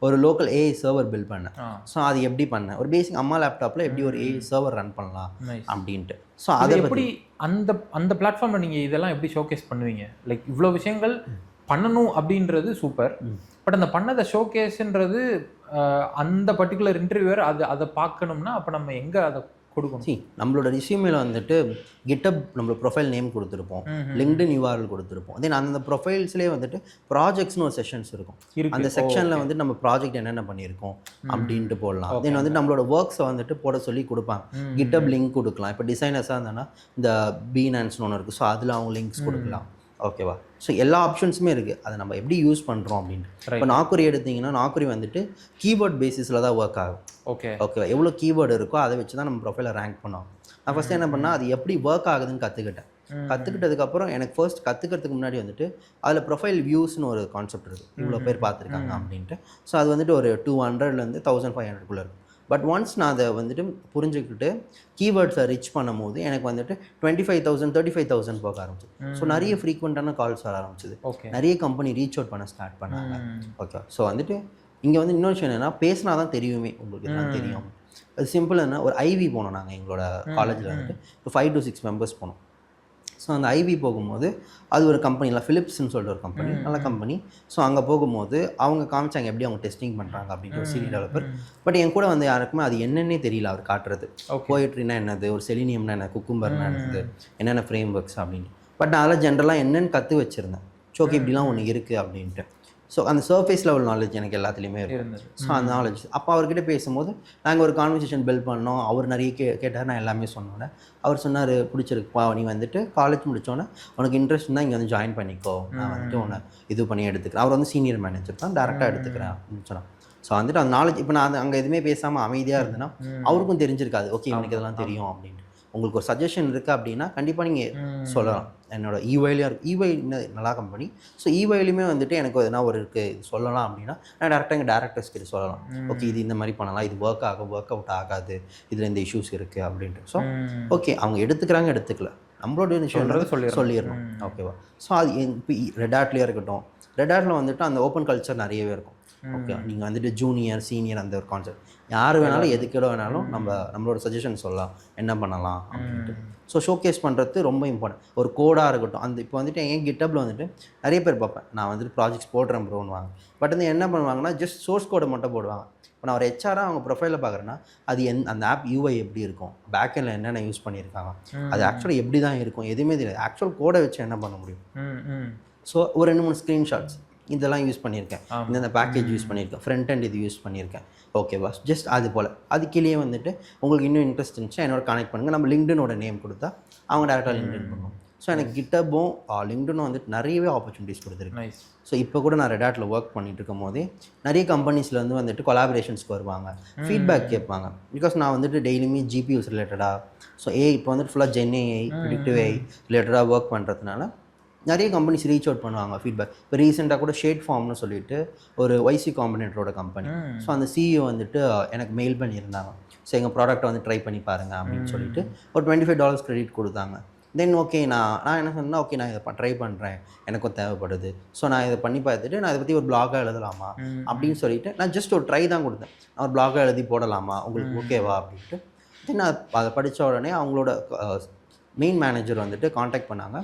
Speaker 2: ஒரு லோக்கல் ஏஐ சர்வர் பில்ட் பண்ணேன். ஸோ அது எப்படி பண்ணேன், ஒரு பேசிக் அம்மா லேப்டாப்பில் எப்படி ஒரு ஏஐ சர்வர் ரன் பண்ணலாம் அப்படின்ட்டு. ஸோ அதை எப்படி
Speaker 1: அந்த பிளாட்ஃபார்மில் நீங்கள் இதெல்லாம் எப்படி ஷோகேஸ் பண்ணுவீங்க? லைக் இவ்வளோ விஷயங்கள் பண்ணணும் அப்படின்றது சூப்பர். பட் அந்த பண்ணதை ஷோகேஸ்ன்றது அந்த பர்டிகுலர் இன்டர்வியூவர் அதை பார்க்கணும்னா அப்போ நம்ம எங்கே அதை கொடுக்கணும்?
Speaker 2: நம்மளோட ரிஸ்யூமேல வந்துட்டு கிட்டப் நம்மளோட ப்ரொஃபைல் நேம் கொடுத்துருப்போம், லிங்க்டின் யூஆர்எல் கொடுத்துருப்போம். தென் அந்த ப்ரொஃபைல்ஸ்லேயே வந்துட்டு ப்ராஜெக்ட்ஸ்னு ஒரு செஷன்ஸ் இருக்கும். அந்த செக்ஷனில் வந்து நம்ம ப்ராஜெக்ட் என்னென்ன பண்ணியிருக்கோம் அப்படின்ட்டு போடலாம். தென் வந்துட்டு நம்மளோட ஒர்க்ஸை வந்துட்டு போட சொல்லி கொடுப்பாங்க. கிட்டப் லிங்க் கொடுக்கலாம். இப்போ டிசைனர்ஸாக இருந்தோன்னா இந்த பீனான்ஸ்னு ஒன்று இருக்குது. ஸோ அதில் அவங்க லிங்க்ஸ் கொடுக்கலாம். ஓகேவா? ஸோ எல்லா ஆப்ஷன்ஸுமே இருக்குது. அதை நம்ம எப்படி யூஸ் பண்ணுறோம் அப்படின்ட்டு. இப்போ நாக்குரி எடுத்திங்கன்னா நாக்குரி வந்துட்டு கீவேர்ட் பேசிஸில் தான் ஒர்க் ஆகும். ஓகேவா? எவ்வளோ கீவேர்டு இருக்கோ அதை வச்சு தான் நம்ம ப்ரொஃபைலை ரேங்க் பண்ணோம். நான் ஃபஸ்ட்டு என்ன பண்ணால் அது எப்படி ஒர்க் ஆகுதுன்னு கற்றுக்கிட்டேன். கற்றுக்கிட்டதுக்கப்புறம் எனக்கு ஃபர்ஸ்ட் கற்றுக்கிறதுக்கு முன்னாடி வந்துட்டு அதில் ப்ரொஃபைல் வியூஸ்னு ஒரு கான்செப்ட் இருக்குது. இவ்வளோ பேர் பார்த்துருக்காங்க அப்படின்ட்டு. ஸோ அது வந்துட்டு ஒரு 200லேருந்து 1500 இருக்கும். பட் ஒன்ஸ் நான் அதை வந்துட்டு புரிஞ்சுக்கிட்டு கீவேர்ட்ஸை ரிச் பண்ணும் போது எனக்கு வந்துட்டு 25,000 35,000 போக ஆரம்பிச்சு. ஸோ நிறைய ஃப்ரீக்வெண்ட்டான கால்ஸ் வர ஆரம்பிச்சிது. நிறைய கம்பெனி ரீச் அவுட் பண்ண ஸ்டார்ட் பண்ணாங்க. ஓகே. ஸோ வந்துட்டு இங்கே வந்து இன்னொரு விஷயம் என்னென்னா பேசினா தான் தெரியுமே உங்களுக்கு எல்லாம் தெரியும். அது சிம்பிள் என்ன, ஒரு ஐவி போனோம் நாங்கள் எங்களோட காலேஜில் வந்துட்டு இப்போ 5 to 6 மெம்பர்ஸ் போனோம். ஸோ அந்த ஐவி போகும்போது அது ஒரு கம்பெனியில் ஃபிலிப்ஸ்ன்னு சொல்லிட்டு ஒரு கம்பெனி, நல்ல கம்பெனி. ஸோ அங்கே போகும்போது அவங்க காமிச்சாங்க எப்படி அவங்க டெஸ்டிங் பண்ணுறாங்க அப்படின்ட்டு ஒரு சீனியர் டெவலப்பர். பட் என் கூட வந்து யாருக்குமே அது என்னென்னே தெரியல. அவர் காட்டுறது போயட்ரினா என்னது, ஒரு செலினியம்னா என்ன, குக்கும்பர்னா என்னது, என்னென்ன ஃப்ரேம் ஒர்க்ஸ் அப்படின்னு. பட் நான் அதில் ஜென்ரலாக என்னென்னு கற்று வச்சுருந்தேன். ஓகே இப்படிலாம் ஒன்று இருக்குது அப்படின்ட்டு. ஸோ அந்த சர்ஃபேஸ் லெவல் நாலேஜ் எனக்கு எல்லாத்துலேயுமே இருக்கும்.
Speaker 1: இருந்தது.
Speaker 2: ஸோ அந்த நாலேஜ் அப்போ அவர்கிட்ட பேசும்போது நாங்கள் ஒரு கான்வர்சேஷன் பில்ட் பண்ணோம். அவர் நிறைய கேட்டார், நான் எல்லாமே சொன்னோன்னே அவர் சொன்னார், பிடிச்சிருக்குப்பா, நீ வந்துட்டு காலேஜ் முடித்தோன்னே உனக்கு இன்ட்ரெஸ்ட் தான் இங்கே வந்து ஜாயின் பண்ணிக்கோ, நான் வந்துட்டு உன்னை இது பண்ணி எடுத்துக்கிறேன். அவர் வந்து சீனியர் மேனேஜர் தான், டேரெக்டாக எடுத்துக்கிறேன் அப்படின்னு சொன்னான். ஸோ வந்துட்டு அந்த நாலேஜ் இப்போ நான் அங்கே எதுவுமே பேசாமல் அமைதியாக இருந்தேன்னா அவருக்கும் தெரிஞ்சிருக்காது, ஓகே இவனுக்கு இதெல்லாம் தெரியும் அப்படின்ட்டு. உங்களுக்கு ஒரு சஜஷன் இருக்குது அப்படின்னா கண்டிப்பாக நீங்கள் சொல்லலாம். என்னோட ஈவைலையும் இருக்குது, ஈவை நல்லா கம்பெனி. ஸோ ஈவைலையுமே வந்துட்டு எனக்கு எதனா ஒரு இருக்குது இது சொல்லலாம் அப்படின்னா நான் டேரெக்டாக எங்கள் டேரக்டர்ஸ் கிட்ட சொல்லலாம், ஓகே இது இந்த மாதிரி பண்ணலாம், இது ஒர்க் அவுட் ஆகாது, இதில் இந்த இஷ்யூஸ் இருக்குது அப்படின்ட்டு. ஸோ ஓகே அவங்க எடுத்துக்கிறாங்க எடுத்துக்கல, நம்மளோட விஷயம் சொல்லிடணும், ஓகேவா. ஸோ அது இப்போ ரெட் ஆர்ட்லேயே இருக்கட்டும், ரெட் ஆர்ட்டில் வந்துட்டு அந்த ஓப்பன் கல்ச்சர் நிறையவே இருக்கும். ஓகே நீங்கள் வந்துட்டு ஜூனியர் சீனியர் அந்த ஒரு கான்செப்ட் யார் வேணாலும் எதுக்கிட வேணாலும் நம்மளோட சஜஷன் சொல்லலாம் என்ன பண்ணலாம் அப்படின்ட்டு. ஸோ ஷோகேஸ் பண்ணுறது ரொம்ப இம்பார்ட்டன்ட். ஒரு கோடாக இருக்கட்டும், அந்த இப்போ வந்துட்டு என் கிட்டப்பில் வந்துட்டு நிறைய பேர் பார்ப்பேன், நான் வந்துட்டு ப்ராஜெக்ட்ஸ் போடுறேன் ப்ரோன்னுவாங்க. பட் வந்து என்ன பண்ணுவாங்கன்னா ஜஸ்ட் சோர்ஸ் கோடை மட்டும் போடுவாங்க. இப்போ நான் ஒரு ஹெச்ஆராக அவங்க ப்ரொஃபைலில் பார்க்குறேன்னா அது அந்த ஆப் யூஐ எப்படி இருக்கும், பேக்கெண்டில் என்னென்ன யூஸ் பண்ணியிருக்காங்க, அது ஆக்சுவலாக எப்படி தான் இருக்கும், எதுவுமே தெரியாது. ஆக்சுவல் கோடை வச்சு என்ன பண்ண முடியும். ஸோ ஒரு 2-3 ஸ்க்ரீன்ஷாட்ஸ் இதெல்லாம் யூஸ் பண்ணியிருக்கேன், இந்த பேக்கேஜ் யூஸ் பண்ணியிருக்கேன், ஃப்ரண்ட் அண்ட் இது யூஸ் பண்ணியிருக்கேன், ஓகேவா. ஜஸ்ட் அது போல் அது கீழே வந்துட்டு உங்களுக்கு இன்னும் இன்ட்ரெஸ்ட் இருந்துச்சு என்னோட கனெக்ட் பண்ணுங்கள், நம்ம லிங்க்டினோட நேம் கொடுத்தா அவங்க டேரெக்டாக லிங்க்டின் பண்ணுவோம். ஸோ எனக்கு கிட்டப்பும் லிங்க்டினும் வந்துட்டு நிறையவே ஆப்பர்ச்சுனிட்டிஸ் கொடுத்துருக்கு. ஸோ இப்போ கூட நான் ரெட் ஆர்ட்டில் ஒர்க் பண்ணிட்டு இருக்கும் போதே நிறைய கம்பெனிஸ்லேருந்து வந்துட்டு கொலாபரேஷன்ஸ்க்கு வருவாங்க, ஃபீட்பேக் கேட்பாங்க. பிகாஸ் நான் வந்துட்டு டெய்லியுமே ஜிபியூஸ் ரிலேட்டடாக, ஸோ இப்போ வந்துட்டு ஃபுல்லாக ஜென்ஏஐ ப்ரிடிக்டிவ் ஏஐ ரிலேட்டடாக ஒர்க் பண்ணுறதுனால நிறைய கம்பெனிஸ் ரீச் அவுட் பண்ணுவாங்க ஃபீட்பேக். இப்போ ரீசெண்டாக கூட ஷேட் ஃபார்ம்னு சொல்லிட்டு ஒரு YC காம்பினேட்டரோட கம்பெனி, ஸோ அந்த சிஇஓ வந்துட்டு எனக்கு மெயில் பண்ணியிருந்தாங்க, ஸோ எங்கள் ப்ராடக்ட்டை வந்து ட்ரை பண்ணி பாருங்கள் அப்படின்னு சொல்லிட்டு ஒரு $25 கிரெடிட் கொடுத்தாங்க. தென் ஓகே நான் என்ன சொன்னேன்னா, ஓகே நான் இதை ட்ரை பண்ணுறேன், எனக்கும் தேவைப்படுது, ஸோ நான் இதை பண்ணி பார்த்துட்டு நான் இதை பற்றி ஒரு பிளாகாக எழுதலாமா அப்படின்னு சொல்லிட்டு நான் ஜஸ்ட் ஒரு ட்ரை தான் கொடுத்தேன். நான் ஒரு பிளாகாக எழுதி போடலாமா, உங்களுக்கு ஓகேவா அப்படின்ட்டு. தென் நான் அதை படித்த உடனே அவங்களோட மெயின் மேனேஜர் வந்துட்டு காண்டாக்ட் பண்ணாங்க.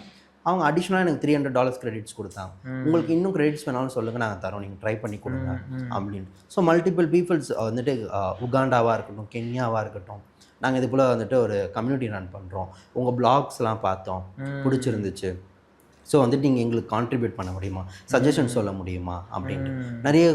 Speaker 2: அவங்க அடிஷ்னலாக எனக்கு $300 கிரெடிட்ஸ் கொடுத்தாங்க. உங்களுக்கு இன்னும் கிரெடிட்ஸ் வேணாலும் சொல்லுங்கள், நாங்கள் தரோம், நீங்கள் ட்ரை பண்ணி கொடுங்க அப்படின்னு. ஸோ மல்டிபிள் பீப்புள்ஸ் வந்துட்டு உகாண்டாவாக இருக்கட்டும், கென்யாவாக இருக்கட்டும், நாங்கள் இது போல் வந்துட்டு ஒரு கம்யூனிட்டி ரன் பண்ணுறோம், உங்கள் பிளாக்ஸ்லாம் பார்த்தோம், பிடிச்சிருந்துச்சு, ஸோ வந்துட்டு நீங்கள் எங்களுக்கு கான்ட்ரிபியூட் பண்ண முடியுமா, சஜஷன் சொல்ல முடியுமா அப்படின்ட்டு நிறைய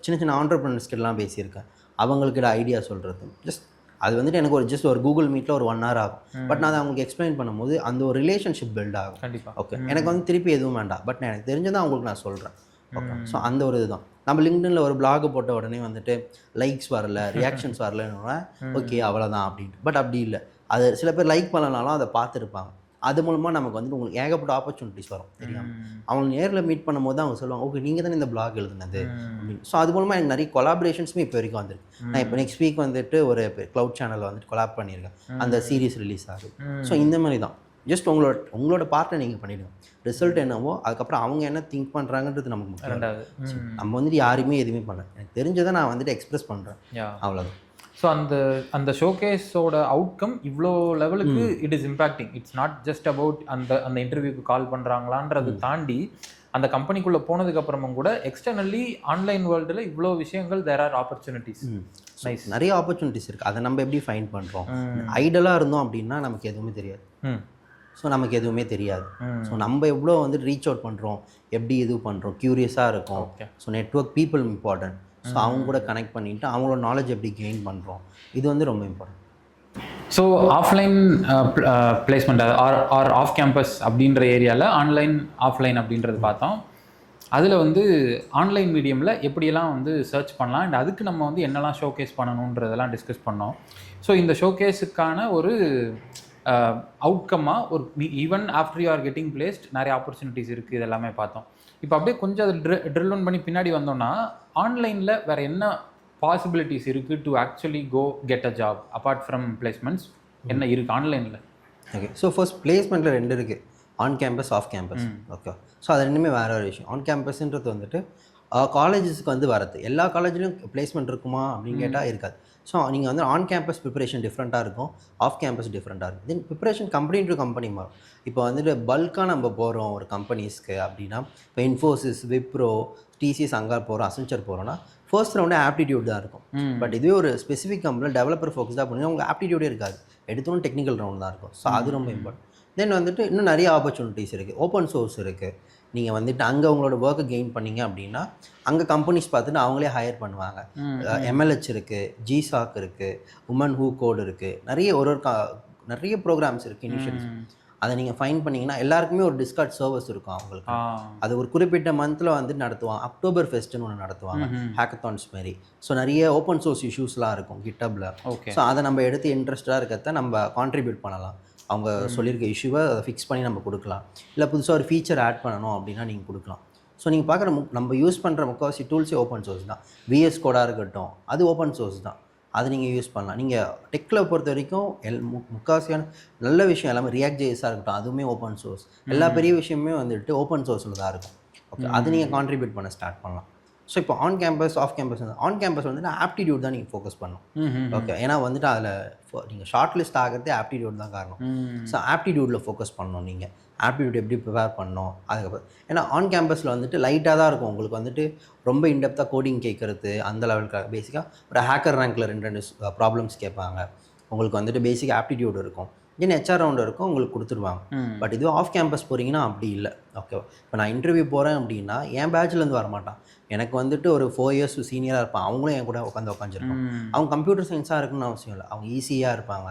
Speaker 2: சின்ன சின்ன ஆண்டர்பிரினர்ஸ்கிட்டலாம் பேசியிருக்கேன். அவங்கக்கிட்ட ஐடியா சொல்கிறது ஜஸ்ட் அது வந்துட்டு எனக்கு ஒரு கூகுள் மீட்டில் ஒரு 1 hour ஆகும். பட் நான் அதை அவங்களுக்கு எக்ஸ்பிளைன் பண்ணும்போது அந்த ஒரு ரிலேஷன்ஷிப் பில்ட் ஆகும். கண்டிப்பாக ஓகே எனக்கு வந்து திருப்பி எதுவும் வேண்டாம், பட் நான் எனக்கு தெரிஞ்சதான் அவங்களுக்கு நான் சொல்கிறேன். ஓகே ஸோ அந்த ஒரு இதுதான். நம்ம லிங்க்டின்ல ஒரு பிளாக் போட்ட உடனே வந்துட்டு லைக்ஸ் வரல, ரியாக்ஷன்ஸ் வரலன்னு ஓகே அவ்வளோதான் அப்படின்ட்டு. பட் அப்படி இல்லை, அது சில பேர் லைக் பண்ணனாலும் அதை பார்த்துருப்பாங்க. அது மூலமாக நமக்கு வந்துட்டு உங்களுக்கு ஏகப்பட்ட ஆப்பர்ச்சுனிட்டிஸ் வரும் தெரியாமல். அவங்க நேரில் மீட் பண்ணும்போது அவங்க சொல்லுவாங்க, ஓகே நீங்கள் தானே இந்த பிளாக் எழுதுனது அப்படின்னு. ஸோ அது மூலமாக எனக்கு நிறைய கொலாபரேஷன்ஸுமே இப்போ வரைக்கும் வந்துருக்கு. நான் இப்போ நெக்ஸ்ட் வீக் வந்துட்டு ஒரு க்ளவுட் சேனலில் வந்துட்டு கொலாப் பண்ணியிருக்கேன், அந்த சீரீஸ் ரிலீஸ் ஆகுது. ஸோ இந்த மாதிரி தான் ஜஸ்ட் உங்களோட பார்ட்டை நீங்கள் பண்ணிவிடுங்க. ரிசல்ட் என்னவோ அதுக்கப்புறம் அவங்க என்ன திங்க் பண்ணுறாங்கன்றது நமக்கு முக்கியம். நம்ம வந்துட்டு யாருமே எதுவுமே பண்ணல, எனக்கு தெரிஞ்சதை நான் வந்துட்டு எக்ஸ்பிரஸ் பண்ணுறேன், அவ்வளோதான்.
Speaker 1: ஸோ அந்த ஷோகேஸோட அவுட்கம் இவ்வளோ லெவலுக்கு it is impacting. It's not just about அந்த இன்டர்வியூக்கு கால் பண்ணுறாங்களான்றது தாண்டி அந்த கம்பெனிக்குள்ளே போனதுக்கு அப்புறமும் கூட எக்ஸ்டர்னலி ஆன்லைன் வேர்ல்டில் இவ்வளோ விஷயங்கள் தேர் ஆர் ஆப்பர்ச்சுனிட்டிஸ். நைஸ்,
Speaker 2: நிறைய ஆப்பர்ச்சுனிட்டிஸ் இருக்குது. அதை நம்ம எப்படி ஃபைண்ட் பண்ணுறோம். ஐடலாக இருந்தோம் அப்படின்னா நமக்கு எதுவுமே தெரியாது. ஸோ நமக்கு எதுவுமே தெரியாது. ஸோ நம்ம எவ்வளோ வந்து ரீச் அவுட் பண்ணுறோம், எப்படி இது பண்ணுறோம், க்யூரியஸாக இருக்கும். So network people important. So அவங்க கூட கனெக்ட் பண்ணிவிட்டு அவங்களோட நாலேஜ் எப்படி கெயின் பண்ணுறோம், இது வந்து ரொம்ப important.
Speaker 1: So offline placement or off campus அப்படின்ற ஏரியாவில் ஆன்லைன் ஆஃப்லைன் அப்படின்றது பார்த்தோம். அதில் வந்து ஆன்லைன் மீடியமில் எப்படியெல்லாம் வந்து சர்ச் பண்ணலாம் அண்ட் அதுக்கு நம்ம வந்து என்னெல்லாம் ஷோகேஸ் பண்ணணுன்றதெல்லாம் டிஸ்கஸ் பண்ணோம். ஸோ இந்த ஷோகேஸுக்கான ஒரு அவுட்கம்மாக ஒரு even after you are getting placed நிறைய ஆப்பர்ச்சுனிட்டிஸ் இருக்குது, இதெல்லாமே பார்த்தோம். இப்போ அப்படியே கொஞ்சம் அதை ட்ரில் ஒன் பண்ணி பின்னாடி வந்தோம்னா ஆன்லைனில் வேறு என்ன பாசிபிலிட்டிஸ் இருக்குது to actually go get a job apart from placements என்ன இருக்குது ஆன்லைனில்?
Speaker 2: ஓகே, ஸோ ஃபர்ஸ்ட் பிளேஸ்மெண்ட்டில் 2 இருக்குது, on campus off campus. Okay, so அது ரெண்டுமே வேறு ஒரு விஷயம். ஆன் கேம்பஸ்ன்றது வந்துட்டு காலேஜஸ்க்கு வந்து வரது, எல்லா காலேஜ்லையும் பிளேஸ்மெண்ட் இருக்குமா அப்படின்னு கேட்டால் இருக்காது. ஸோ நீங்கள் வந்து ஆன் கேம்பஸ் ப்ரிப்பரேஷன் டிஃப்ரெண்ட்டாக இருக்கும், ஆஃப் கேம்பஸ் டிஃப்ரெண்ட்டாக இருக்கும். தென் ப்ரிப்பரேஷன் கம்பெனி டு கம்பெனி மாறும். இப்போ வந்துட்டு பல்காக நம்ம போகிறோம் ஒரு கம்பெனிஸ்க்கு அப்படின்னா, இப்போ இன்ஃபோசிஸ், விப்ரோ, டிசிஎஸ் அங்கே போகிறோம், அசென்ச்சர் போகிறோன்னா ஃபர்ஸ்ட் ரவுண்டே ஆப்டிடியூட் தான் இருக்கும். பட் இதுவே ஒரு ஸ்பெசிஃபிக் கம்பெனியில் டெவலப்பர் ஃபோக்கஸ்டாக பண்ணிங்கன்னா உங்களுக்கு ஆப்டிடியூடே இருக்காது, எடுத்தோன்னு டெக்னிக்கல் ரவுண்ட் தான் இருக்கும். ஸோ அது ரொம்ப இம்பார்ட்டன்ட். தென் வந்துட்டு இன்னும் நிறைய ஆப்பர்ச்சுனிட்டிஸ் இருக்குது, ஓப்பன் சோர்ஸ் இருக்குது. நீங்கள் வந்துட்டு அங்கே உங்களோட ஒர்க்கை கெயின் பண்ணீங்க அப்படின்னா அங்கே கம்பெனிஸ் பார்த்துட்டு அவங்களே ஹையர் பண்ணுவாங்க. எம்எல்ஹெச் இருக்குது, ஜிசாக் இருக்குது, உமன் ஹூ கோட் இருக்குது, நிறைய நிறைய ப்ரோக்ராம்ஸ் இருக்குது, இனிஷியேட்டிவ்ஸ். அதை நீங்கள் ஃபைன் பண்ணிங்கன்னா எல்லாருக்குமே ஒரு டிஸ்கார்ட் சர்வஸ் இருக்கும் அவங்களுக்கு. அது ஒரு குறிப்பிட்ட மந்தில் வந்து நடத்துவாங்க. அக்டோபர் ஃபெஸ்ட்னு ஒன்று நடத்துவாங்க, ஹேக்கத்தான்ஸ் மாரி. ஸோ நிறைய ஓப்பன் சோர்ஸ் இஷ்யூஸ்லாம் இருக்கும் கிட்டப்பில். ஸோ அதை நம்ம எடுத்து இன்ட்ரெஸ்டாக இருக்கிறத நம்ம கான்ட்ரிபியூட் பண்ணலாம். அவங்க சொல்லியிருக்க இஷ்யூவை அதை ஃபிக்ஸ் பண்ணி நம்ம கொடுக்கலாம். இல்லை புதுசாக ஒரு ஃபீச்சர் ஆட் பண்ணணும் அப்படின்னா நீங்கள் கொடுக்கலாம். ஸோ நீங்கள் பார்க்குற நம்ம யூஸ் பண்ணுற முக்கால்வாசி டூல்ஸே ஓப்பன் சோர்ஸ் தான். விஎஸ் கோடாக இருக்கட்டும், அது ஓப்பன் சோர்ஸ் தான். அது நீங்கள் யூஸ் பண்ணலாம். நீங்கள் டெக்கில் பொறுத்த வரைக்கும் முக்கால்வாசியான நல்ல விஷயம் எல்லாமே ரியாக்ட் ஜேஸாக இருக்கட்டும், அதுவுமே ஓப்பன் சோர்ஸ். எல்லா பெரிய விஷயமே வந்துட்டு ஓப்பன் சோர்ஸில் தான் இருக்கும். ஓகே, அது நீங்கள் கான்ட்ரிபியூட் பண்ண ஸ்டார்ட் பண்ணலாம். ஸோ இப்போ on campus off campus on campus வந்துட்டு ஆப்டிடியூட் தான் நீங்கள் ஃபோக்கஸ் பண்ணணும். ஓகே, ஏன்னா வந்துட்டு அதில் நீங்கள் ஷார்ட் லிஸ்ட் ஆகிறதே ஆப்டிடியூட் தான் காரணம். ஸோ ஆப்டிடியூடில் ஃபோக்கஸ் பண்ணணும். நீங்கள் ஆப்டிடியூட் எப்படி ப்ரிப்பேர் பண்ணணும் அதுக்கப்புறம். ஏன்னா ஆன் கேம்பஸில் வந்துட்டு லைட்டாக தான் இருக்கும். உங்களுக்கு வந்துட்டு ரொம்ப இன்டெப்த்தாக கோடிங் கேட்குறது அந்த லெவலுக்கு பேசிக்காக ஒரு ஹேக்கர் ரேங்க்கில் 2 ப்ராப்ளம்ஸ் கேட்பாங்க. உங்களுக்கு வந்துட்டு பேசிக் ஆப்டிடியூட் இருக்கும், தென் ஹெச்ஆர் ரவுண்ட் இருக்கும், உங்களுக்கு கொடுத்துருவாங்க. பட் இதுவும் ஆஃப் கேம்பஸ் போகிறீங்கன்னா அப்படி இல்லை. ஓகேவா, இப்போ நான் இன்டர்வியூ போகிறேன் அப்படின்னா என் பேட்ச்லேருந்து வரமாட்டான். எனக்கு வந்துட்டு ஒரு 4 இயர்ஸ் சீனியராக இருப்பான். அவங்களும் என் கூட உட்காந்துருப்பாங்க. அவங்க கம்ப்யூட்டர் சயின்ஸாக இருக்குன்னு அவசியம் இல்லை, அவங்க ஈஸியாக இருப்பாங்க.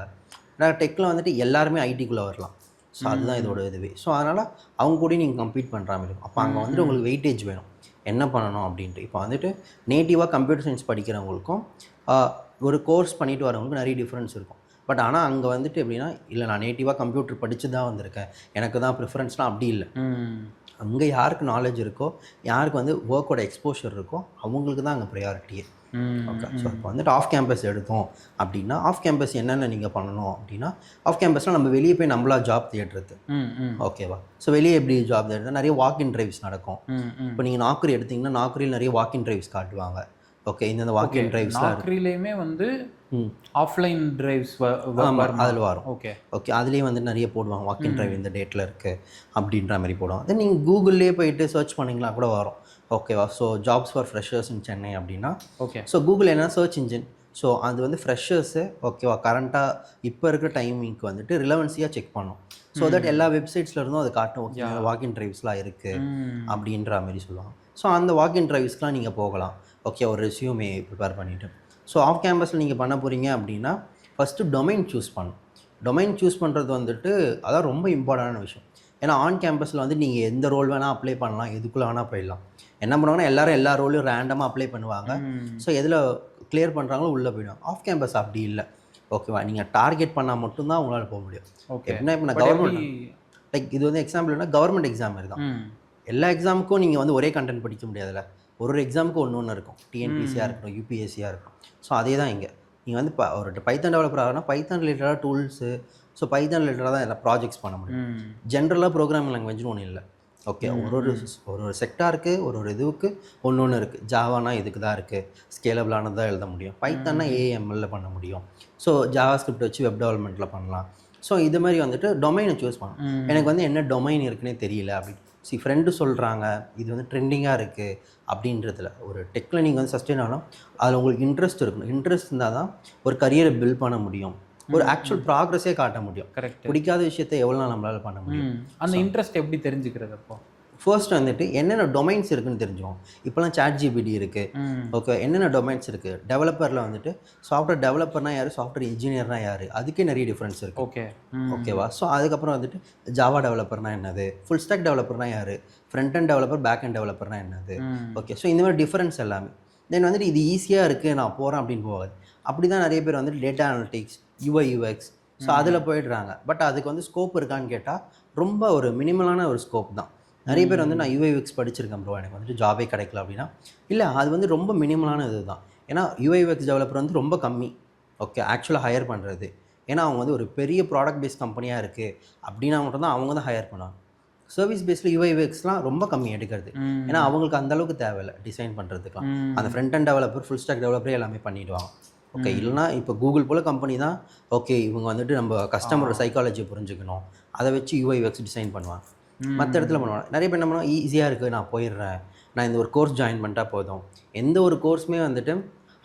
Speaker 2: நான் டெக்கில் வந்துட்டு எல்லாருமே ஐடிக்குள்ளே வரலாம். ஸோ அதுதான் இதோட இதுவே. ஸோ அதனால் அவங்க கூட நீங்கள் கம்ப்ளீட் பண்ணுற மாதிரி இருக்கும். அப்போ அங்கே வந்துட்டு உங்களுக்கு வெயிட்டேஜ் வேணும் என்ன பண்ணணும் அப்படின்ட்டு. இப்போ வந்துட்டு நேட்டிவாக கம்ப்யூட்டர் சயின்ஸ் படிக்கிறவங்களுக்கும் ஒரு கோர்ஸ் பண்ணிட்டு வரவங்களுக்கும் நிறைய டிஃப்ரென்ஸ் இருக்கும். பட் ஆனால் அங்கே வந்துட்டு எப்படின்னா, இல்லை நான் நேட்டிவாக கம்ப்யூட்டர் படித்து தான் வந்திருக்கேன், எனக்கு தான் ப்ரிஃபரன்ஸ்லாம் அப்படி இல்லை. அங்கே யாருக்கு நாலேஜ் இருக்கோ, யாருக்கு வந்து ஒர்க்கோட எக்ஸ்போஷர் இருக்கோ, அவங்களுக்கு தான் அங்கே ப்ரையாரிட்டியே. ஓகே, ஸோ இப்போ வந்துட்டு ஆஃப் கேம்பஸ் எடுத்தோம் அப்படின்னா, ஆஃப் கேம்பஸ் என்னென்ன நீங்கள் பண்ணணும் அப்படின்னா, ஆஃப் கேம்பஸில் நம்ம வெளியே போய் நம்மளா ஜாப் தேடுறது. ஓகேவா, ஸோ வெளியே எப்படி ஜாப் தேடுறது, நிறைய வாக்கின் டிரைவ்ஸ் நடக்கும். இப்போ நீங்கள் நாக்குரி எடுத்திங்கன்னா நாக்குரியில் நிறைய வாக்கின் டிரைவ்ஸ் காட்டுவாங்க. ஓகே, இந்த வாக்கின் டிரைவ்ஸ்லாம்
Speaker 1: நாக்குரியிலையுமே வந்து ஆஃப்லைன் டிரைவ்ஸ்
Speaker 2: அதில் வரும். ஓகே ஓகே, அதுலேயே வந்து நிறைய போடுவாங்க வாக்கின் டிரைவ் இந்த டேட்டில் இருக்குது அப்படின்ற மாதிரி போடுவாங்க. தென் நீங்கள் கூகுள்லேயே போயிட்டு சர்ச் பண்ணிங்களா கூட வரும். ஓகேவா, ஸோ ஜாப்ஸ் ஃபார் ஃப்ரெஷர்ஸ் இன் சென்னை அப்படின்னா. ஓகே, ஸோ கூகுள் என்ன சர்ச் இன்ஜின். ஸோ அது வந்து ஃப்ரெஷர்ஸு ஓகேவா கரண்ட்டாக இப்போ இருக்கிற டைமிங்க்கு வந்துட்டு ரிலவன்ஸியாக செக் பண்ணும். ஸோ தட் எல்லா வெப்சைட்ஸில் இருந்தும் அது காட்டும். ஓகே, வாக்கின் டிரைவ்ஸ்லாம் இருக்குது அப்படின்ற மாதிரி சொல்லுவாங்க. ஸோ அந்த வாக்கின் டிரைவ்ஸ்லாம் நீங்கள் போகலாம். ஓகே, ஒரு ரெஸ்யூமே ப்ரிப்பேர் பண்ணிவிட்டு. ஸோ ஆஃப் கேம்பஸில் நீங்கள் பண்ண போகிறீங்க அப்படின்னா ஃபஸ்ட்டு டொமைன் சூஸ் பண்ணணும். டொமைன் சூஸ் பண்ணுறது வந்துட்டு அதான் ரொம்ப இம்பார்ட்டண்டான விஷயம். ஏன்னா ஆன் கேம்பஸில் வந்து நீங்கள் எந்த ரோல் வேணால் அப்ளை பண்ணலாம், எதுக்குள்ளே வேணால் போயிடலாம். என்ன பண்ணுவாங்கன்னா எல்லாரும் எல்லா ரோலையும் ரேண்டமாக அப்ளை பண்ணுவாங்க. ஸோ எதில் கிளியர் பண்ணுறாங்களோ உள்ளே போயிடும். ஆஃப் கேம்பஸ் அப்படி இல்லை. ஓகேவா, நீங்கள் டார்கெட் பண்ணால் மட்டும்தான் உங்களால் போக முடியும். ஓகே, எப்படின்னா இப்போ நான் கவர்மெண்ட் லைக் இது வந்து எக்ஸாம்பிள்னா கவர்மெண்ட் எக்ஸாம் மாதிரி தான். எல்லா எக்ஸாமுக்கும் நீங்கள் வந்து ஒரே கண்டென்ட் படிக்க முடியாதுல்ல. ஒரு எக்ஸாமுக்கு ஒன்று இருக்கும். டிஎன்பிசியாக இருக்கட்டும், யூபிஎஸ்சியாக இருக்கட்டும். ஸோ அதே தான் இங்கே நீங்கள் வந்து இப்போ ஒரு பைத்தான் டெவலப்பர் ஆகனா பைத்தான் ரிலேட்டடாக டூல்ஸு, ஸோ பைத்தான் ரிலேட்டடாக தான் எல்லா ப்ராஜெக்ட்ஸ் பண்ண முடியும். ஜென்ரலாக ப்ரோக்ராமிங் லாங்குவேஜ்னு ஒன்று இல்லை. ஓகே, ஒரு செக்டாருக்கு ஒரு இதுவுக்கு ஒன்று இருக்குது. ஜாவானா இதுக்கு தான் இருக்குது, ஸ்கேலபிளானது தான் எழுத முடியும். பைத்தான்னா ஏஎம்எல்ல பண்ண முடியும். ஸோ ஜாவா ஸ்கிரிப்ட் வச்சு வெப் டெவலப்மெண்ட்டில் பண்ணலாம். ஸோ இது மாதிரி வந்துட்டு டொமைனை சூஸ் பண்ணலாம். எனக்கு வந்து என்ன டொமைன் இருக்குன்னே தெரியல அப்படின்னு ஃப்ரெண்டு சொல்கிறாங்க, இது வந்து ட்ரெண்டிங்காக இருக்குது அப்படின்றதுல ஒரு டெக்கில் நீங்கள் வந்து சஸ்டெயின் ஆகணும். அதில் உங்களுக்கு இன்ட்ரெஸ்ட் இருக்கணும். இன்ட்ரெஸ்ட் இருந்தால் தான் ஒரு கரியரை பில்ட் பண்ண முடியும், ஒரு ஆக்சுவல் ப்ராக்ரஸே காட்ட முடியும். கரெக்ட், பிடிக்காத விஷயத்தை எவ்வளோ நாள் நம்மளால் பண்ண முடியும்.
Speaker 1: அந்த இன்ட்ரெஸ்ட் எப்படி தெரிஞ்சுக்கிறது? அப்போ
Speaker 2: ஃபர்ஸ்ட் வந்துட்டு என்னென்ன டொமைன்ஸ் இருக்குன்னு தெரிஞ்சுக்கோம். இப்போலாம் ChatGPT இருக்குது. ஓகே, என்னென்ன டொமைன்ஸ் இருக்குது. டெவலப்பரில் வந்துட்டு சாஃப்ட்வேர் டெவலப்பர்னா யார், சாஃப்ட்வேர் இன்ஜினியர்னா யார், அதுக்கே நிறைய டிஃப்ரென்ஸ் இருக்குது.
Speaker 1: ஓகே,
Speaker 2: ஓகேவா. ஸோ அதுக்கப்புறம் வந்துட்டு ஜாவா டெவலப்பர்னா என்னது, ஃபுல் ஸ்டாக் டெவலப்பர்னா யார், front end developer, back end டெவலப்பர்னா என்னது. ஓகே, ஸோ இந்த மாதிரி டிஃப்ரென்ஸ் எல்லாமே. தென் வந்துட்டு இது ஈஸியாக இருக்குது நான் போகிறேன் அப்படின்னு போகாது. அப்படி தான் நிறைய பேர் வந்துட்டு data analytics, UI UX, so அதில் போயிடுறாங்க. பட் அதுக்கு வந்து ஸ்கோப் இருக்கான்னு கேட்டால் ரொம்ப ஒரு மினிமலான ஒரு ஸ்கோப் தான். நிறைய பேர் வந்து நான் UI UX படிச்சிருக்கேன் ப்ரோ, எனக்கு வந்துட்டு ஜாபே கிடைக்கல அப்படின்னா, இல்லை அது வந்து ரொம்ப மினிமலான இது தான். ஏன்னா UI UX டெவலப்பர் வந்து ரொம்ப கம்மி. ஓகே, ஆக்சுவலாக ஹையர் பண்ணுறது. ஏன்னா அவங்க வந்து ஒரு பெரிய ப்ராடக்ட் பேஸ்ட் கம்பெனியாக இருக்குது அப்படின்னா மட்டும்தான் அவங்க தான் ஹையர் பண்ணுவாங்க. சர்வீஸ் பேஸில் UI UXலாம் ரொம்ப கம்மி எடுக்கிறது. ஏன்னா அவங்களுக்கு அந்தளவுக்கு தேவையில்லை டிசைன் பண்ணுறதுக்குலாம். அந்த front end developer, full stack டெவலப்பரே எல்லாமே பண்ணிவிடுவாங்க. ஓகே, இல்லைனா இப்போ கூகுள் போல் கம்பெனி தான். ஓகே, இவங்க வந்துட்டு நம்ம கஸ்டமரோட சைக்காலஜியை புரிஞ்சுக்கணும், அதை வச்சு UI UX டிசைன் பண்ணுவாங்க. மற்ற இடத்துல பண்ணுவாங்க. நிறைய பேர் என்ன பண்ணுவாங்க, ஈஸியாக இருக்குது நான் போயிடுறேன், நான் இந்த ஒரு கோர்ஸ் ஜாயின் பண்ணிட்டா போதும், எந்த ஒரு கோர்ஸுமே வந்துட்டு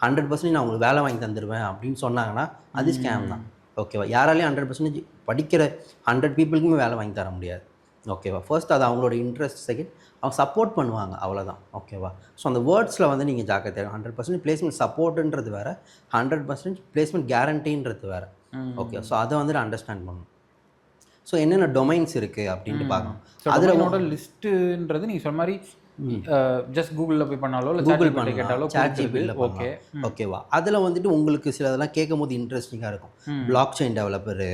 Speaker 2: 100% நான் உங்களுக்கு வேலை வாங்கி தந்துடுவேன் அப்படின்னு சொன்னாங்கன்னா அது ஸ்கேம் தான். ஓகேவா, யாராலையும் 100% படிக்கிற 100 பீப்புளுக்குமே வேலை வாங்கி தர முடியாது. ஓகேவா. ஃபர்ஸ்ட் அது அவங்களோட இன்ட்ரெஸ்ட், செகண்ட் அவங்க சப்போர்ட் பண்ணுவாங்க, அவ்வளோதான். ஓகேவா. ஸோ அந்த வேர்ட்ஸில் வந்து நீங்கள் ஜாக்கிரதை. 100% பிளேஸ்மெண்ட் சப்போர்ட்டுன்றது வேறு, 100% பிளேஸ்மெண்ட் கேரண்டின்றது வேறு. ஓகே. ஸோ அதை வந்துட்டு அண்டர்ஸ்டாண்ட் பண்ணணும். ஸோ என்னென்ன டொமைன்ஸ் இருக்குது அப்படின்ட்டு பார்க்கணும்.
Speaker 1: அதோட லிஸ்ட்டுன்றது நீங்கள் சொன்ன மாதிரி ஜஸ்ட் கூகுளில் போய் பண்ணாலோ இல்லை
Speaker 2: கூகுள்
Speaker 1: பண்ணி கேட்டாலோ
Speaker 2: ChatGPTல ஓகே ஓகேவா. அதில் வந்துட்டு உங்களுக்கு சிலதெல்லாம் கேட்கும் போது இன்ட்ரெஸ்டிங்காக இருக்கும். பிளாக் செயின் டெவலப்பரு,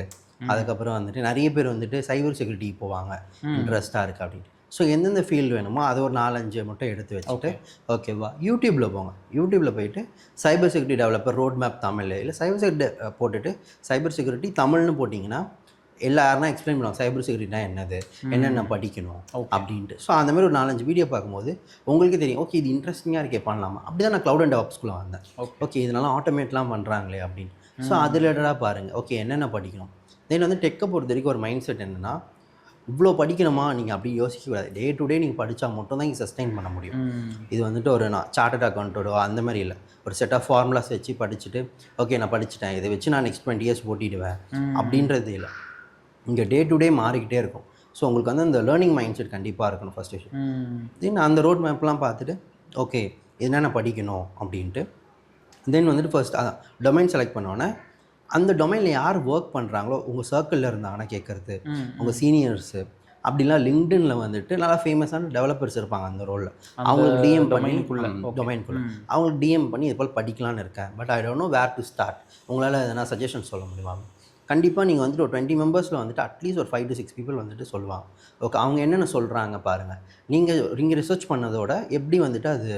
Speaker 2: அதுக்கப்புறம் வந்துட்டு நிறைய பேர் வந்துட்டு சைபர் செக்யூரிட்டி போவாங்க, இன்ட்ரெஸ்ட்டாக இருக்குது அப்படின்ட்டு. ஸோ எந்தெந்த ஃபீல்டு வேணுமோ அதை ஒரு 4-5 மட்டும் எடுத்து வச்சுட்டு ஓகேவா யூடியூப்பில் போங்க. யூடியூப்பில் போயிட்டு cyber security developer road map Tamil இல்லை சைபர் செக்யூரிட்டி போட்டுட்டு சைபர் செக்யூரிட்டி தமிழ்னு போட்டிங்கன்னா எல்லாருனா எக்ஸ்பிளைன் பண்ணுவாங்க சைபர் செக்யூரிட்டினா என்னது, என்னென்ன படிக்கணும் அப்படின்ட்டு. ஸோ அந்த மாதிரி ஒரு 4-5 வீடியோ பார்க்கும்போது உங்களுக்கே தெரியும், ஓகே இது இன்ட்ரெஸ்டிங்காக இருக்கே பண்ணலாமா. அப்படி தான் நான் க்ளவுட் அண்ட் டெவலப்ஸ்குள்ளே வந்தேன். ஓகே இதனால ஆட்டோமேட்லாம் பண்ணுறாங்களே அப்படின்னு. ஸோ அது ரிலேட்டடாக பாருங்கள், ஓகே என்னென்ன படிக்கணும். தென் வந்து டெக்கை பொறுத்த வரைக்கும் ஒரு மைண்ட் செட் என்னென்னா, இவ்வளோ படிக்கணுமா நீங்கள் அப்படி யோசிக்கக்கூடாது. டே டு டே நீங்கள் படித்தா மட்டும் தான் இங்கே சஸ்டெயின் பண்ண முடியும். இது வந்துட்டு ஒரு நான் சார்ட்டட் அக்கௌண்ட்டோட அந்த மாதிரி இல்லை, ஒரு செட் ஆஃப் ஃபார்முலாஸ் வச்சு படிச்சுட்டு ஓகே நான் படிச்சுட்டேன் இதை வச்சு நான் நெக்ஸ்ட் 20 இயர்ஸ் ஓட்டிடுவேன் அப்படின்றது இல்லை. இங்கே டே டு டே மாறிக்கிட்டே இருக்கும். ஸோ உங்களுக்கு வந்து அந்த லேர்னிங் மைண்ட் செட் கண்டிப்பாக இருக்கணும் ஃபஸ்ட் விஷயம். தென் அந்த ரோட் மேப்லாம் பார்த்துட்டு ஓகே என்னென்ன படிக்கணும் அப்படின்ட்டு. தென் வந்துட்டு ஃபர்ஸ்ட் அதான் டொமைன் செலக்ட் பண்ணோன்னே அந்த டொமைனில் யார் ஒர்க் பண்ணுறாங்களோ உங்கள் சர்க்கிளில் இருந்தாங்கன்னா கேட்குறது, உங்கள் சீனியர்ஸு அப்படிலாம் லிங்க்டின்ல வந்துட்டு நல்லா ஃபேமஸான டெவலப்பர்ஸ் இருப்பாங்க அந்த ரோலில். அவங்களுக்கு டிஎம் பண்ணி டொமைனுக்குள்ளே அவங்களுக்கு டிஎம் பண்ணி இது போல் படிக்கலான்னு இருக்கேன், but I don't know where to start. உங்களால் எதனா சஜஷன் சொல்ல முடியுமா. கண்டிப்பாக நீங்கள் வந்துட்டு ஒரு 20 மெம்பர்ஸில் வந்துட்டு அட்லீஸ்ட் ஒரு 5 to 6 பீப்புள் வந்துட்டு சொல்லுவாங்க. ஓகே அவங்க என்னென்ன சொல்கிறாங்க பாருங்கள். நீங்கள் ரிசர்ச் பண்ணதோட எப்படி வந்துட்டு அது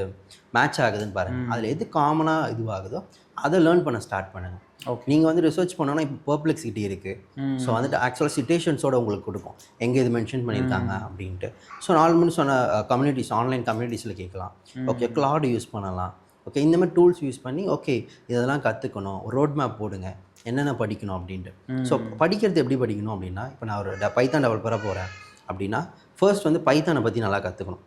Speaker 2: மேட்ச் ஆகுதுன்னு பாருங்கள். அதில் எது காமனாக இதுவாகுதோ அதை லேர்ன் பண்ண ஸ்டார்ட் பண்ணுங்கள். ஓகே நீங்கள் வந்து ரிசர்ச் பண்ணோன்னா இப்போ பெர்ப்ளெக்சிட்டி இருக்குது. ஸோ வந்துட்டு ஆக்சுவலாக சிட்டேஷன்ஸோட உங்களுக்கு கொடுக்கும் எங்கே இது மென்ஷன் பண்ணியிருக்காங்க அப்படின்ட்டு. ஸோ நார்மலி சொன்ன கம்யூனிட்டிஸ் ஆன்லைன் கம்யூனிட்டிஸில் கேட்கலாம். ஓகே கிளாட் யூஸ் பண்ணலாம். ஓகே இந்த மாதிரி டூல்ஸ் யூஸ் பண்ணி ஓகே இதெல்லாம் கற்றுக்கணும், ஒரு ரோட் மேப் போடுங்க என்னென்ன படிக்கணும் அப்படின்ட்டு. ஸோ படிக்கிறது எப்படி படிக்கணும் அப்படின்னா, இப்போ நான் ஒரு பைத்தான் டெவலப்பராக போகிறேன் அப்படின்னா ஃபர்ஸ்ட் வந்து பைத்தானை பற்றி நல்லா கற்றுக்கணும்.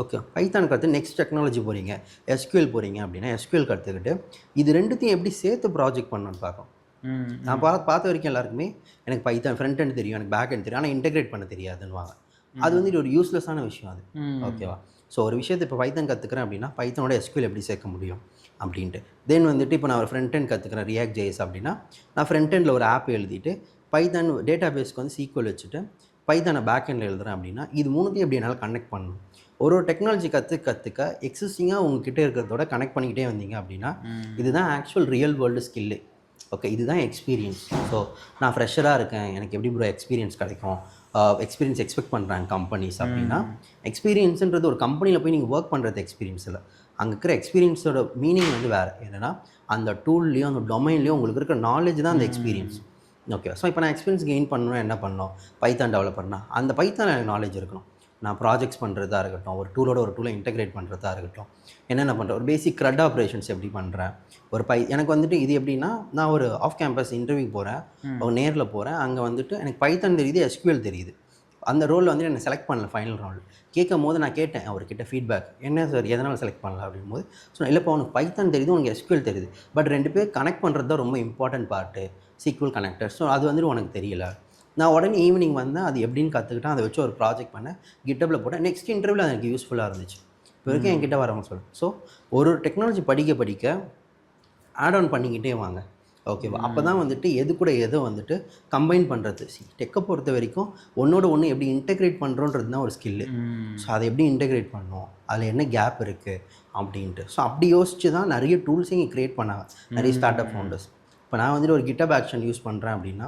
Speaker 2: ஓகே பைத்தான் கற்று நெக்ஸ்ட் டெக்னாலஜி போகிறீங்க, எஸ்கியூஎல் போகிறீங்க அப்படின்னா எஸ்கியூஎல் கற்றுக்கிட்டு இது ரெண்டுத்தையும் எப்படி சேர்த்து ப்ராஜெக்ட் பண்ணணும்னு பார்க்கணும். நான் பார்த்த வரைக்கும் எல்லாருக்குமே எனக்கு பைத்தான் ஃப்ரண்ட் எண்ட் தெரியும், எனக்கு பேக் எண்ட் தெரியும், ஆனால் இன்டெகிரேட் பண்ண தெரியாதுன்னுவாங்க. அது வந்து ஒரு யூஸ்லெஸ்ஸான விஷயம் அது. ஓகேவா. ஸோ ஒரு விஷயத்தை இப்போ பைத்தான் கற்றுக்கிறேன் அப்படின்னா பைத்தானோட எஸ்கியூஎல் எப்படி சேர்க்க முடியும் அப்படின்ட்டு. தென் வந்துட்டு இப்போ நான் ஒரு ஃப்ரண்ட் எண்ட் கற்றுக்கிறேன் ரியாக்ட் ஜேஎஸ் அப்படின்னா நான் ஃப்ரண்ட் எண்டில் ஒரு ஆப் எழுதிட்டு பைத்தான் டேட்டா பேஸ்க்கு வந்து சீக்வல் வச்சுட்டு பைத்தானை பேக் எண்டில் எழுதுறேன் அப்படின்னா இது மூணுத்தையும் எப்படி என்னால் கனெக்ட் பண்ணணும். ஒரு டெக்னாலஜி கற்றுக்க எக்ஸிஸ்டிங்காக உங்ககிட்ட இருக்கிறதோட கனெக்ட் பண்ணிக்கிட்டே வந்தீங்க அப்படின்னா இதுதான் actual real world skill. Okay இதுதான் எக்ஸ்பீரியன்ஸ். ஸோ நான் ஃப்ரெஷராக இருக்கேன், எனக்கு எப்படி ப்ரோ எக்ஸ்பீரியன்ஸ் கிடைக்கும், எக்ஸ்பீரியன்ஸ் எக்ஸ்பெக்ட் பண்ணுறாங்க கம்பெனிஸ் அப்படின்னா எக்ஸ்பீரியன்ஸுன்றது ஒரு கம்பெனியில் போய் நீங்கள் ஒர்க் பண்ணுறது எக்ஸ்பீரியன்ஸ் இல்லை. அங்கே இருக்கிற எக்ஸ்பீரியன்ஸோட மீனிங் வந்து வேறு. என்னென்னா அந்த டூல்லையும் அந்த டொமைன்லேயும் உங்களுக்கு இருக்கிற நாலேஜ் தான் அந்த எக்ஸ்பீரியன்ஸ். ஓகே ஸோ இப்போ நான் எக்ஸ்பீரியன்ஸ் கெயின் பண்ணணும் என்ன பண்ணணும், பைத்தான் டெவலப்பர்னா அந்த பைத்தான் எனக்கு நாலேஜ் இருக்கணும். நான் ப்ராஜெக்ட்ஸ் பண்ணுறதா இருக்கட்டும், ஒரு டூலோட ஒரு டூலை இன்டெகிரேட் பண்ணுறதா இருக்கட்டும், என்னென்ன பண்ணுறேன், ஒரு பேசிக் க்ரட் ஆப்ரேஷன்ஸ் எப்படி பண்ணுறேன், ஒரு எனக்கு வந்துட்டு இது எப்படின்னா நான் ஒரு ஆஃப் கேம்பஸ் இன்டர்வியூ போகிறேன், ஒரு நேரில் போகிறேன், அங்கே வந்துட்டு எனக்கு பைத்தான் தெரியுது, எஸ்கியூஎல் தெரியுது. அந்த ரோலில் வந்துட்டு என்னை செலக்ட் பண்ணல ஃபைனல் ரவுண்ட். கேட்கும் போது நான் கேட்டேன் அவர்கிட்ட ஃபீட்பேக், என்ன சார் எதனால் செலக்ட் பண்ணல அப்படிங்கும்போது ஸோ இல்லைப்பா உனக்கு பைத்தான் தெரியுது, உனக்கு எஸ்கியூஎல் தெரியுது, பட் 2 பேர் கனெக்ட் பண்ணுறது தான் ரொம்ப important part, SQL connector. So அது வந்துட்டு உனக்கு தெரியல. நான் உடனே ஈவினிங் வந்தேன், அது எப்படின்னு கற்றுக்கிட்டேன், அதை வச்சு ஒரு ப்ராஜெக்ட் பண்ணேன், கிட்டப்பில் போட்டேன். நெக்ஸ்ட் இன்டர்வியூவில் அது எனக்கு யூஸ்ஃபுல்லாக இருந்துச்சு. இப்போ வரைக்கும் என்கிட்ட வரவங்க சொல்லுவேன். ஸோ ஒரு டெக்னாலஜி படிக்க ஆட் ஆன் பண்ணிக்கிட்டே வாங்க. ஓகேவா. அப்போ தான் வந்துட்டு எது கூட எதோ வந்துட்டு கம்பைன் பண்ணுறது. டெக்கை பொறுத்த வரைக்கும் ஒன்றோட ஒன்று எப்படி இன்டெகிரேட் பண்ணுறோன்றது தான் ஒரு ஸ்கில்லு. ஸோ அதை எப்படி இன்டெகிரேட் பண்ணணும், அதில் என்ன கேப் இருக்குது அப்படின்ட்டு. ஸோ அப்படி யோசிச்சு தான் நிறைய டூல்ஸையும் இங்கே க்ரியேட் பண்ணாங்க நிறைய ஸ்டார்ட் அப் ஃபவுண்டர்ஸ். இப்போ நான் வந்துட்டு ஒரு GitHub ஆக்ஷன் யூஸ் பண்ணுறேன் அப்படின்னா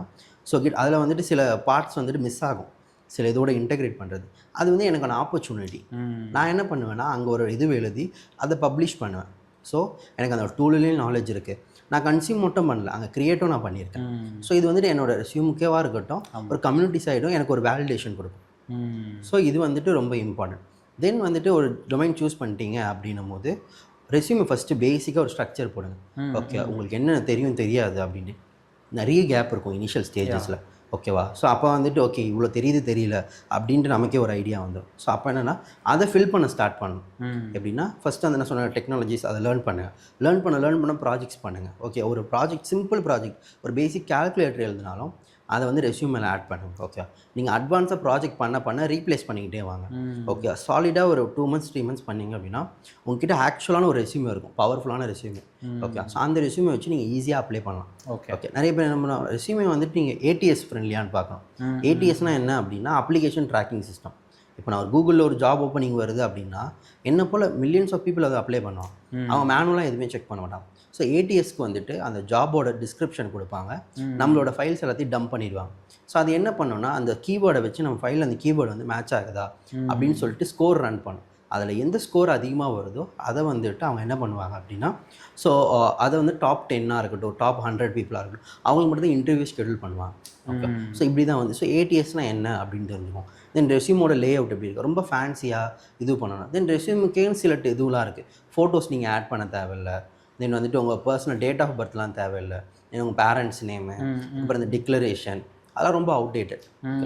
Speaker 2: ஸோ அதில் வந்துட்டு சில பார்ட்ஸ் வந்துட்டு மிஸ் ஆகும், சில இதோட இன்டெகிரேட் பண்ணுறது. அது வந்து எனக்கான ஆப்பர்ச்சுனிட்டி. நான் என்ன பண்ணுவேன்னா அங்கே ஒரு இது எழுதி அதை பப்ளிஷ் பண்ணுவேன். ஸோ எனக்கு அந்த டூல்லேயும் நாலேஜ் இருக்குது. நான் கன்சியூம் மட்டும் பண்ணல, அங்கே க்ரியேட்டும் நான் பண்ணியிருக்கேன். ஸோ இது வந்துட்டு என்னோட ரெஸ்யூமுக்கேவாக இருக்கட்டும், ஒரு கம்யூனிட்டி சைடும் எனக்கு ஒரு வேலிடேஷன் கொடுக்கும். ஸோ இது வந்துட்டு ரொம்ப இம்பார்ட்டன்ட். தென் வந்துட்டு ஒரு டொமைன் சூஸ் பண்ணிட்டீங்க அப்படின்னும் போது ரெஸ்யூமை ஃபஸ்ட்டு பேசிக்காக ஒரு ஸ்ட்ரக்சர் போடுங்க. ஓகே உங்களுக்கு என்ன தெரியும் தெரியாது அப்படின்னு நிறைய கேப் இருக்கும் இனிஷியல் ஸ்டேஜஸில். ஓகேவா. ஸோ அப்போ வந்துட்டு ஓகே இவ்வளோ தெரியுது தெரியல அப்படின்ட்டு நமக்கே ஒரு ஐடியா வந்துடும். ஸோ அப்போ என்னென்னா அதை ஃபில் பண்ண ஸ்டார்ட் பண்ணணும். எப்படின்னா ஃபஸ்ட்டு அந்த என்ன சொன்ன டெக்னாலஜிஸ் அதை லேர்ன் பண்ண ப்ராஜெக்ட்ஸ் பண்ணுங்கள். ஓகே ஒரு ப்ராஜெக்ட் சிம்பிள் ப்ராஜெக்ட் ஒரு பேசிக் கால்குலேட்டர் எழுதினாலும் அதை வந்து ரெஸ்யூமில் ஆட் பண்ணுங்க. ஓகே, நீங்கள் அட்வான்ஸாக ப்ராஜெக்ட் பண்ண ரீப்ளேஸ் பண்ணிக்கிட்டே வாங்க. ஓகே, சாலிடாக ஒரு 2 months 3 months பண்ணீங்க அப்படின்னா உங்ககிட்ட ஆக்சுவலான ஒரு ரெஸ்யூமே இருக்கும், பவர்ஃபுல்லான ரெஸ்யூமே. ஓகே, ஸோ அந்த ரெஸ்யூமே வச்சு நீங்கள் ஈஸியாக அப்ளை பண்ணலாம். ஓகே, நிறைய பேர் என்ன பண்ணலாம், ரெஸ்யூமே வந்துட்டு நீங்கள் ஏடிஎஸ் ஃப்ரெண்ட்லியான்னு பார்க்கணும். ஏடிஎஸ்னால் என்ன அப்படின்னா அப்ளிகேஷன் ட்ராக்கிங் சிஸ்டம். இப்போ நான் ஒரு கூகுளில் ஒரு ஜாப் ஓப்பனிங் வருது அப்படின்னா என்ன போல் மில்லியன்ஸ் ஆஃப் பீப்புள் அதை அப்ளை பண்ணுவான். அவங்க மேனுவலாக எதுவுமே செக் பண்ண மாட்டாங்க. ஸோ ஏடிஎஸ்க்கு வந்துட்டு அந்த ஜாபோட டிஸ்கிரிப்ஷன் கொடுப்பாங்க, நம்மளோட ஃபைல்ஸ் எல்லாத்தையும் டம்ப் பண்ணிடுவாங்க. ஸோ அது என்ன பண்ணோன்னா அந்த கீவேர்டை வச்சு நம்ம ஃபைலில் அந்த கீவேர்டு வந்து மேட்ச் ஆகுதா அப்படின்னு சொல்லிட்டு ஸ்கோர் ரன் பண்ணும். அதில் எந்த ஸ்கோர் அதிகமாக வருதோ அதை வந்துட்டு அவங்க என்ன பண்ணுவாங்க அப்படின்னா, ஸோ அதை வந்து டாப் 10 இருக்கட்டும், டாப் 100 பீப்புளாக இருக்கட்டும், அவங்களுக்கு மட்டும் தான் இன்டர்வியூ ஷெட்யூல் பண்ணுவாங்க. ஓகே, ஸோ இப்படி தான் வந்து ஸோ ஏடிஎஸ்னால் என்ன அப்படின்னு தெரிஞ்சுக்கும். தென் ரெஸ்யூமோட லே அவுட் எப்படி இருக்குது, ரொம்ப ஃபேன்சியாக இது பண்ணணும். தென் ரெஸ்யூமுக்கேன்னு சில இதுவெலாம் இருக்குது. ஃபோட்டோஸ் நீங்கள் ஆட் பண்ண தேவையில்லை. தென் வந்துட்டு உங்கள் பர்சனல் டேட் ஆஃப் பர்த்லாம் தேவையில்லை. தென் உங்கள் பேரண்ட்ஸ் நேமு, அப்புறம் இந்த டிக்ளரேஷன், அதெல்லாம் ரொம்ப அவுடேட்டட்.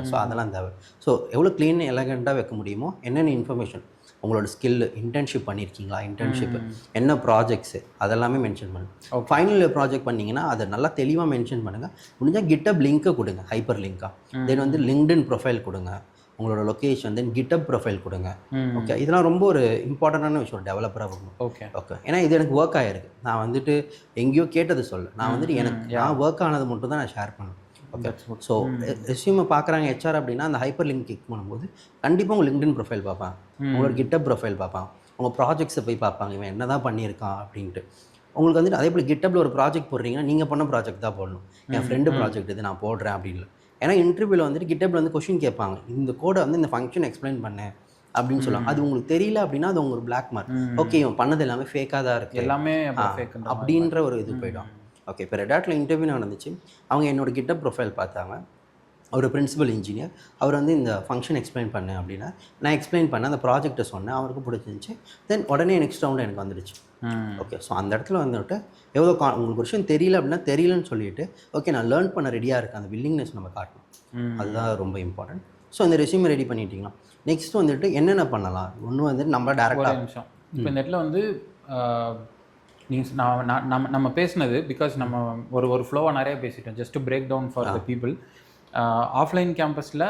Speaker 2: ஸோ அதெல்லாம் தேவை. ஸோ எவ்வளோ க்ளீன் எலகண்ட்டாக வைக்க முடியுமோ, என்னென்ன இன்ஃபர்மேஷன், உங்களோட ஸ்கில், இன்டர்ன்ஷிப் பண்ணியிருக்கீங்களா, இன்டர்ன்ஷிப்பு என்ன ப்ராஜெக்ட்ஸு, அதெல்லாமே மென்ஷன் பண்ணுங்கள். ஃபைனல் இயர் ப்ராஜெக்ட் பண்ணிங்கன்னா அதை நல்லா தெளிவாக மென்ஷன் பண்ணுங்கள். முடிஞ்சால் கிட்டப் லிங்க்கை கொடுங்க, ஹைப்பர் லிங்காக. தென் வந்து லிங்க்டின் ப்ரொஃபைல் கொடுங்க, உங்களோட லொக்கேஷன், தென் கிட்டப் ப்ரொஃபைல் கொடுங்க. ஓகே, இதெல்லாம் ரொம்ப ஒரு இம்பார்ட்டண்டான விஷயம் டெவலப்பராக இருக்கும். ஓகே, ஏன்னா இது எனக்கு ஒர்க் ஆகிருக்கு. நான் வந்துட்டு எங்கேயோ கேட்டது சொல்ல, நான் வந்துட்டு எனக்கு நான் ஒர்க் ஆனது மட்டும் தான் நான் ஷேர் பண்ணேன். ஓகே, ஸோ ரெஸ்யூமை பார்க்குறாங்க ஹெச்ஆர் அப்படின்னா அந்த ஹைப்பர் லிங்க் கிளிக் பண்ணும்போது கண்டிப்பாக உங்கள் லிங்க்டின் ப்ரொஃபைல் பார்ப்பாங்க, உங்களோட கிட்டப் ப்ரொஃபைல் பார்ப்பாங்க, உங்கள் ப்ராஜெக்ட்ஸை போய் பார்ப்பாங்க, இவன் என்ன தான் பண்ணியிருக்கான் அப்படின்ட்டு. உங்களுக்கு வந்துட்டு அதே போல் கிட்டப்பில் ஒரு ப்ராஜெக்ட் போடுறீங்கன்னா நீங்கள் பண்ண ப்ராஜெக்ட் தான் போடணும். என் ஃப்ரெண்டு ப்ராஜெக்ட் இது நான் போடுறேன் அப்படின்னு. ஏன்னா இன்டர்வியூவில் வந்துட்டு கிட்டப்பில் வந்து கொஷின் கேட்பாங்க, இந்த கோடை வந்து இந்த ஃபங்க்ஷன் எக்ஸ்பிளைன் பண்ணேன் அப்படின்னு சொல்லுவாங்க. அது உங்களுக்கு தெரியல அப்படின்னா அது உங்களுக்கு பிளாக் மார்க். ஓகே, இவன் பண்ணது எல்லாமே ஃபேக்காக தான் இருக்குது, எல்லாமே அப்படின்ற ஒரு இது போய்டும். ஓகே, இப்போ ரெட் ஹாட்டில் இன்டர்வியூ நடந்துச்சு. அவங்க என்னோட கிட்டப் ப்ரொஃபைல் பார்த்தாங்க. ஒரு பிரின்சிபல் இன்ஜினியர், அவர் வந்து இந்த ஃபங்க்ஷன் எக்ஸ்பிளைன் பண்ணேன் அப்படின்னா நான் எக்ஸ்பிளைன் பண்ணேன், அந்த ப்ராஜெக்ட்டை சொன்னேன், அவருக்கு பிடிச்சிருந்துச்சு. தென் உடனே நெக்ஸ்ட் ரவுண்டு எனக்கு வந்துடுச்சு. ஓகே, ஸோ அந்த இடத்துல வந்துட்டு எவ்வளோ உங்களுக்கு ஒரு விஷயம் தெரியல அப்படின்னா தெரியலன்னு சொல்லிட்டு ஓகே நான் லேர்ன் பண்ண ரெடியாக இருக்கேன், அந்த வில்லிங்னஸ் நம்ம காட்டணும். அதுதான் ரொம்ப இம்பார்ட்டன்ட். ஸோ இந்த ரெஸ்யூமே ரெடி பண்ணிட்டீங்களா, நெக்ஸ்ட் வந்துட்டு என்னென்ன பண்ணலாம். ஒன்று வந்துட்டு நம்ம டேரெக்டாக
Speaker 1: நிமிஷம் இப்போ இந்த இடத்துல வந்து நீங்கள் நம்ம பேசினது பிகாஸ் நம்ம ஒரு ஃப்ளோவாக நிறைய பேசிட்டோம். Just to break down for the people. Offline கேம்பஸில்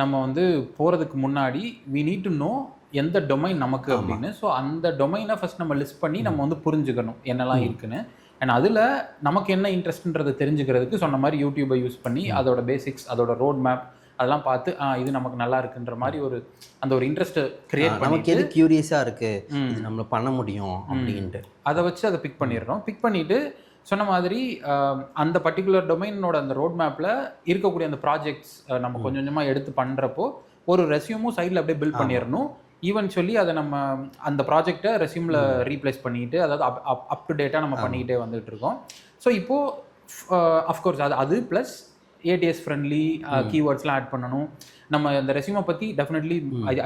Speaker 1: நம்ம வந்து போகிறதுக்கு முன்னாடி வி நீட் டு நோ எந்த டொமைன் நமக்கு அப்படின்னு. ஸோ அந்த டொமைனை ஃபஸ்ட் நம்ம லிஸ்ட் பண்ணி நம்ம வந்து புரிஞ்சுக்கணும் என்னெல்லாம் இருக்குன்னு. அண்ட் அதில் நமக்கு என்ன இன்ட்ரெஸ்ட்ன்றதை தெரிஞ்சுக்கிறதுக்கு சொன்ன மாதிரி யூடியூப்பை யூஸ் பண்ணி அதோட பேசிக்ஸ், அதோட ரோட் மேப் அதெல்லாம் பார்த்து இது நமக்கு நல்லா இருக்குன்ற மாதிரி ஒரு அந்த ஒரு இன்ட்ரெஸ்ட்டை கிரியேட் பண்ணி
Speaker 2: நமக்கு எது க்யூரியஸாக இருக்குது இது நம்ம பண்ண முடியும் அப்படின்ட்டு
Speaker 1: அதை வச்சு அதை பிக் பண்ணிடுறோம். பிக் பண்ணிவிட்டு சொன்ன மாதிரி அந்த பர்டிகுலர் டொமைனோட அந்த ரோட் மேப்பில் இருக்கக்கூடிய அந்த ப்ராஜெக்ட்ஸ் நம்ம கொஞ்சம் கொஞ்சமாக எடுத்து பண்ணுறப்போ ஒரு ரெஸ்யூமும் சைடில் அப்படியே பில்ட் பண்ணிடணும். ஈவென்ச்சுவலி அதை நம்ம அந்த ப்ராஜெக்டை ரெஸ்யூமில் ரீப்ளேஸ் பண்ணிக்கிட்டு அதாவது அப் டு டேட்டாக நம்ம பண்ணிக்கிட்டே வந்துட்டு இருக்கோம். ஸோ இப்போது அஃப்கோர்ஸ் அது ப்ளஸ் ஏடிஎஸ் ஃப்ரெண்ட்லி கீவேர்ட்ஸ்லாம் ஆட் பண்ணணும். நம்ம இந்த ரெஸ்யூமை பற்றி டெஃபினெட்லி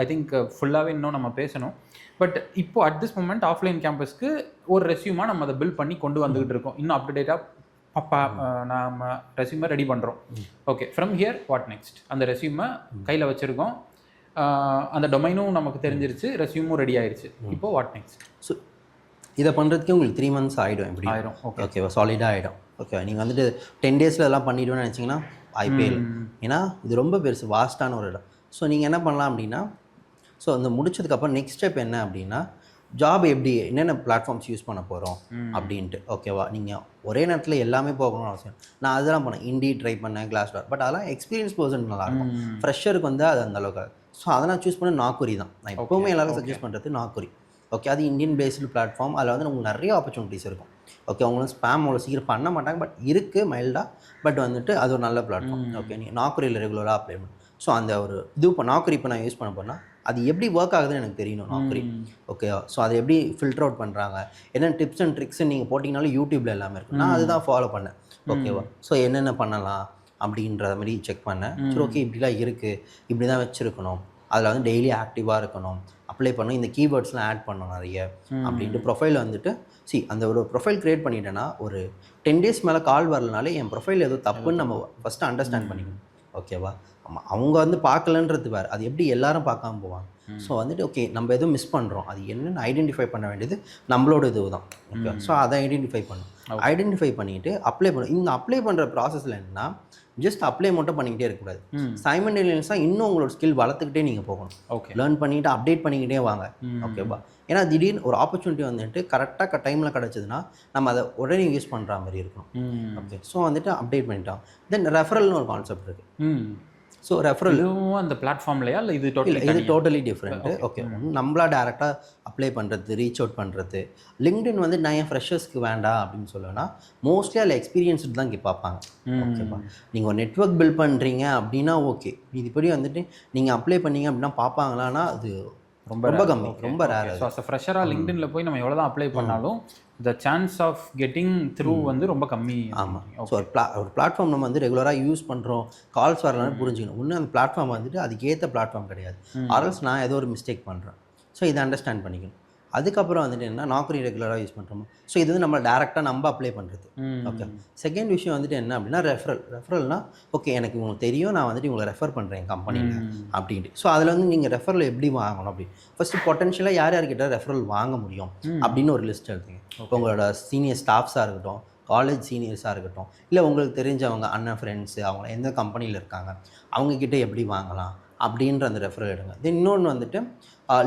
Speaker 1: ஐ திங்க் ஃபுல்லாகவே இன்னும் நம்ம பேசணும். பட் இப்போ அட் திஸ் மொமெண்ட் ஆஃப்லைன் கேம்பஸ்க்கு ஒரு ரெஸ்யூமாக நம்ம அதை பில்ட் பண்ணி கொண்டு வந்துகிட்டு இருக்கோம். இன்னும் அப் டு டேட்டாக நம்ம ரெஸ்யூமை ரெடி பண்ணுறோம். Okay, from here what next? அந்த ரெஸ்யூமை கையில் வச்சுருக்கோம், அந்த டொமைனும் நமக்கு தெரிஞ்சிருச்சு, ரெஸ்யூமும் ரெடி ஆயிடுச்சு. இப்போது வாட் நெக்ஸ்ட்?
Speaker 2: ஸோ இதை பண்ணுறதுக்கு உங்களுக்கு 3 months ஆகிடும். எப்படி ஆகிடும்? ஓகேவா, சாலிடாக ஆகிடும். ஓகே, நீங்கள் வந்துட்டு 10 days எல்லாம் பண்ணிவிடுவேன்னு நினச்சிங்கன்னா ஐபிஎல், ஏன்னா இது ரொம்ப பெருசு, வாஸ்டான ஒரு இடம். ஸோ நீங்கள் என்ன பண்ணலாம் அப்படின்னா, ஸோ அந்த முடிச்சதுக்கப்புறம் நெக்ஸ்ட் ஸ்டெப் என்ன அப்படின்னா ஜாப் எப்படி என்னென்ன பிளாட்ஃபார்ம்ஸ் யூஸ் பண்ண போகிறோம் அப்படின்ட்டு. ஓகேவா, நீங்கள் ஒரே நேரத்தில் எல்லாமே போகணும்னு அவசியம். நான் அதெல்லாம் பண்ணேன், இண்டி ட்ரை பண்ணேன், கிளாஸ்டார், பட் அதெல்லாம் எக்ஸ்பீரியன்ஸ் பர்சன் நல்லாயிருக்கும். ஃப்ரெஷருக்கு வந்து அது அந்தளவுக்கு. ஸோ அதை நான் சூஸ் பண்ண நாக்குரி தான். நான் எப்போவுமே எல்லாரும் சஜஸ்ட் பண்ணுறது நாக்குரி. ஓகே, அது இந்தியன் பேஸ்டு பிளாட்ஃபார்ம். அதில் வந்து உங்களுக்கு நிறைய ஆப்பர்ச்சுனிட்டிஸ் இருக்கும். ஓகே, அவங்களும் ஸ்பேம் அவ்வளோ சீக்கிரம் பண்ண மாட்டாங்க, பட் இருக்குது மைல்டாக. பட் வந்துட்டு அது ஒரு நல்ல பிளாட்ஃபார்ம். ஓகே, நீங்கள் நாக்குரியில் ரெகுலராக அப்ளை பண்ணணும். ஸோ அந்த ஒரு இது இப்போ நாக்குரி இப்போ நான் யூஸ் பண்ண போனால் அது எப்படி ஒர்க் ஆகுதுன்னு எனக்கு தெரியணும் நாக்குரி. ஓகே, ஸோ அதை எப்படி ஃபில்டர் அவுட் பண்ணுறாங்க, என்ன டிப்ஸ் அண்ட் ட்ரிக்ஸ் நீங்கள் போட்டிங்கனாலும் யூடியூப்பில் எல்லாமே இருக்கும். நான் அதுதான் ஃபாலோ பண்ணேன். ஓகேவா, ஸோ என்னென்ன பண்ணலாம் அப்படின்ற மாதிரி செக் பண்ணேன். சரி, ஓகே இப்படிலாம் இருக்குது, இப்படி தான் வச்சுருக்கணும், அதில் வந்து டெய்லி ஆக்டிவாக இருக்கணும், அப்ளை பண்ணணும், இந்த கீவேர்ட்ஸ்லாம் ஆட் பண்ணணும் நிறைய அப்படின்ட்டு. ப்ரொஃபைல் வந்துட்டு அந்த ஒரு ப்ரொஃபைல் க்ரியேட் பண்ணிட்டேன்னா ஒரு 10 days மேலே கால் வரலனாலே என் ப்ரொஃபைல் ஏதோ தப்புன்னு நம்ம ஃபஸ்ட்டு அண்டர்ஸ்டாண்ட் பண்ணிக்கணும். ஓகேவா, ஆமாம், அவங்க வந்து பார்க்கலன்றது வேறு, அது எப்படி எல்லாரும் பார்க்காம போவாங்க. ஸோ வந்துட்டு ஓகே நம்ம எதுவும் மிஸ் பண்ணுறோம், அது என்னென்னு ஐடென்டிஃபை பண்ண வேண்டியது நம்மளோட இது தான். ஓகே, ஸோ அதை ஐடென்டிஃபை பண்ணணும். ஐடென்டிஃபை பண்ணிவிட்டு அப்ளை பண்ணணும். இந்த அப்ளை பண்ணுற ப்ராசஸில் என்னென்னா ஜஸ்ட் அப்ளை மட்டும் பண்ணிக்கிட்டே இருக்கக்கூடாது. சைமல்டேனியஸாக இன்னும் உங்களோட ஸ்கில் வளர்த்துக்கிட்டே நீங்கள் போகணும்.
Speaker 1: ஓகே,
Speaker 2: லேர்ன் பண்ணிவிட்டு அப்டேட் பண்ணிக்கிட்டே வாங்க. ஓகேவா, ஏன்னா திடீர்னு ஒரு ஆப்பர்ச்சுனிட்டி வந்துட்டு கரெக்டாக டைமில் கிடச்சிதுன்னா நம்ம அதை உடனே யூஸ் பண்ணுற மாதிரி இருக்கணும். ஓகே, ஸோ வந்துட்டு அப்டேட் பண்ணிட்டோம். தென் ரெஃபரல்னு ஒரு கான்செப்ட் இருக்குது. ஸோ ரெஃபரல்
Speaker 1: அந்த பிளாட்ஃபார்ம்லையா இல்லை இது
Speaker 2: இது டோட்டலி டிஃப்ரெண்ட்டு. ஓகே, நம்மளா டேரெக்டாக அப்ளை பண்ணுறது, ரீச் அவுட் பண்ணுறது. லிங்க்டின் வந்து நான் ஏன் ஃப்ரெஷர்ஸ்க்கு வேண்டாம் அப்படின்னு சொல்லுவேன்னா மோஸ்ட்லி அதில் எக்ஸ்பீரியன்ஸ்டு தான் இங்கே பார்ப்பாங்க. ஓகேப்பா, நீங்கள் ஒரு நெட்ஒர்க் பில்ட் பண்ணுறீங்க அப்படின்னா ஓகே, இதுபடி வந்துட்டு நீங்கள் அப்ளை பண்ணீங்க அப்படின்னா பார்ப்பாங்களான்னா அது ரொம்ப கம்மி, ரொம்ப ரேர்.
Speaker 1: ஸோ அஸ் ஃப்ரெஷராக லிங்க்டின்ல போய் நம்ம எவ்வளோ தான் அப்ளை பண்ணாலும் the chance of getting through வந்து ரொம்ப கம்மி.
Speaker 2: ஆமாம். ஸோ ஒரு பிளாட்ஃபார்ம் நம்ம வந்து ரெகுலராக யூஸ் பண்ணுறோம், கால்ஸ் வரலான்னு புரிஞ்சுக்கணும். இன்னும் அந்த பிளாட்ஃபார்ம் வந்துட்டு அதுக்கு ஏற்ற பிளாட்ஃபார்ம் கிடையாது. ஆர்எல்ஸ் நான் ஏதோ ஒரு மிஸ்டேக் பண்ணுறேன். ஸோ இதை அண்டர்ஸ்டாண்ட் பண்ணிக்கணும். அதுக்கப்புறம் வந்துட்டு என்ன, நாக்கரி ரெகுலராக யூஸ் பண்ணுறோமோ, ஸோ இது வந்து நம்ம டேரெக்டாக நம்ம அப்ளை பண்ணுறது. ஓகே, செகண்ட் விஷயம் வந்துட்டு என்ன அப்படின்னா ரெஃபரல்னால் ஓகே எனக்கு உங்களுக்கு தெரியும், நான் வந்துட்டு உங்களை ரெஃபர் பண்ணுறேன் கம்பெனியில் அப்படின்ட்டு. ஸோ அதில் வந்து நீங்கள் ரெஃபரல் எப்படி வாங்கணும் அப்படி ஃபஸ்ட்டு பொட்டன்ஷியலாக யார்கிட்ட ரெஃபரல் வாங்க முடியும் அப்படின்னு ஒரு லிஸ்ட் எடுத்துங்க. இப்போ உங்களோட சீனியர் ஸ்டாஃப்ஸாக இருக்கட்டும், காலேஜ் சீனியர்ஸாக இருக்கட்டும், இல்லை உங்களுக்கு தெரிஞ்சவங்க அண்ணன் ஃப்ரெண்ட்ஸு அவங்க எந்த கம்பெனியில் இருக்காங்க அவங்கக்கிட்ட எப்படி வாங்கலாம் அப்படின்ற அந்த ரெஃபரல் எடுங்க. தென் இன்னொன்று வந்துட்டு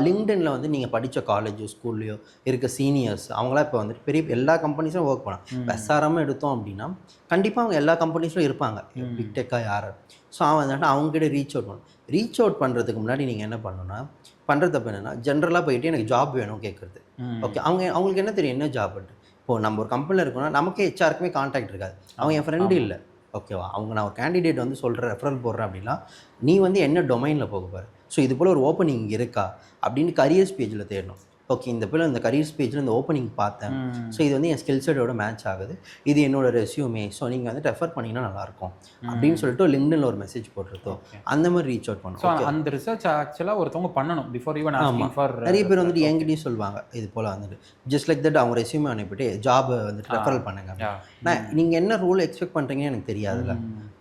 Speaker 2: லிங்க்டின்ல வந்து நீங்கள் படித்த காலேஜோ ஸ்கூல்லையோ இருக்க சீனியர்ஸ் அவங்களாம் இப்போ வந்துட்டு பெரிய எல்லா கம்பெனிஸும் ஒர்க் பண்ணலாம். எஸ்ஆர்எம் எடுத்தோம் அப்படின்னா கண்டிப்பாக அவங்க எல்லா கம்பெனிஸிலும் இருப்பாங்க, பிக் டெக்காக யார். ஸோ அவன் வந்துட்டு அவங்ககிட்ட ரீச் அவுட் பண்ணணும். ரீச் அவுட் பண்ணுறதுக்கு முன்னாடி நீங்கள் என்ன பண்ணணும்னா பண்ணுறதப்ப என்னென்னா ஜென்ரலாக போயிட்டு எனக்கு ஜாப் வேணும் கேட்குறது. ஓகே, அவங்களுக்கு என்ன தெரியும் என்ன ஜாப். இப்போது நம்ம ஒரு கம்பெனியில் இருக்கோம்னா நமக்கே ஹெச்ஆருக்குமே கான்டாக்ட் இருக்காது, அவங்க என் ஃப்ரெண்டு இல்லை. ஓகேவா, அவங்க நான் ஒரு கேண்டிடேட் வந்து சொல்கிறேன் ரெஃபரல் போடுறேன் அப்படின்னா நீ வந்து என்ன டொமைனில் போக பாரு. ஸோ இது போல் ஒரு ஓப்பனிங் இருக்கா அப்படின்னு கரியர்ஸ் பேஜில் தேடணும். ஓகே, இந்த போல் இந்த கரியர்ஸ் பேஜில் இந்த ஓப்பனிங் பார்த்தேன், ஸோ இது வந்து என் ஸ்கில் செட்டோட மேட்ச் ஆகுது, இது என்னோட ரெஸ்யூமே, ஸோ நீங்கள் வந்து ரெஃபர் பண்ணிங்கன்னா நல்லாயிருக்கும் அப்படின்னு சொல்லிட்டு லிங்க்டின்ல ஒரு மெசேஜ் போட்டுருக்கோம். அந்த மாதிரி ரீச் அவுட் பண்ணணும்.
Speaker 1: அந்த ரிசர்ச் ஆக்சுவலாக ஒருத்தவங்க பண்ணணும் பிஃபோர் ஈவன் ஆஸ்கிங் ஃபார்.
Speaker 2: நிறைய பேர் வந்துட்டு என்கிட்டயும் சொல்லுவாங்க இது போல் வந்துட்டு ஜஸ்ட் லைக் தட் அவங்க ரெஸ்யூமே அனுப்பிட்டு ஜாப் வந்துட்டு ரெஃபரல் பண்ணுங்க. நான் நீங்கள் என்ன ரூல் எக்ஸ்பெக்ட் பண்ணுறீங்கன்னு எனக்கு தெரியாதுல்ல.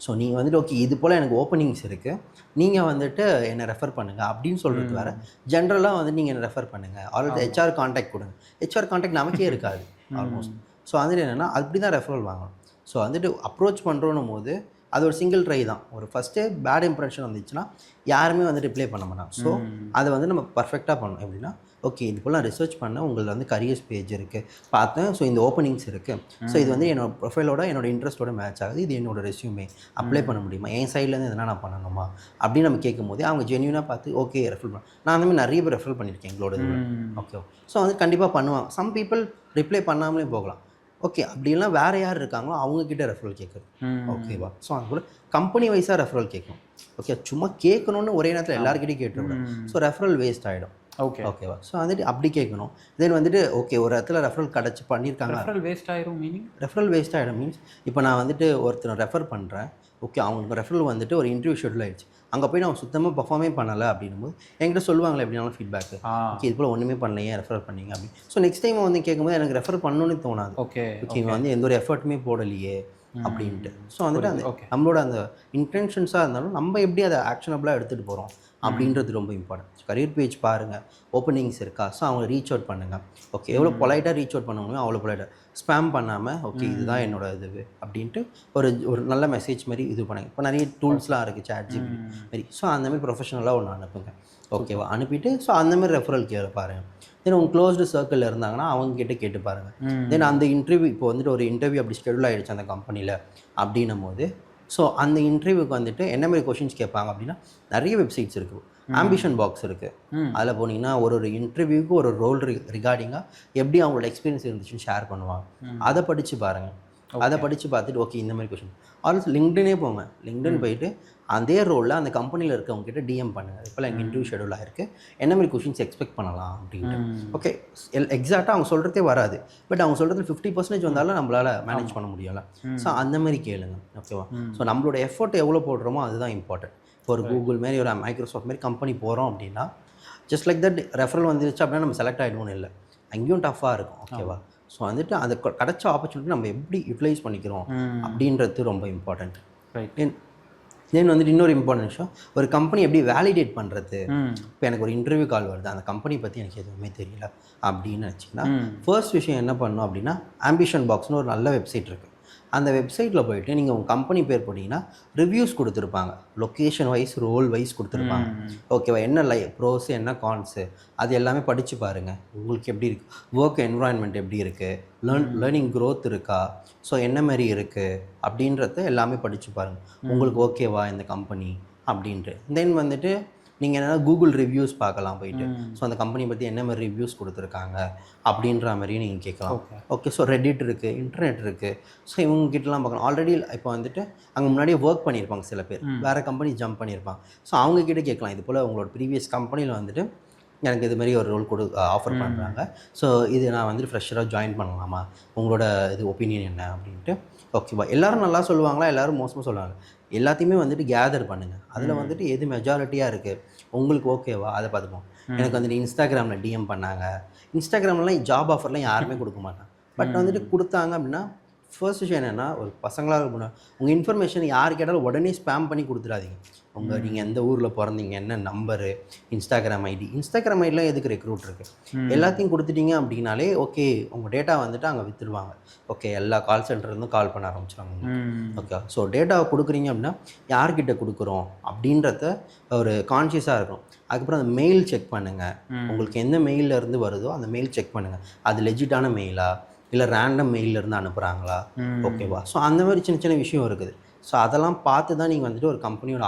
Speaker 2: ஸோ நீங்கள் வந்துட்டு ஓகே இது போல் எனக்கு ஓப்பனிங்ஸ் இருக்குது, நீங்கள் வந்துட்டு என்னை ரெஃபர் பண்ணுங்கள் அப்படின்னு சொல்கிறது வேறு. ஜென்ரலாக வந்து நீங்கள் என்ன ரெஃபர் பண்ணுங்கள், ஆல்ரெடி ஹெச்ஆர் கான்டாக்ட் கொடுங்க. ஹெச்ஆர் கான்டாக்ட் நமக்கே இருக்காது ஆல்மோஸ்ட். ஸோ வந்துட்டு என்னென்னா அப்படி தான் ரெஃபரல் வாங்கணும். ஸோ வந்துட்டு அப்ரோச் பண்ணுறோன்னும் போது அது ஒரு சிங்கிள் ட்ரை தான். ஒரு ஃபஸ்ட்டு பேட் இம்ப்ரெஷன் வந்துச்சுன்னா யாருமே வந்து ரிப்ளை பண்ண மாட்டாங்க. ஸோ அதை வந்து நம்ம பர்ஃபெக்டாக பண்ணணும். எப்படின்னா ஓகே இது போல் நான் ரிசர்ச் பண்ணேன், உங்களுக்கு வந்து கரியர்ஸ் பேஜ் இருக்குது பார்த்தேன், ஸோ இந்த ஓப்பனிங்ஸ் இருக்குது, ஸோ இது வந்து என்னோட ப்ரொஃபைலோட என்னோட இன்ட்ரெஸ்ட்டோட மேட்ச் ஆகுது, இது என்னோட ரெஸ்யூமே, அப்ளை பண்ண முடியுமா, என் சைட்லேருந்து எதனா நான் பண்ணணுமா அப்படின்னு நம்ம கேட்கும் போதே அவங்க ஜென்யூனாக பார்த்து ஓகே ரெஃபர் பண்ண. நான் அந்த மாதிரி நிறைய பேர் ரெஃபர் பண்ணியிருக்கேன் எங்களோட இதில். ஓகே, ஸோ வந்து கண்டிப்பாக பண்ணுவாங்க. சம் பீப்புள் ரிப்ளை பண்ணாமலே போகலாம். ஓகே, அப்படிலாம் வேறு யார் இருக்காங்களோ அவங்கக்கிட்ட ரெஃபரல் கேட்குறது. ஓகேவா, ஸோ அது கூட கம்பெனி வைஸாக ரெஃபரல் கேட்கும். ஓகே, சும்மா கேட்கணுன்னு ஒரே நேரத்தில் எல்லாருக்கிட்டையும் கேட்டுருவோம். ஸோ ரெஃபரல் வேஸ்ட் ஆகிடும். ஓகேவா, ஸோ வந்துட்டு அப்படி கேட்கணும். தென் வந்துட்டு ஓகே ஒரு இடத்துல ரெஃபரல் கிடச்சி பண்ணியிருக்காங்க,
Speaker 1: ரெஃபரல் வேஸ்ட் ஆகிடும்.
Speaker 2: ரெஃபரல் வேஸ்ட் ஆகிடும் மீன்ஸ் இப்போ நான் வந்துட்டு ஒருத்தர் ரெஃபர் பண்ணுறேன், ஓகே அவங்களுக்கு ரெஃபரல் வந்துட்டு ஒரு இன்டர்வியூ ஷெட்யூல் ஆகிடுச்சு, அங்கே போய் நான் சுத்தமாக பர்ஃபார்மே பண்ணலை அப்படின்னும் போது என்கிட்ட சொல்லுவாங்களே எப்படினாலும் ஃபீட்பேக்கு, ஓகே இது போல் ஒன்றுமே பண்ணலையே ரெஃபர் பண்ணீங்க அப்படின்னு. ஸோ நெக்ஸ்ட் டைம் வந்து கேட்கும்போது எனக்கு ரெஃபர் பண்ணணும்னு தோணாது. ஓகே இவங்க வந்து எந்த ஒரு எஃபர்ட்டுமே போடலையே அப்படின்ட்டு. ஸோ வந்துட்டு அந்த நம்மளோட அந்த இன்டென்ஷன்ஸாக இருந்தாலும் நம்ம எப்படி அதை ஆக்ஷனபிளாக எடுத்துகிட்டு போகிறோம் அப்படின்றது ரொம்ப இம்பார்ட்டன்ட். கரியர் பேஜ் பாருங்கள், ஓப்பனிங்ஸ் இருக்கா, ஸோ அவங்க ரீச் அவுட் பண்ணுங்கள். ஓகே எவ்வளோ பொலைட்டாக ரீச் அவுட் பண்ண முடியும் அவ்வளோ பொலைட்டாக, ஸ்பேம் பண்ணாமல் ஓகே இதுதான் என்னோட இது அப்படின்ட்டு ஒரு நல்ல மெசேஜ் மாதிரி இது பண்ணுங்க. இப்போ நிறைய டூல்ஸ்லாம் இருக்குது ChatGPT மாதிரி, ஸோ அந்தமாதிரி ப்ரொஃபஷனலாக ஒன்று அனுப்புங்க. ஓகேவா, அனுப்பிட்டு ஸோ அந்தமாதிரி ரெஃபரல் பாருங்கள். தென் உங்கள் க்ளோஸ்டு சர்க்கிளில் இருந்தாங்கன்னா அவங்ககிட்ட கேட்டு பாருங்கள். தென் அந்த இன்டர்வியூ இப்போ வந்துட்டு ஒரு இன்டர்வியூ அப்படி ஷெட்யூல் ஆகிடுச்சு அந்த கம்பெனியில் அப்படின்னும் போது ஸோ அந்த இன்டர்வியூக்கு வந்துட்டு என்ன மாதிரி கொஷின்ஸ் கேட்பாங்க அப்படின்னா நிறைய வெப்சைட்ஸ் இருக்குது, ஆம்பிஷன் பாக்ஸ் இருக்குது, அதில் போனீங்கன்னா ஒரு இன்டர்வியூக்கு ஒரு ரோல் ரிகார்டிங்காக எப்படி அவங்களோட எக்ஸ்பீரியன்ஸ் இருந்துச்சுன்னு ஷேர் பண்ணுவாங்க. அதை படித்து பாருங்கள். அதை படித்து பார்த்துட்டு ஓகே இந்த மாதிரி கொஷின் ஆல்சோ லிங்க்டினே போங்க. லிங்க்டின் போயிட்டு அதே ரோலில் அந்த கம்பெனியில் இருக்கவங்க கிட்ட டிஎம் பண்ணுங்கள், இப்போலாம் எங்கள் இன்டர்வியூ ஷெட்யூல் ஆகிருக்கு, என்ன மாதிரி கொஷின்ஸ் எக்ஸ்பெக்ட் பண்ணலாம் அப்படின்ட்டு. ஓகே எக்ஸாக்டாக அவங்க சொல்கிறதே வராது, பட் அவங்க சொல்கிறது 50% வந்தாலும் நம்மளால் மேனேஜ் பண்ண முடியலை. ஸோ அந்த மாதிரி கேளுங்க. ஓகேவா, ஸோ நம்மளோட எஃபர்ட் எவ்வளோ போடுறோமோ அதுதான் இம்பார்ட்டன்ட். இப்போ ஒரு கூகுள் மாரி ஒரு மைக்ரோசாஃப்ட் மாரி கம்பெனி போகிறோம் அப்படின்னா ஜஸ்ட் லைக் தட் ரெஃபரல் வந்துருச்சு அப்படின்னா நம்ம செலக்ட் ஆகிடுவோன்னு இல்லை, அங்கேயும் டஃப்பாக இருக்கும். ஓகேவா, ஸோ வந்துட்டு அந்த கிடைச்ச ஆப்பர்ச்சுனிட்டி நம்ம எப்படி யூட்டிலைஸ் பண்ணிக்கிறோம் அப்படின்றது ரொம்ப இம்பார்ட்டண்ட். தென் வந்துட்டு இன்னொரு இம்பார்ட்டன்ட் விஷயம், ஒரு கம்பெனி எப்படி வேலிடேட் பண்ணுறது. இப்போ எனக்கு ஒரு இன்டர்வியூ கால் வருது, அந்த கம்பெனி பற்றி எனக்கு எதுவுமே தெரியல அப்படின்னு நினச்சிங்கன்னா, ஃபர்ஸ்ட் விஷயம் என்ன பண்ணணும் அப்படின்னா, ஆம்பிஷன் பாக்ஸ்னு ஒரு நல்ல வெப்சைட் இருக்குது. அந்த வெப்சைட்டில் போயிட்டு நீங்கள் உங்கள் கம்பெனி பேர் போட்டிங்கன்னா ரிவ்யூஸ் கொடுத்துருப்பாங்க, லொக்கேஷன் வைஸ் ரோல் வைஸ் கொடுத்துருப்பாங்க. ஓகேவா, என்ன ப்ரோஸு என்ன கான்ஸு அது எல்லாமே படித்து பாருங்கள். உங்களுக்கு எப்படி இருக்குது, ஒர்க் என்விரான்மெண்ட் எப்படி இருக்குது, லேர்னிங் க்ரோத் இருக்கா, ஸோ என்ன மாதிரி இருக்குது அப்படின்றத எல்லாமே படித்து பாருங்கள். உங்களுக்கு ஓகேவா இந்த கம்பெனி அப்படின்ட்டு. தென் வந்துட்டு நீங்கள் என்னென்னா கூகுள் ரிவ்யூஸ் பார்க்கலாம் போயிட்டு. ஸோ அந்த கம்பெனி பற்றி என்ன மாதிரி ரிவ்யூஸ் கொடுத்துருக்காங்க அப்படின்ற மாதிரியும் நீங்கள் கேட்கலாம். ஓகே, ஸோ ரெடிட் இருக்குது, இன்டர்நெட் இருக்குது. ஸோ இவங்ககிட்டலாம் பார்க்கலாம். ஆல்ரெடி இப்போ வந்துட்டு அங்கே முன்னாடியே ஒர்க் பண்ணியிருப்பாங்க சில பேர், வேறு கம்பெனி ஜம்ப் பண்ணியிருப்பாங்க. ஸோ அவங்கக்கிட்ட கேட்கலாம், இது போல் உங்களோட ப்ரீவியஸ் கம்பெனியில் வந்துட்டு எனக்கு இது மாதிரி ஒரு ரோல் ஆஃபர் பண்ணுறாங்க, ஸோ இது நான் வந்துட்டு ஃப்ரெஷராக ஜாயின் பண்ணலாமா, உங்களோட இது ஒப்பீனியன் என்ன அப்படின்ட்டு. ஓகேவா, எல்லோரும் நல்லா சொல்லுவாங்களா, எல்லோரும் மோசமாக சொல்லுவாங்க, எல்லாத்தையுமே வந்துட்டு கேதர் பண்ணுங்கள். அதில் வந்துட்டு எது மெஜாரிட்டியாக இருக்குது, உங்களுக்கு ஓகேவா அதை பார்த்துப்போம். எனக்கு வந்துட்டு இன்ஸ்டாகிராமில் டிஎம் பண்ணாங்க. இன்ஸ்டாகிராம்லாம் ஜாப் ஆஃபர்லாம் யாருமே கொடுக்க மாட்டாங்க. பட் வந்துட்டு கொடுத்தாங்க அப்படின்னா ஃபர்ஸ்ட் விஷயம் என்னென்னா, ஒரு பசங்களாக இருக்கணும், உங்கள் இன்ஃபர்மேஷன் யார் கேட்டாலும் உடனே ஸ்பேம் பண்ணி கொடுத்துடாதீங்க. நீங்கள் எந்த ஊரில் பிறந்தீங்க, என்ன நம்பரு, இன்ஸ்டாகிராம் ஐடிலாம் எதுக்கு ரெக்ரூட் இருக்குது, எல்லாத்தையும் கொடுத்துட்டீங்க அப்படின்னாலே ஓகே, உங்கள் டேட்டா வந்துட்டு அங்கே விற்றுடுவாங்க. ஓகே, எல்லா கால் சென்டர்லேருந்தும் கால் பண்ண ஆரம்பிச்சிடுவாங்க. ஓகே, ஸோ டேட்டாவை கொடுக்குறீங்க அப்படின்னா யார்கிட்ட கொடுக்குறோம் அப்படின்றத ஒரு கான்ஷியஸாக இருக்கும். அதுக்கப்புறம் அந்த மெயில் செக் பண்ணுங்கள். உங்களுக்கு எந்த மெயிலில் இருந்து வருதோ அந்த மெயில் செக் பண்ணுங்கள், அது லெஜிட்டான மெயிலா இல்லை ரேண்டம் மெயிலிருந்து அனுப்புகிறாங்களா. ஓகேவா, ஸோ அந்த மாதிரி சின்ன சின்ன விஷயம் இருக்குது. ஸோ அதெல்லாம் பார்த்து தான் நீங்கள் வந்துட்டு ஒரு கம்பெனியோட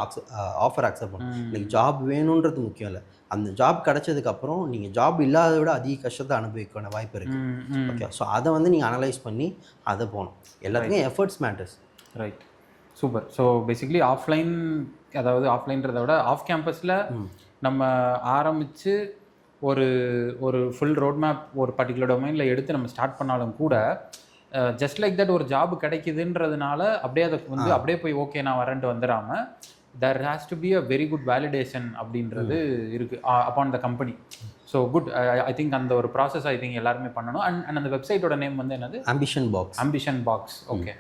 Speaker 2: ஆஃபர் அக்செப்ட் பண்ணணும். எனக்கு ஜாப் வேணுன்றது முக்கியம் இல்லை, அந்த ஜாப் கிடச்சதுக்கப்புறம் நீங்கள் ஜாப் இல்லாத விட அதிக கஷ்டத்தை அனுபவிக்க வாய்ப்பு இருக்குது. ஓகே, ஸோ அதை வந்து நீங்கள் அனலைஸ் பண்ணி அதை போகணும். எல்லாத்துக்குமே efforts matters.
Speaker 1: Right, super. So basically offline, அதாவது ஆஃப்லைன்றதை விட ஆஃப் கேம்பஸில் நம்ம ஆரம்பித்து ஒரு ஒரு ஃபுல் ரோட் மேப் ஒரு பர்டிகுலர் டொமைனில் எடுத்து நம்ம ஸ்டார்ட் பண்ணாலும் கூட ஜஸ்ட் லைக் தட் ஒரு ஜாப் கிடைக்குதுன்றதுனால அப்படியே அதை வந்து அப்படியே போய் ஓகே நான் வரேன்ட்டு வந்துடாமல் there has to be a very good validation அப்படின்றது இருக்குது upon the company. So good, I think அந்த ஒரு ப்ராசஸ் ஐ திங்க் எல்லாருமே பண்ணணும். அண்ட் அந்த வெப்சைட்டோட நேம் வந்து என்னது?
Speaker 2: Ambition box.
Speaker 1: ஓகே,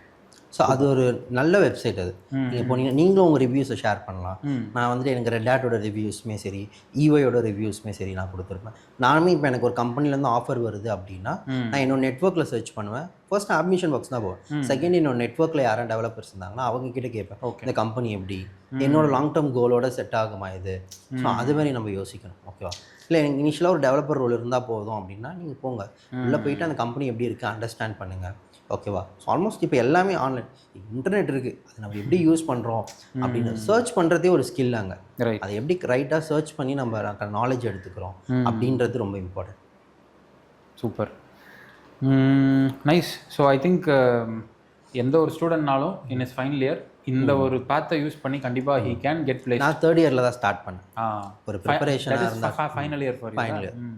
Speaker 2: ஸோ அது ஒரு நல்ல வெப்சைட். அது நீங்கள் போனீங்கன்னா நீங்களும் உங்கள் ரிவ்யூஸை ஷேர் பண்ணலாம். நான் வந்துட்டு எனக்கு ரெட் ஹேட்டோட ரிவ்யூஸுமே சரி, ஈவையோட ரிவ்யூஸுமே சரி நான் கொடுத்துருப்பேன். நானுமே இப்போ எனக்கு ஒரு கம்பெனிலேருந்து ஆஃபர் வருது அப்படின்னா நான் என்னோட நெட்ஒர்க்கில் சர்ச் பண்ணுவேன். ஃபர்ஸ்ட் ஆம்பிஷன் பாக்ஸ் தான் போவேன். செகண்ட் என்னோட நெட்ஒர்க்கில் யாரும் டெவலப்பர்ஸ் இருந்தாங்கன்னா அவங்க கிட்ட கேட்பேன், இந்த கம்பெனி எப்படி என்னோட லாங் டேர்ம் கோலோட செட் ஆகுமா இது. ஸோ அது மாதிரி நம்ம யோசிக்கணும். ஓகேவா, இல்லை எனக்கு இனிஷியலாக ஒரு டெவலப்பர் ரோல் இருந்தால் போதும் அப்படின்னா நீங்கள் போங்க, உள்ளே போயிட்டு அந்த கம்பெனி எப்படி இருக்குது அண்டர்ஸ்டாண்ட் பண்ணுங்கள். ஓகேவா, ஸோ ஆல்மோஸ்ட் இப்போ எல்லாமே ஆன்லைன், இன்டர்நெட் இருக்குது, அது நம்ம எப்படி யூஸ் பண்ணுறோம் அப்படின்னு சர்ச் பண்ணுறதே ஒரு ஸ்கில். அங்கே அதை எப்படி ரைட்டாக சர்ச் பண்ணி நம்ம நாலேஜ் எடுத்துக்கிறோம் அப்படின்றது ரொம்ப important.
Speaker 1: Super, nice. So I think எந்த ஒரு ஸ்டூடெண்ட்னாலும் இன் இஸ் ஃபைனல் இயர் இந்த ஒரு பாத்தை யூஸ் பண்ணி கண்டிப்பாக ஹீ கேன் கெட் பிளேஸ்.
Speaker 2: நான் தேர்ட் இயரில் தான் ஸ்டார்ட் பண்ணேன். ஒரு ப்ரிப்பரேஷனாக இருந்தால்
Speaker 1: ஃபைனல் இயர்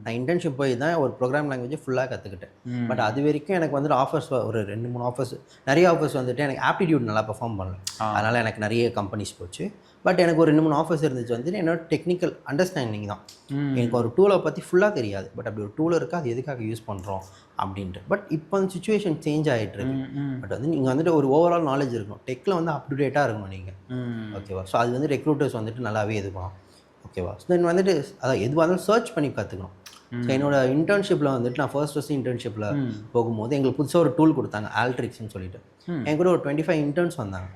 Speaker 2: நான் இன்டர்ன்ஷிப் போய் தான் ஒரு ப்ரோக்ராம் லாங்குவேஜ் ஃபுல்லாக கற்றுக்கிட்டேன். பட் அது வரைக்கும் எனக்கு வந்துட்டு ஆஃபர்ஸ் ஒரு 2-3 ஆஃபர்ஸ், நிறைய ஆஃபர்ஸ் வந்துட்டு எனக்கு ஆப்டிடியூட் நல்லா பெர்ஃபார்ம் பண்ணல, அதனால் எனக்கு நிறைய கம்பெனிஸ் போச்சு. பட் எனக்கு ஒரு 2-3 ஆஃபர்ஸ் இருந்துச்சு. வந்துட்டு என்னோட டெக்னிக்கல் அண்டர்ஸ்டாண்டிங் தான். எனக்கு ஒரு டூலை பற்றி ஃபுல்லாக தெரியாது, பட் அப்படி ஒரு டூல் இருக்குது, அது எதுக்காக யூஸ் பண்ணுறோம் அப்படின்ட்டு. பட் இப்போ அந்த சுச்சுவேஷன் சேஞ்ச் ஆகிட்டு இருக்கு. பட் வந்து நீங்கள் வந்துட்டு ஒரு ஓவரால் நாலேஜ் இருக்கணும், டெக்கில் வந்து அப் டு டேட்டாக இருக்கணும் நீங்கள். ஓகேவா, ஸோ அது வந்து ரெக்ரூட்டர்ஸ் வந்துட்டு நல்லாவே இது பண்ணலாம். ஓகேவா, ஸோ தென் வந்துட்டு அதான் எதுவாக இருந்தாலும் சர்ச் பண்ணி கற்றுக்கணும். ஸோ என்னோட இன்டர்ன்ஷிப்பில் வந்துட்டு நான் ஃபர்ஸ்ட் இன்டர்ன்ஷிப்பில் போகும்போது எங்களுக்கு புதுசாக ஒரு டூல் கொடுத்தாங்க, ஆல்ட்ரிக்ஸ்னு சொல்லிட்டு. என் கூட ஒரு 25 இன்டர்ன்ஸ் வந்தாங்க.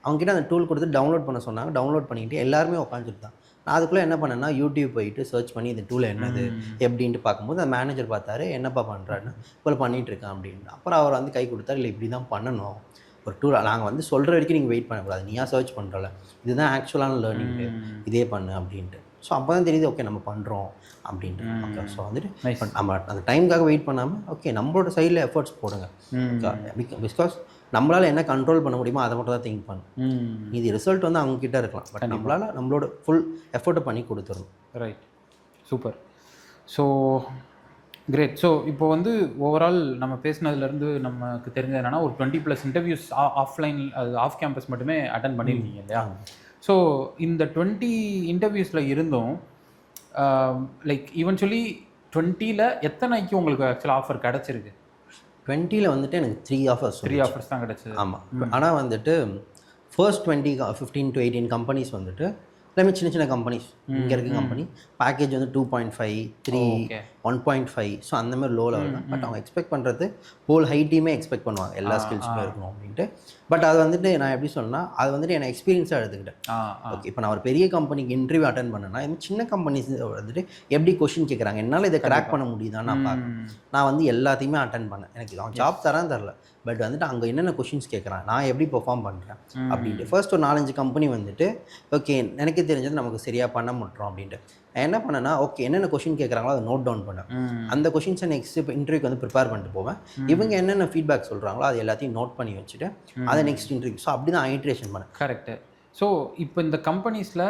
Speaker 2: அவங்ககிட்ட அந்த டூல் கொடுத்து டவுன்லோட் பண்ண சொன்னாங்க. டவுன்லோட் பண்ணிக்கிட்டு எல்லாருமே உட்காந்துட்டு தான். நான் அதுக்குள்ளே என்ன பண்ணேன்னா யூடியூப் போயிட்டு சர்ச் பண்ணி இந்த டூல் என்னது எப்படின்ட்டு பார்க்கும்போது அந்த மேனேஜர் பார்த்தாரு, என்னப்பா பண்ணுறான்னு, இப்போ பண்ணிகிட்ருக்கேன் அப்படின்னு. அப்புறம் அவர் வந்து கை கொடுத்தாரு, இல்லை இப்படி தான் பண்ணணும் ஒரு டூல், நாங்கள் வந்து சொல்கிற வரைக்கும் நீங்கள் வெயிட் பண்ணக்கூடாது, நீயா சர்ச் பண்ணுறல, இதுதான் ஆக்சுவலான லேர்னிங்கு, இதே பண்ணு அப்படின்ட்டு. ஸோ அப்போ தான் தெரியுது ஓகே நம்ம பண்ணுறோம் அப்படின்ட்டு. ஓகே, ஸோ வந்துட்டு நம்ம அந்த டைமுக்காக வெயிட் பண்ணாமல் ஓகே நம்மளோட சைடில் எஃபர்ட்ஸ் போடுங்க. பிகாஸ் நம்மளால் என்ன கண்ட்ரோல் பண்ண முடியுமோ அதை மட்டும் தான் திங்க் பண்ணணும். இது ரிசல்ட் வந்து அவங்கக்கிட்ட இருக்கலாம், பட் நம்மளால் நம்மளோட ஃபுல் எஃபர்ட்டை பண்ணி கொடுத்துடணும்.
Speaker 1: Right, super. So great. So இப்போ வந்து ஓவரால் நம்ம பேசினதுலேருந்து நமக்கு தெரிஞ்சது என்னென்னா ஒரு 20+ இன்டர்வியூஸ் ஆஃப்லைன், அது ஆஃப் கேம்பஸ் மட்டுமே அட்டன் பண்ணியிருக்கீங்க இல்லையா? ஸோ இந்த 20 இன்டர்வியூஸில் இருந்தும் லைக் ஈவென்ச்சுவலி 20ல் எத்தனைக்கு உங்களுக்கு ஆக்சுவலாக ஆஃபர் கிடச்சிருக்கு?
Speaker 2: 20ல் வந்துட்டு எனக்கு 3 ஆஃபர்ஸ்
Speaker 1: தான் கிடச்சிது.
Speaker 2: ஆமாம், ஆனால் வந்துட்டு ஃபர்ஸ்ட் 15 to 18 கம்பெனிஸ் வந்துட்டு எல்லாமே சின்ன சின்ன கம்பெனிஸ் இங்கே இருக்க கம்பெனி பேக்கேஜ் வந்து 2.5 3 1.5 ஸோ அந்த மாதிரி லோ லெவல் தான். பட் அவங்க எக்ஸ்பெக்ட் பண்ணுறது ஹோல் ஹை டீமே எக்ஸ்பெக்ட் பண்ணுவாங்க எல்லா ஸ்கில்ஸுமே இருக்கணும் அப்படின்ட்டு. பட் அது வந்துட்டு நான் எப்படி சொன்னேன்னா அது வந்துட்டு என்னை எக்ஸ்பீரியன்ஸாக எடுத்துக்கிட்டேன். ஓகே இப்போ நான் ஒரு பெரிய கம்பெனிக்கு இன்டர்வியூ அட்டன் பண்ணேன்னா இந்த சின்ன கம்பெனிஸ் வந்துட்டு எப்படி கொஷின் கேட்குறாங்க, என்னால் இதை கிராக் பண்ண முடியுதான்னு நான் பார்க்குறேன். நான் வந்து எல்லாத்தையுமே அட்டன் பண்ணேன். எனக்கு அவன் ஜாப் தரல, பட் வந்துட்டு அங்கே என்னென்ன கொஷின்ஸ் கேட்குறான், நான் எப்படி பெர்ஃபார்ம் பண்ணுறேன் அப்படின்ட்டு. ஃபர்ஸ்ட் ஒரு 4-5 கம்பெனி வந்துட்டு ஓகே எனக்கு தெரிஞ்சது நமக்கு சரியாக பண்ண மாட்டோம் அப்படின்ட்டு என்ன பண்ணேன்னா ஓகே என்னென்ன கொஷின் கேட்குறாங்களோ அதை நோட் டவுன் பண்ணேன். அந்த கொஷின்ஸை நெக்ஸ்ட் இப்போ இன்டர்வியூக்கு வந்து ப்ரிப்பேர் பண்ணிட்டு போவேன். இவங்க என்னென்ன ஃபீட்பேக் சொல்கிறாங்களோ அது எல்லாத்தையும் நோட் பண்ணி வச்சுட்டு அதை நெக்ஸ்ட் இன்டர்வியூ ஸோ அப்படி தான் ஐட்ரேஷன் பண்ணேன்.
Speaker 1: கரெக்டு. ஸோ இப்போ இந்த கம்பெனிஸில்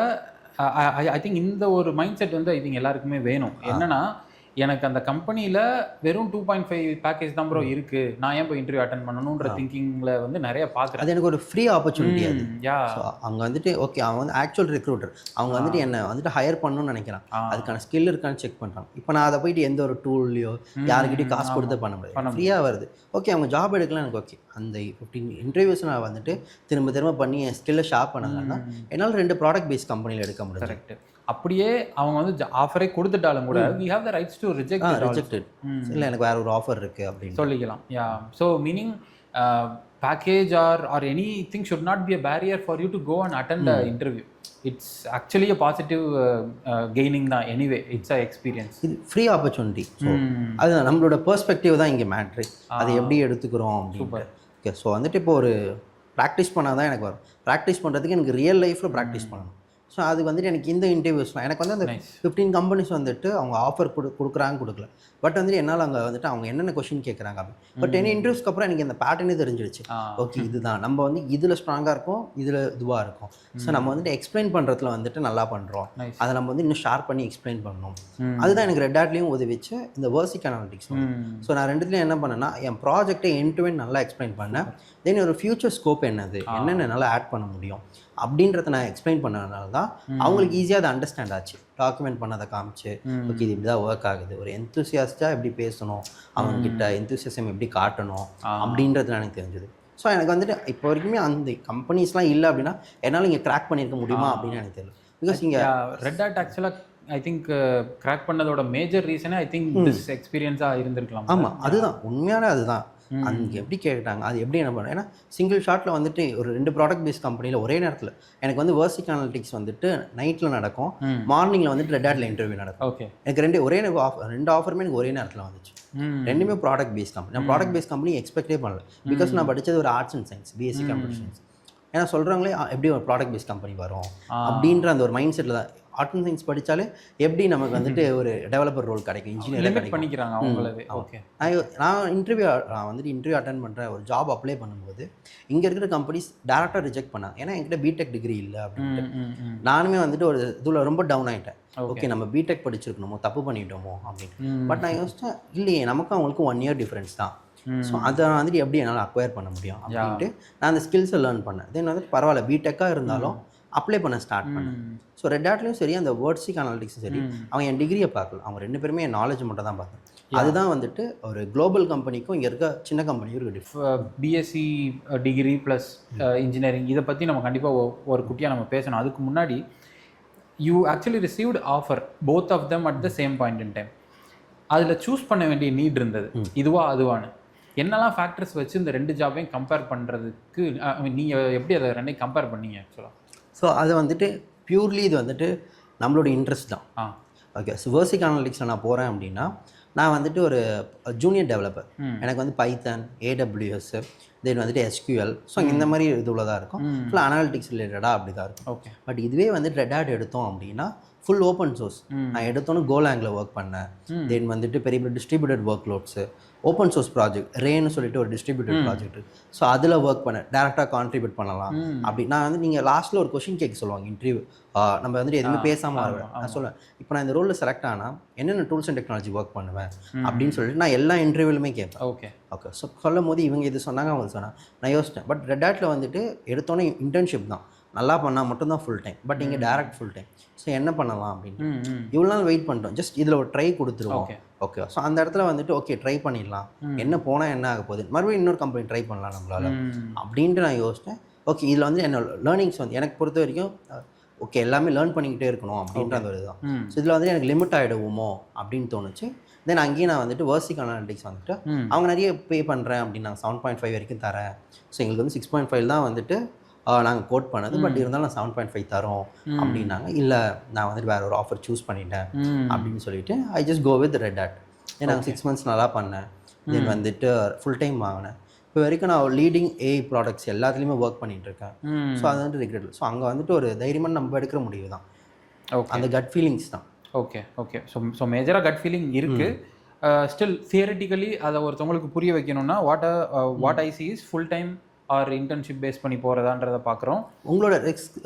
Speaker 1: ஐ திங்க் இந்த ஒரு மைண்ட் செட் வந்து ஐ திங்க் எல்லாருக்குமே வேணும். என்னென்னா எனக்கு அந்த கம்பெனியில் வெறும் 2.5 பேக்கேஜ் தான் ப்ரோ இருக்குது, நான் ஏன் போய் இன்டர்வியூ அட்டன் பண்ணணுன்ற திங்கிங்கில் வந்து நிறைய பார்க்குறேன்.
Speaker 2: அது எனக்கு ஒரு ஃப்ரீ ஆப்பர்ச்சுனிட்டி. அது அங்கே வந்துட்டு ஓகே அவன் வந்து ஆக்சுவல் ரெக்ரூட்டர், அவங்க வந்துட்டு என்னை வந்துட்டு ஹையர் பண்ணணும்னு நினைக்கிறான், அதுக்கான ஸ்கில் இருக்கான்னு செக் பண்ணுறாங்க. இப்போ நான் அதை போயிட்டு எந்த ஒரு டூல்லையோ யாருக்கிட்டையும் காசு கொடுத்து பண்ண முடியாது, ஃப்ரீயாக வருது. ஓகே அவங்க ஜாப் எடுக்கலாம் எனக்கு ஓகே. அந்த 15 இன்டர்வியூஸ் நான் வந்துட்டு திரும்ப பண்ணி என் ஸ்கில்லை ஷார்ப் பண்ணதுன்னா என்னால் 2 ப்ராடக்ட் பேஸ்ட் கம்பெனியில் எடுக்க முடியும்.
Speaker 1: கரெக்ட். அப்படியே அவங்க வந்து ஆஃபரே கொடுத்துட்டாலும் கூட we have the rights to reject
Speaker 2: it. இல்லை எனக்கு வேற ஒரு ஆஃபர் இருக்குது அப்படின்னு
Speaker 1: சொல்லிக்கலாம். Yeah so meaning package or anything should not be a barrier for you to go and attend the interview. It's actually a positive gaining தான். Anyway it's a experience.
Speaker 2: இது free opportunity. So அது நம்மளோட perspective தான் இங்கே matter, அதை எப்படி எடுத்துக்கிறோம் அப்படின்னு. ஓகே ஸோ வந்துட்டு இப்போ ஒரு ப்ராக்டிஸ் பண்ணால் தான் எனக்கு வரும். ப்ராக்டிஸ் பண்ணுறதுக்கு எனக்கு ரியல் லைஃப்பில் ப்ராக்டிஸ் பண்ணணும். ஸோ அது வந்துட்டு எனக்கு இந்த இன்டர்வியூஸ்லாம் எனக்கு வந்து அந்த 15 கம்பெனிஸ் வந்துட்டு அவங்க ஆஃபர் கொடுக்குறாங்க கொடுக்கல, பட் வந்துட்டு என்னால் அங்கே வந்துட்டு அவங்க என்னென்ன கொஷின் கேட்குறாங்க அப்படி. பட் என்ன இன்டர்வியூஸ்க்கு அப்புறம் எனக்கு இந்த பேட்டர்னே தெரிஞ்சிடுச்சு. ஓகே இதுதான் நம்ம வந்து இதில் ஸ்ட்ராங்காக இருக்கும், இதில் இதுவாக இருக்கும். ஸோ நம்ம வந்துட்டு எக்ஸ்பிளைன் பண்ணுறதுல வந்துட்டு நல்லா பண்ணுறோம், அதை நம்ம வந்து இன்னும் ஷார்ப் பண்ணி எக்ஸ்பிளைன் பண்ணணும். அதுதான் எனக்கு ரெட் ஹேட்லேயும் உதவிச்சு இந்த வேர்சிக் அனாலிட்டிக்ஸ். ஸோ நான் ரெண்டுத்துலையும் என்ன பண்ணேன்னா என் ப்ராஜெக்டை எண்ட் டு எண்ட் நல்லா எக்ஸ்பிளைன் பண்ணேன். தென் ஒரு ஃபியூச்சர் ஸ்கோப் என்னது, என்னென்ன நல்லா ஆட் பண்ண முடியும் அப்படின்றத நான் எக்ஸ்பிளைன் பண்ணதுனால தான் அவங்களுக்கு ஈஸியாக அதை அண்டர்ஸ்டாண்ட் ஆச்சு. டாக்குமெண்ட் பண்ணதை காமிச்சு ஓகே இது இப்படி தான் ஒர்க் ஆகுது, ஒரு எந்தூசியாஸ்டாக எப்படி பேசணும், அவங்கக்கிட்ட எந்தூசியாசம் எப்படி காட்டணும் அப்படின்றது எனக்கு தெரிஞ்சது. ஸோ எனக்கு வந்துட்டு இப்போ வரைக்குமே அந்த கம்பெனிஸ்லாம் இல்லை அப்படின்னா என்னால் இங்கே கிராக் பண்ணியிருக்க முடியுமா அப்படின்னு எனக்கு தெரியல. பிகாஸ் இங்கே
Speaker 1: ரெட் ஹேட் ஆக்சுவலாக ஐ திங்க் கிராக் பண்ணதோட மேஜர் ரீசனே ஐ திங்க் திஸ் எக்ஸ்பீரியன்ஸாக இருந்திருக்கலாம்.
Speaker 2: ஆமாம் அதுதான் உண்மையான அதுதான். அங்கே எப்படி கேட்டாங்க அது எப்படி என்ன பண்ணுறேன். ஏன்னா சிங்கிள் ஷாட்டில் வந்துட்டு ஒரு 2 ப்ராடக்ட் பேஸ்ட் கம்பெனியில் ஒரே நேரத்தில் எனக்கு வந்து வேர்சிக் அனாலிட்டிக்ஸ் வந்துட்டு நைட்டில் நடக்கும், மார்னிங்கில் வந்துட்டு ரெட் ஹேட்டில் இன்டர்வியூ நடக்கும்.
Speaker 1: ஓகே எனக்கு
Speaker 2: 2 ஆஃபருமே எனக்கு ஒரே நேரத்தில் வந்துச்சு. ரெண்டுமே ப்ராடக்ட் பேஸ்ட் கம்பெனி. நான் ப்ராடக்ட் பேஸ்ட் கம்பெனி எக்ஸ்பெக்டே பண்ணல, பிகாஸ் நான் படித்தது ஒரு arts and science BSc computer science. ஏன்னா சொல்கிறாங்களே எப்படி ஒரு ப்ராடக்ட் பேஸ்ட் கம்பெனி வரும் அப்படின்ற அந்த ஒரு மைண்ட் செட்டில் தான். ஆர்ட் அண்ட் சயின்ஸ் படித்தாலே எப்படி நமக்கு வந்துட்டு ஒரு டெவலப்பர் ரோல் கிடைக்கும், இன்ஜினியர் பண்ணிக்கிறாங்க அவங்களே. ஓகே நான் இன்டர்வியூ அட்டன் பண்ணுறேன், ஒரு ஜாப் அப்ளை பண்ணும்போது இங்கே இருக்கிற கம்பெனிஸ் டேரெக்டாக ரிஜெக்ட் பண்ணாங்க. ஏன்னா என்கிட்ட பிடெக் டிகிரி இல்லை அப்படின்ட்டு. நானுமே வந்துட்டு ஒரு இதில் ரொம்ப டவுன் ஆகிட்டேன். ஓகே நம்ம பிடெக் படிச்சிருக்கணுமோ, தப்பு பண்ணிட்டோமோ அப்படின்னு. பட் நான் யோசிச்சேன் இல்லையே நமக்கும் அவங்களுக்கும் 1 year டிஃப்ரென்ஸ் தான். ஸோ அதை வந்துட்டு எப்படி என்னால் அக்வயர் பண்ண முடியும் அப்படின்ட்டு நான் அந்த ஸ்கில்ஸை லேர்ன் பண்ணேன். தென் வந்துட்டு பரவாயில்ல பிடெக்காக இருந்தாலும் அப்ளை பண்ண ஸ்டார்ட் பண்ணேன். ஸோ ரெட் ஹேட்லையும் சரி அந்த வேர்சிக் அனாலிட்டிக்ஸும் சரி அவங்க என் டிகிரியை பார்க்கல, அவங்க 2 பேருமே என் நாலேஜ் மட்டும் தான் பார்த்தேன். அதுதான் வந்துட்டு ஒரு குளோபல் கம்பெனிக்கும் இங்கே இருக்க சின்ன கம்பெனியும் இருக்குது.
Speaker 1: பிஎஸ்சி டிகிரி ப்ளஸ் இன்ஜினியரிங் இதை பற்றி நம்ம கண்டிப்பாக ஒரு குட்டியாக நம்ம பேசணும். அதுக்கு முன்னாடி you actually received offer both of them at the same point in time. அதில் சூஸ் பண்ண வேண்டிய நீட் இருந்தது, இதுவா அதுவான்னு. என்னெல்லாம் ஃபேக்டர்ஸ் வச்சு இந்த 2 ஜாபையும் கம்பேர் பண்ணுறதுக்கு நீங்கள் எப்படி அதை 2ஐயும் கம்பேர் பண்ணீங்க ஆக்சுவலாக?
Speaker 2: ஸோ அது வந்துட்டு பியூர்லி இது வந்துட்டு நம்மளோட இன்ட்ரெஸ்ட் தான். ஓகே ஸோ வேர்சிக் அனாலிட்டிக்ஸில் நான் போகிறேன் அப்படின்னா நான் வந்துட்டு ஒரு ஜூனியர் டெவலப்பர். எனக்கு வந்து பைத்தன், AWS, தென் வந்துட்டு SQL, ஸோ இந்த மாதிரி இதுவில் தான் இருக்கும். ஃபுல்லாக அனாலிட்டிக்ஸ் ரிலேட்டடாக அப்படி தான் இருக்கும்.
Speaker 1: ஓகே
Speaker 2: பட் இதுவே வந்துட்டு ரெட் ஹேட் எடுத்தோம் அப்படின்னா ஃபுல் ஓப்பன் சோர்ஸ். நான் எடுத்தோன்னு கோலாங்கில் ஒர்க் பண்ணேன். தென் வந்துட்டு பெரிய பெரிய distributed workloads, open source project ரேன்னு சொல்லிட்டு ஒரு டிஸ்ட்ரிபியூட்டட் ப்ராஜெக்ட். ஸோ அதில் ஒர்க் பண்ணேன், டேரெக்டாக கான்ட்ரிபியூட் பண்ணலாம் அப்படி. நான் வந்து நீங்கள் லாஸ்ட்டில் ஒரு கொஷின் கேட்க சொல்லுவாங்க இன்டர்வியூ, நம்ம வந்துட்டு எதுவுமே பேசாமல் வருவேன். நான் சொல்லுவேன் இப்போ நான் இந்த ரோலில் செலக்ட் ஆனால் என்னென்ன டூல்ஸ் அண்ட் டெக்னாலஜி ஒர்க் பண்ணுவேன் அப்படின்னு சொல்லிட்டு நான் எல்லா இன்டர்வியூலுமே கேட்பேன்.
Speaker 1: ஓகே
Speaker 2: ஓகே ஸோ சொல்லும் போது இவங்க இது சொன்னாங்க அவங்க சொன்னாங்க. நான் யோசித்தேன் பட் ரெட் ஹேட்டில் வந்துட்டு எடுத்தோன்னே இன்டர்ன்ஷிப் தான், நல்லா பண்ணால் மட்டும்தான் ஃபுல் டைம். பட் இங்கே டேரக்ட் ஃபுல் டைம். ஸோ என்ன பண்ணலாம் அப்படின்னு இவ்வளோ நாள் வெயிட் பண்ணிட்டோம், ஜஸ்ட் இதில் ஒரு ட்ரை கொடுத்துருவோம். ஓகே ஸோ அந்த இடத்துல வந்துட்டு ஓகே ட்ரை பண்ணிடலாம், என்ன போனால் என்ன ஆக போகுது, மறுபடியும் இன்னொரு கம்பெனி ட்ரை பண்ணலாம் நம்மளால் அப்படின்ட்டு நான் யோசித்தேன். ஓகே இதில் வந்து என்னோட லேர்னிங்ஸ் வந்து எனக்கு பொறுத்த வரைக்கும் ஓகே எல்லாமே லேர்ன் பண்ணிக்கிட்டே இருக்கணும் அப்படின்ற ஒரு இதுதான். ஸோ இதில் வந்து எனக்கு லிமிட் ஆகிடுவோமோ அப்படின்னு தோணுச்சு. தென் அங்கேயும் நான் வந்துட்டு வர்சிக் அனாலிட்டிக்ஸ் வந்துட்டு அவங்க நிறைய பே பண்ணுறேன் அப்படின்னு நான் 7.5 வரைக்கும் தரேன். ஸோ எங்களுக்கு வந்து 6.5 தான் வந்துட்டு நாங்கள் கோட் பண்ணது. பட் இருந்தாலும் நான் 7.5 தரோம் அப்படின்னாங்க. இல்லை நான் வந்துட்டு வேறு ஒரு ஆஃபர் சூஸ் பண்ணிட்டேன் அப்படின்னு சொல்லிட்டு I just go with Red Hat. ஏன்னா நாங்கள் 6 months நல்லா பண்ணேன். தென் வந்துட்டு ஃபுல் டைம் வாங்கினேன். இப்போ வரைக்கும் நான் லீடிங் ஏஐ ப்ராடக்ட்ஸ் எல்லாத்துலேயுமே ஒர்க் பண்ணிட்டு இருக்கேன். ஸோ அது வந்துட்டு ரிக்ரெட். ஸோ அங்கே வந்துட்டு ஒரு தைரியமாக நம்ம எடுக்கிற முடிவு தான். அந்த கட் ஃபீலிங்ஸ் தான்.
Speaker 1: Okay okay. ஸோ மேஜராக கட் ஃபீலிங் இருக்குது. ஸ்டில் தியரிட்டிக்கலி அதை ஒருத்தவங்களுக்கு புரிய வைக்கணும்னா what I see is full time or internship face பண்ணி போகிறதான்றதை பார்க்குறோம்.
Speaker 2: உங்களோட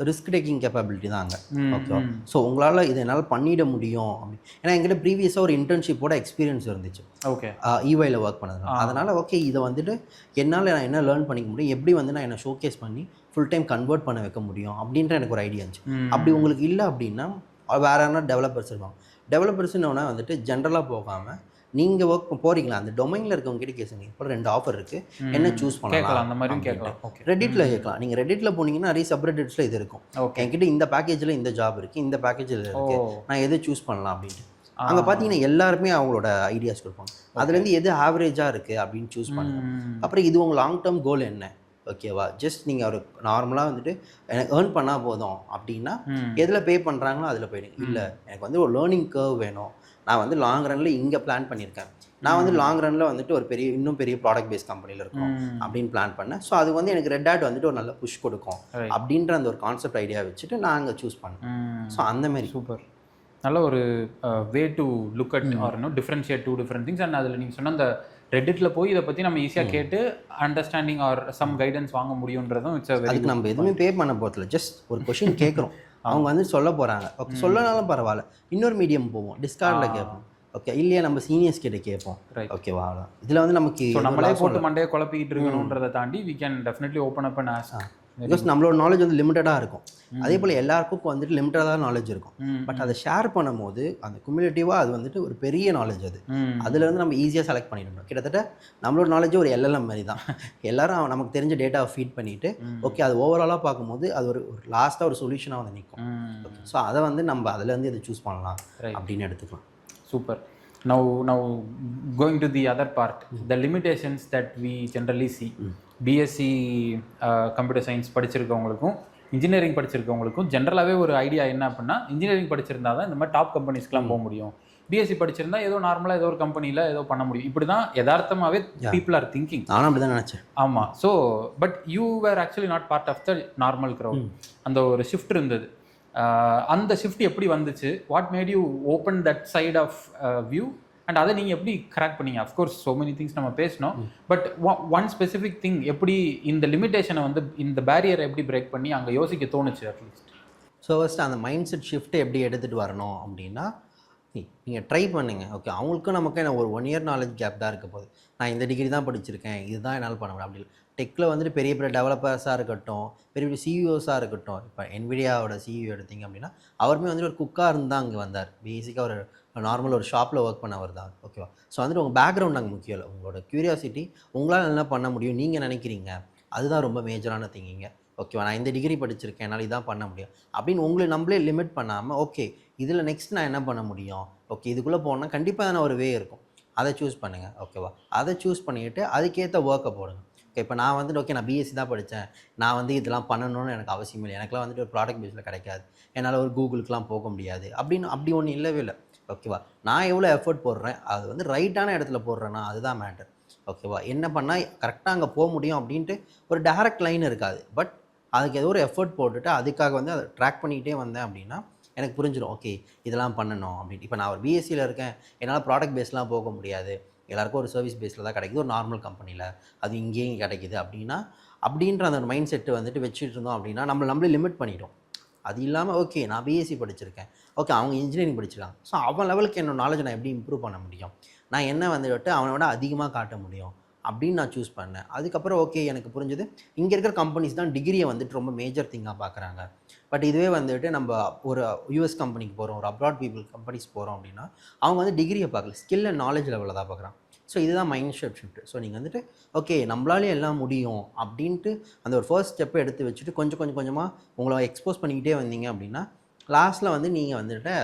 Speaker 2: ரிஸ்க் டேக்கிங் கேப்பபிலிட்டி தான் அங்கே. ஓகே ஸோ உங்களால் இதை என்னால் பண்ணிட முடியும் அப்படி. ஏன்னா எங்கிட்ட ப்ரீவியஸாக ஒரு இன்டர்ன்ஷிப்போட எக்ஸ்பீரியன்ஸ் இருந்துச்சு.
Speaker 1: ஓகே
Speaker 2: ஈவையில் ஒர்க் பண்ணது. அதனால் ஓகே இதை வந்துட்டு என்னால் நான் என்ன லேர்ன் பண்ணிக்க முடியும், எப்படி வந்து நான் என்னை ஷோகேஸ் பண்ணி ஃபுல் டைம் கன்வெர்ட் பண்ண வைக்க முடியும் அப்படின்ற எனக்கு ஒரு ஐடியா இருந்துச்சு. அப்படி உங்களுக்கு இல்லை அப்படின்னா வேறு யாரா டெவலப்பர்ஸ் இருப்பாங்க. டெவலப்பர்ஸ்னோன்னா வந்துட்டு ஜென்ரலாக போகாமல் நீங்கள் ஒர்க் போகிறீங்களா அந்த டொமைனில் இருக்கவங்க கிட்ட கேசுங்க. இப்போ 2 ஆஃபர் இருக்குது, என்ன சூஸ் பண்ணலாம்
Speaker 1: அந்த மாதிரியும் கேட்கலாம்.
Speaker 2: ரெடிட்டில் கேட்கலாம். நீங்கள் ரெடிட்டில் போனீங்கன்னா நிறைய சப்ரெடிட்ஸில் இது இருக்கும். என்கிட்ட இந்த பேக்கேஜில் இந்த ஜாப் இருக்குது, இந்த பேக்கேஜில் இருக்குது, நான் எது சூஸ் பண்ணலாம் அப்படின்ட்டு. அங்கே பார்த்தீங்கன்னா எல்லாருமே அவங்களோட ஐடியாஸ் கொடுப்பாங்க. அதுலேருந்து எது ஆவரேஜாக இருக்குது அப்படின்னு சூஸ் பண்ணுங்க. அப்புறம் இது உங்கள் லாங் டேர்ம் கோல் என்ன, ஓகேவா? ஜஸ்ட் நீங்கள் ஒரு நார்மலாக வந்துட்டு எனக்கு ஏர்ன் பண்ணால் போதும் அப்படின்னா எதில் பே பண்ணுறாங்களோ அதில் போயிடுங்க. இல்லை எனக்கு வந்து ஒரு லேர்னிங் கர்வ் வேணும், நான் வந்து லாங் ரனில் இங்கே பிளான் பண்ணியிருக்கேன், நான் வந்து லாங் ரனில் வந்துட்டு ஒரு இன்னும் பெரிய ப்ராடக்ட் பேஸ் கம்பெனியில் இருக்கும் அப்படின்னு பிளான் பண்ணேன். ஸோ அது வந்து எனக்கு ரெட் ஹேட் வந்துட்டு ஒரு நல்ல புஷ் கொடுக்கும் அப்படின்ற அந்த ஒரு கான்செப்ட் ஐடியா வச்சுட்டு நான் அங்கே சூஸ் பண்ணேன். ஸோ அந்த மாதிரி
Speaker 1: சூப்பர். நல்ல ஒரு way to look at or differentiate two different things. And அதில் நீங்கள் சொன்ன அந்த ரெட்டில் போய் இதை பற்றி நம்ம ஈஸியாக கேட்டு அண்டர்ஸ்டாண்டிங் ஆர் சம் கைடன்ஸ் வாங்க முடியுன்றதும்
Speaker 2: அதுக்கு நம்ம எதுவுமே பே பண்ண போகிறதில்ல. ஜஸ்ட் ஒரு கொஷின் கேட்குறோம், அவங்க வந்து சொல்ல போகிறாங்க. ஓகே சொல்லனாலும் பரவாயில்ல, இன்னொரு மீடியம் போவோம், டிஸ்கார்டில் கேட்போம். ஓகே இல்லையா நம்ம சீனியர்ஸ் கிட்ட கேட்போம். ஓகேவா? இதில் வந்து நமக்கு
Speaker 1: நம்மளே போட்டு மண்டையை குழப்பிக்கிட்டு இருக்கணுன்றதை தாண்டி we can definitely open up and ask.
Speaker 2: Because நம்மளோட நாலேஜ் வந்து லிமிட்டடாக இருக்கும். அதே போல் எல்லாருக்கும் வந்துட்டு லிமிட்டடாக நாலேஜ் இருக்கும். பட் அதை ஷேர் பண்ணும்போது அந்த குமுலேட்டிவாக அது வந்துட்டு ஒரு பெரிய நாலேஜ். அதுலேருந்து நம்ம ஈஸியாக செலக்ட் பண்ணிடணும். கிட்டத்தட்ட நம்மளோட நாலேஜ் ஒரு எல்எல்எம் மாதிரி தான். எல்லாரும் நமக்கு தெரிஞ்ச டேட்டாவை ஃபீட் பண்ணிவிட்டு ஓகே அது ஓவராலாக பார்க்கும்போது அது ஒரு லாஸ்ட்டாக ஒரு சொல்யூஷனாக வந்து நிற்கும். ஸோ அதை வந்து நம்ம அதுலேருந்து இதை சூஸ் பண்ணலாம் அப்படின்னு எடுத்துக்கலாம்.
Speaker 1: Super. Now going to the other part, the limitations that we generally see. BSc computer science படிச்சிருக்கவங்களுக்கும் இன்ஜினியரிங் படிச்சிருக்கவங்களுக்கும் ஜென்ரலாகவே ஒரு ஐடியா என்ன அப்படின்னா, இன்ஜினியரிங் படிச்சிருந்தா தான் இந்த மாதிரி டாப் கம்பெனிஸ்க்குலாம் போக முடியும், பிஎஸ்சி படிச்சிருந்தா ஏதோ நார்மலாக ஏதோ ஒரு கம்பெனியில் ஏதோ பண்ண முடியும், இப்படி தான் யதார்த்தமாகவே பீப்புள் ஆர் திங்கிங்.
Speaker 2: நானும் அப்படி தான் நினச்சேன்.
Speaker 1: ஆமாம். So but you were actually not part of the normal crowd. அந்த ஒரு ஷிஃப்ட் இருந்தது. அந்த ஷிஃப்ட் எப்படி வந்துச்சு? What made you open that side of view and அதை நீங்கள் எப்படி கரெக்ட் பண்ணீங்க? அஃப்கோர்ஸ் ஸோ மெனி திங்ஸ் நம்ம பேசணும், பட் ஒன் ஸ்பெசிஃபிக் திங் எப்படி இந்த லிமிட்டேஷனை வந்து இந்த பேரியரை எப்படி பிரேக் பண்ணி அங்கே யோசிக்க தோணுச்சு அட்லீஸ்ட்?
Speaker 2: ஸோ ஃபஸ்ட்டு அந்த மைண்ட் செட் ஷிஃப்ட்டை எப்படி எடுத்துகிட்டு வரணும் அப்படின்னா, நீங்கள் ட்ரை பண்ணுங்கள். ஓகே அவங்களுக்கும் நமக்கு என்ன ஒரு 1 year நாலேஜ் கேப் தான் இருக்க போகுது. நான் இந்த டிகிரி தான் படிச்சிருக்கேன், இதுதான் என்னால் பண்ண முடியும் அப்படி இல்லை. டெக்கில் வந்துட்டு பெரிய பெரிய டெவலப்பர்ஸாக இருக்கட்டும், பெரிய பெரிய சிஇஓஸாக இருக்கட்டும். இப்போ என்விடியாவோட சிஇஓ எடுத்திங்க அப்படின்னா அவருமே வந்துட்டு ஒரு குக்காக இருந்து தான் அங்கே வந்தார். பேசிக்காக ஒரு நார்மல் ஒரு ஷாப்பில் ஒர்க் பண்ணவர் தான். ஓகேவா? ஸோ வந்துட்டு உங்கள் பேக்ரவுண்ட் அங்கே முக்கியம் இல்லை, உங்களோட க்யூரியாசிட்டி, உங்களால் என்ன பண்ண முடியும் நீங்கள் நினைக்கிறீங்க, அதுதான் ரொம்ப மேஜரான திங்கிங்க. ஓகேவா? நான் இந்த டிகிரி படிச்சிருக்கேன், என்னால் இதான் பண்ண முடியும் அப்படின்னு உங்களை நம்மளே லிமிட் பண்ணாமல் ஓகே இதில் நெக்ஸ்ட் நான் என்ன பண்ண முடியும், ஓகே இதுக்குள்ளே போனால் கண்டிப்பாக தானே ஒரு வே இருக்கும், அதை சூஸ் பண்ணுங்கள். ஓகேவா? அதை சூஸ் பண்ணிவிட்டு அதுக்கேற்ற ஒர்க்கை போடுங்க. ஓகே இப்போ நான் வந்துட்டு ஓகே நான் பிஎஸ்சி தான் படித்தேன், நான் வந்து இதெல்லாம் பண்ணணும்னு எனக்கு அவசியம் இல்லை, எனக்குலாம் வந்துட்டு ஒரு ப்ராடக்ட் பேஸில் கிடைக்காது, என்னால் ஒரு கூகுளுக்குலாம் போக முடியாது அப்படின்னு அப்படி ஒன்றும் இல்லவே இல்லை. ஓகேவா? நான் எவ்வளோ எஃபர்ட் போடுறேன், அது வந்து ரைட்டான இடத்துல போடுறேன்னா அதுதான் மேட்டர். ஓகேவா? என்ன பண்ணால் கரெக்டாக அங்கே போக முடியும் அப்படின்ட்டு ஒரு டைரக்ட் லைன் இருக்காது. பட் அதுக்கு ஏதோ ஒரு எஃபர்ட் போட்டுட்டு அதுக்காக வந்து அதை ட்ராக் பண்ணிக்கிட்டே வந்தேன் அப்படின்னா எனக்கு புரிஞ்சிடும் ஓகே இதெல்லாம் பண்ணணும் அப்படின்ட்டு. இப்போ நான் ஒரு பிஎஸ்சியில் இருக்கேன், என்னால் ப்ராடக்ட் பேஸ்லாம் போக முடியாது, எல்லாருக்கும் ஒரு சர்வீஸ் பேஸில் தான் கிடைக்குது, ஒரு நார்மல் கம்பெனியில் அது இங்கேயும் கிடைக்குது அப்படின்னா அப்படின்ற அந்த ஒரு மைண்ட் செட்டு வந்துட்டு வச்சுட்டு இருந்தோம் அப்படின்னா நம்மளே லிமிட் பண்ணிட்டோம். அது இல்லாமல் ஓகே நான் பிஎஸ்சி படிச்சிருக்கேன், ஓகே அவங்க இன்ஜினியரிங் படிச்சிருக்காங்க, ஸோ அவன் லெவலுக்கு என்னோட நாலேஜ் நான் எப்படி இம்ப்ரூவ் பண்ண முடியும், நான் என்ன வந்துட்டு அவனை விட அதிகமாக காட்ட முடியும் அப்படின்னு நான் சூஸ் பண்ணேன். அதுக்கப்புறம் ஓகே எனக்கு புரிஞ்சது இங்கே இருக்கிற கம்பெனிஸ் தான் டிகிரியை வந்துட்டு ரொம்ப மேஜர் திங்காக பார்க்குறாங்க. பட் இதுவே வந்துட்டு நம்ம ஒரு யூஎஸ் கம்பெனிக்கு போகிறோம், ஒரு அப்ராட் பீப்புள் கம்பெனிஸ் போகிறோம் அப்படின்னா அவங்க வந்து டிகிரியை பார்க்கல, ஸ்கில் அண்ட் நாலேஜ் லெவலில் தான் பார்க்குறாங்க. ஸோ இதுதான் மைண்ட் ஷிஃப்ட். ஸோ நீங்கள் வந்துட்டு ஓகே நம்மளாலே எல்லாம் முடியும் அப்படின்ட்டு அந்த ஒரு ஃபர்ஸ்ட் ஸ்டெப்பை எடுத்து வச்சுட்டு கொஞ்சமாக உங்களை எக்ஸ்போஸ் பண்ணிக்கிட்டே வந்தீங்க அப்படின்னா லாஸ்ட்டில் வந்து நீங்கள் வந்துட்டு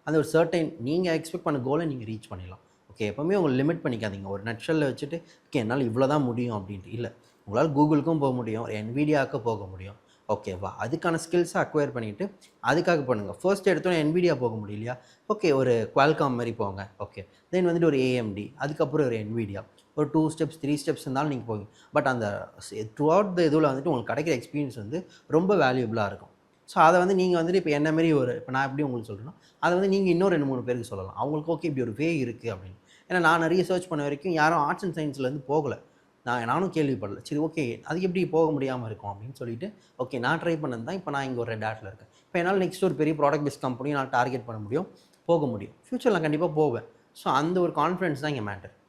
Speaker 2: அந்த ஒரு சர்டைன் நீங்கள் எக்ஸ்பெக்ட் பண்ண கோலை நீங்கள் ரீச் பண்ணிடலாம். ஓகே எப்போவுமே உங்களை லிமிட் பண்ணிக்காதீங்க ஒரு நட்ஷலில் வச்சுட்டு ஓகே என்னால் இவ்வளோ தான் முடியும் அப்படின்ட்டு. இல்லை, உங்களால் கூகுளுக்கும் போக முடியும், என்விடியாவுக்கு போக முடியும். ஓகேவா, அதுக்கான ஸ்கில்ஸை அக்வயர் பண்ணிவிட்டு அதுக்காக பண்ணுங்கள். ஃபர்ஸ்ட் எடுத்தோன்னே என்விடியா போக முடியலையா, ஓகே ஒரு குவால்காம் மாதிரி போங்க. ஓகே தென் வந்துட்டு ஒரு ஏஎம்டி, அதுக்கப்புறம் ஒரு என்விடியா, ஒரு 2 ஸ்டெப்ஸ் 3 ஸ்டெப்ஸ் இருந்தாலும் நீங்கள் போவீங்க. பட் அந்த த்ரூ அவுட் த இதில் வந்துட்டு உங்களுக்கு கிடைக்கிற எக்ஸ்பீரியன்ஸ் வந்து ரொம்ப வேல்யூபிளாக இருக்கும். ஸோ அதை வந்து நீங்கள் வந்துட்டு இப்போ என்ன மாரி இப்போ நான் எப்படி உங்களுக்கு சொல்கிறேன்னா அதை வந்து நீங்கள் இன்னும் 2-3 பேருக்கு சொல்லலாம். அவங்களுக்கு ஓகே இப்படி ஒரு வே இருக்குது அப்படின்னு. ஏன்னா நான் நிறைய சர்ச் பண்ண வரைக்கும் யாரும் ஆர்ட்ஸ் அண்ட் சயின்ஸ்லேருந்து போகலை. நானும் கேள்விப்படல. சரி ஓகே அது எப்படி போக முடியாமல் இருக்கும் அப்படின்னு சொல்லிட்டு ஓகே நான் ட்ரை பண்ணது தான் இப்போ நான் இங்கே ஒரு ரெட் ஆட்டில் இருக்கேன். இப்போ என்னால் நெக்ஸ்ட் ஒரு பெரிய ப்ராடக்ட் பேஸ்ட் கம்பெனியும் நான் டார்கெட் பண்ண முடியும், போக முடியும். ஃப்யூச்சரில் கண்டிப்பாக போவேன். ஸோ அந்த ஒரு கான்ஃபிடன்ஸ் தான் இங்கே மேட்டர்.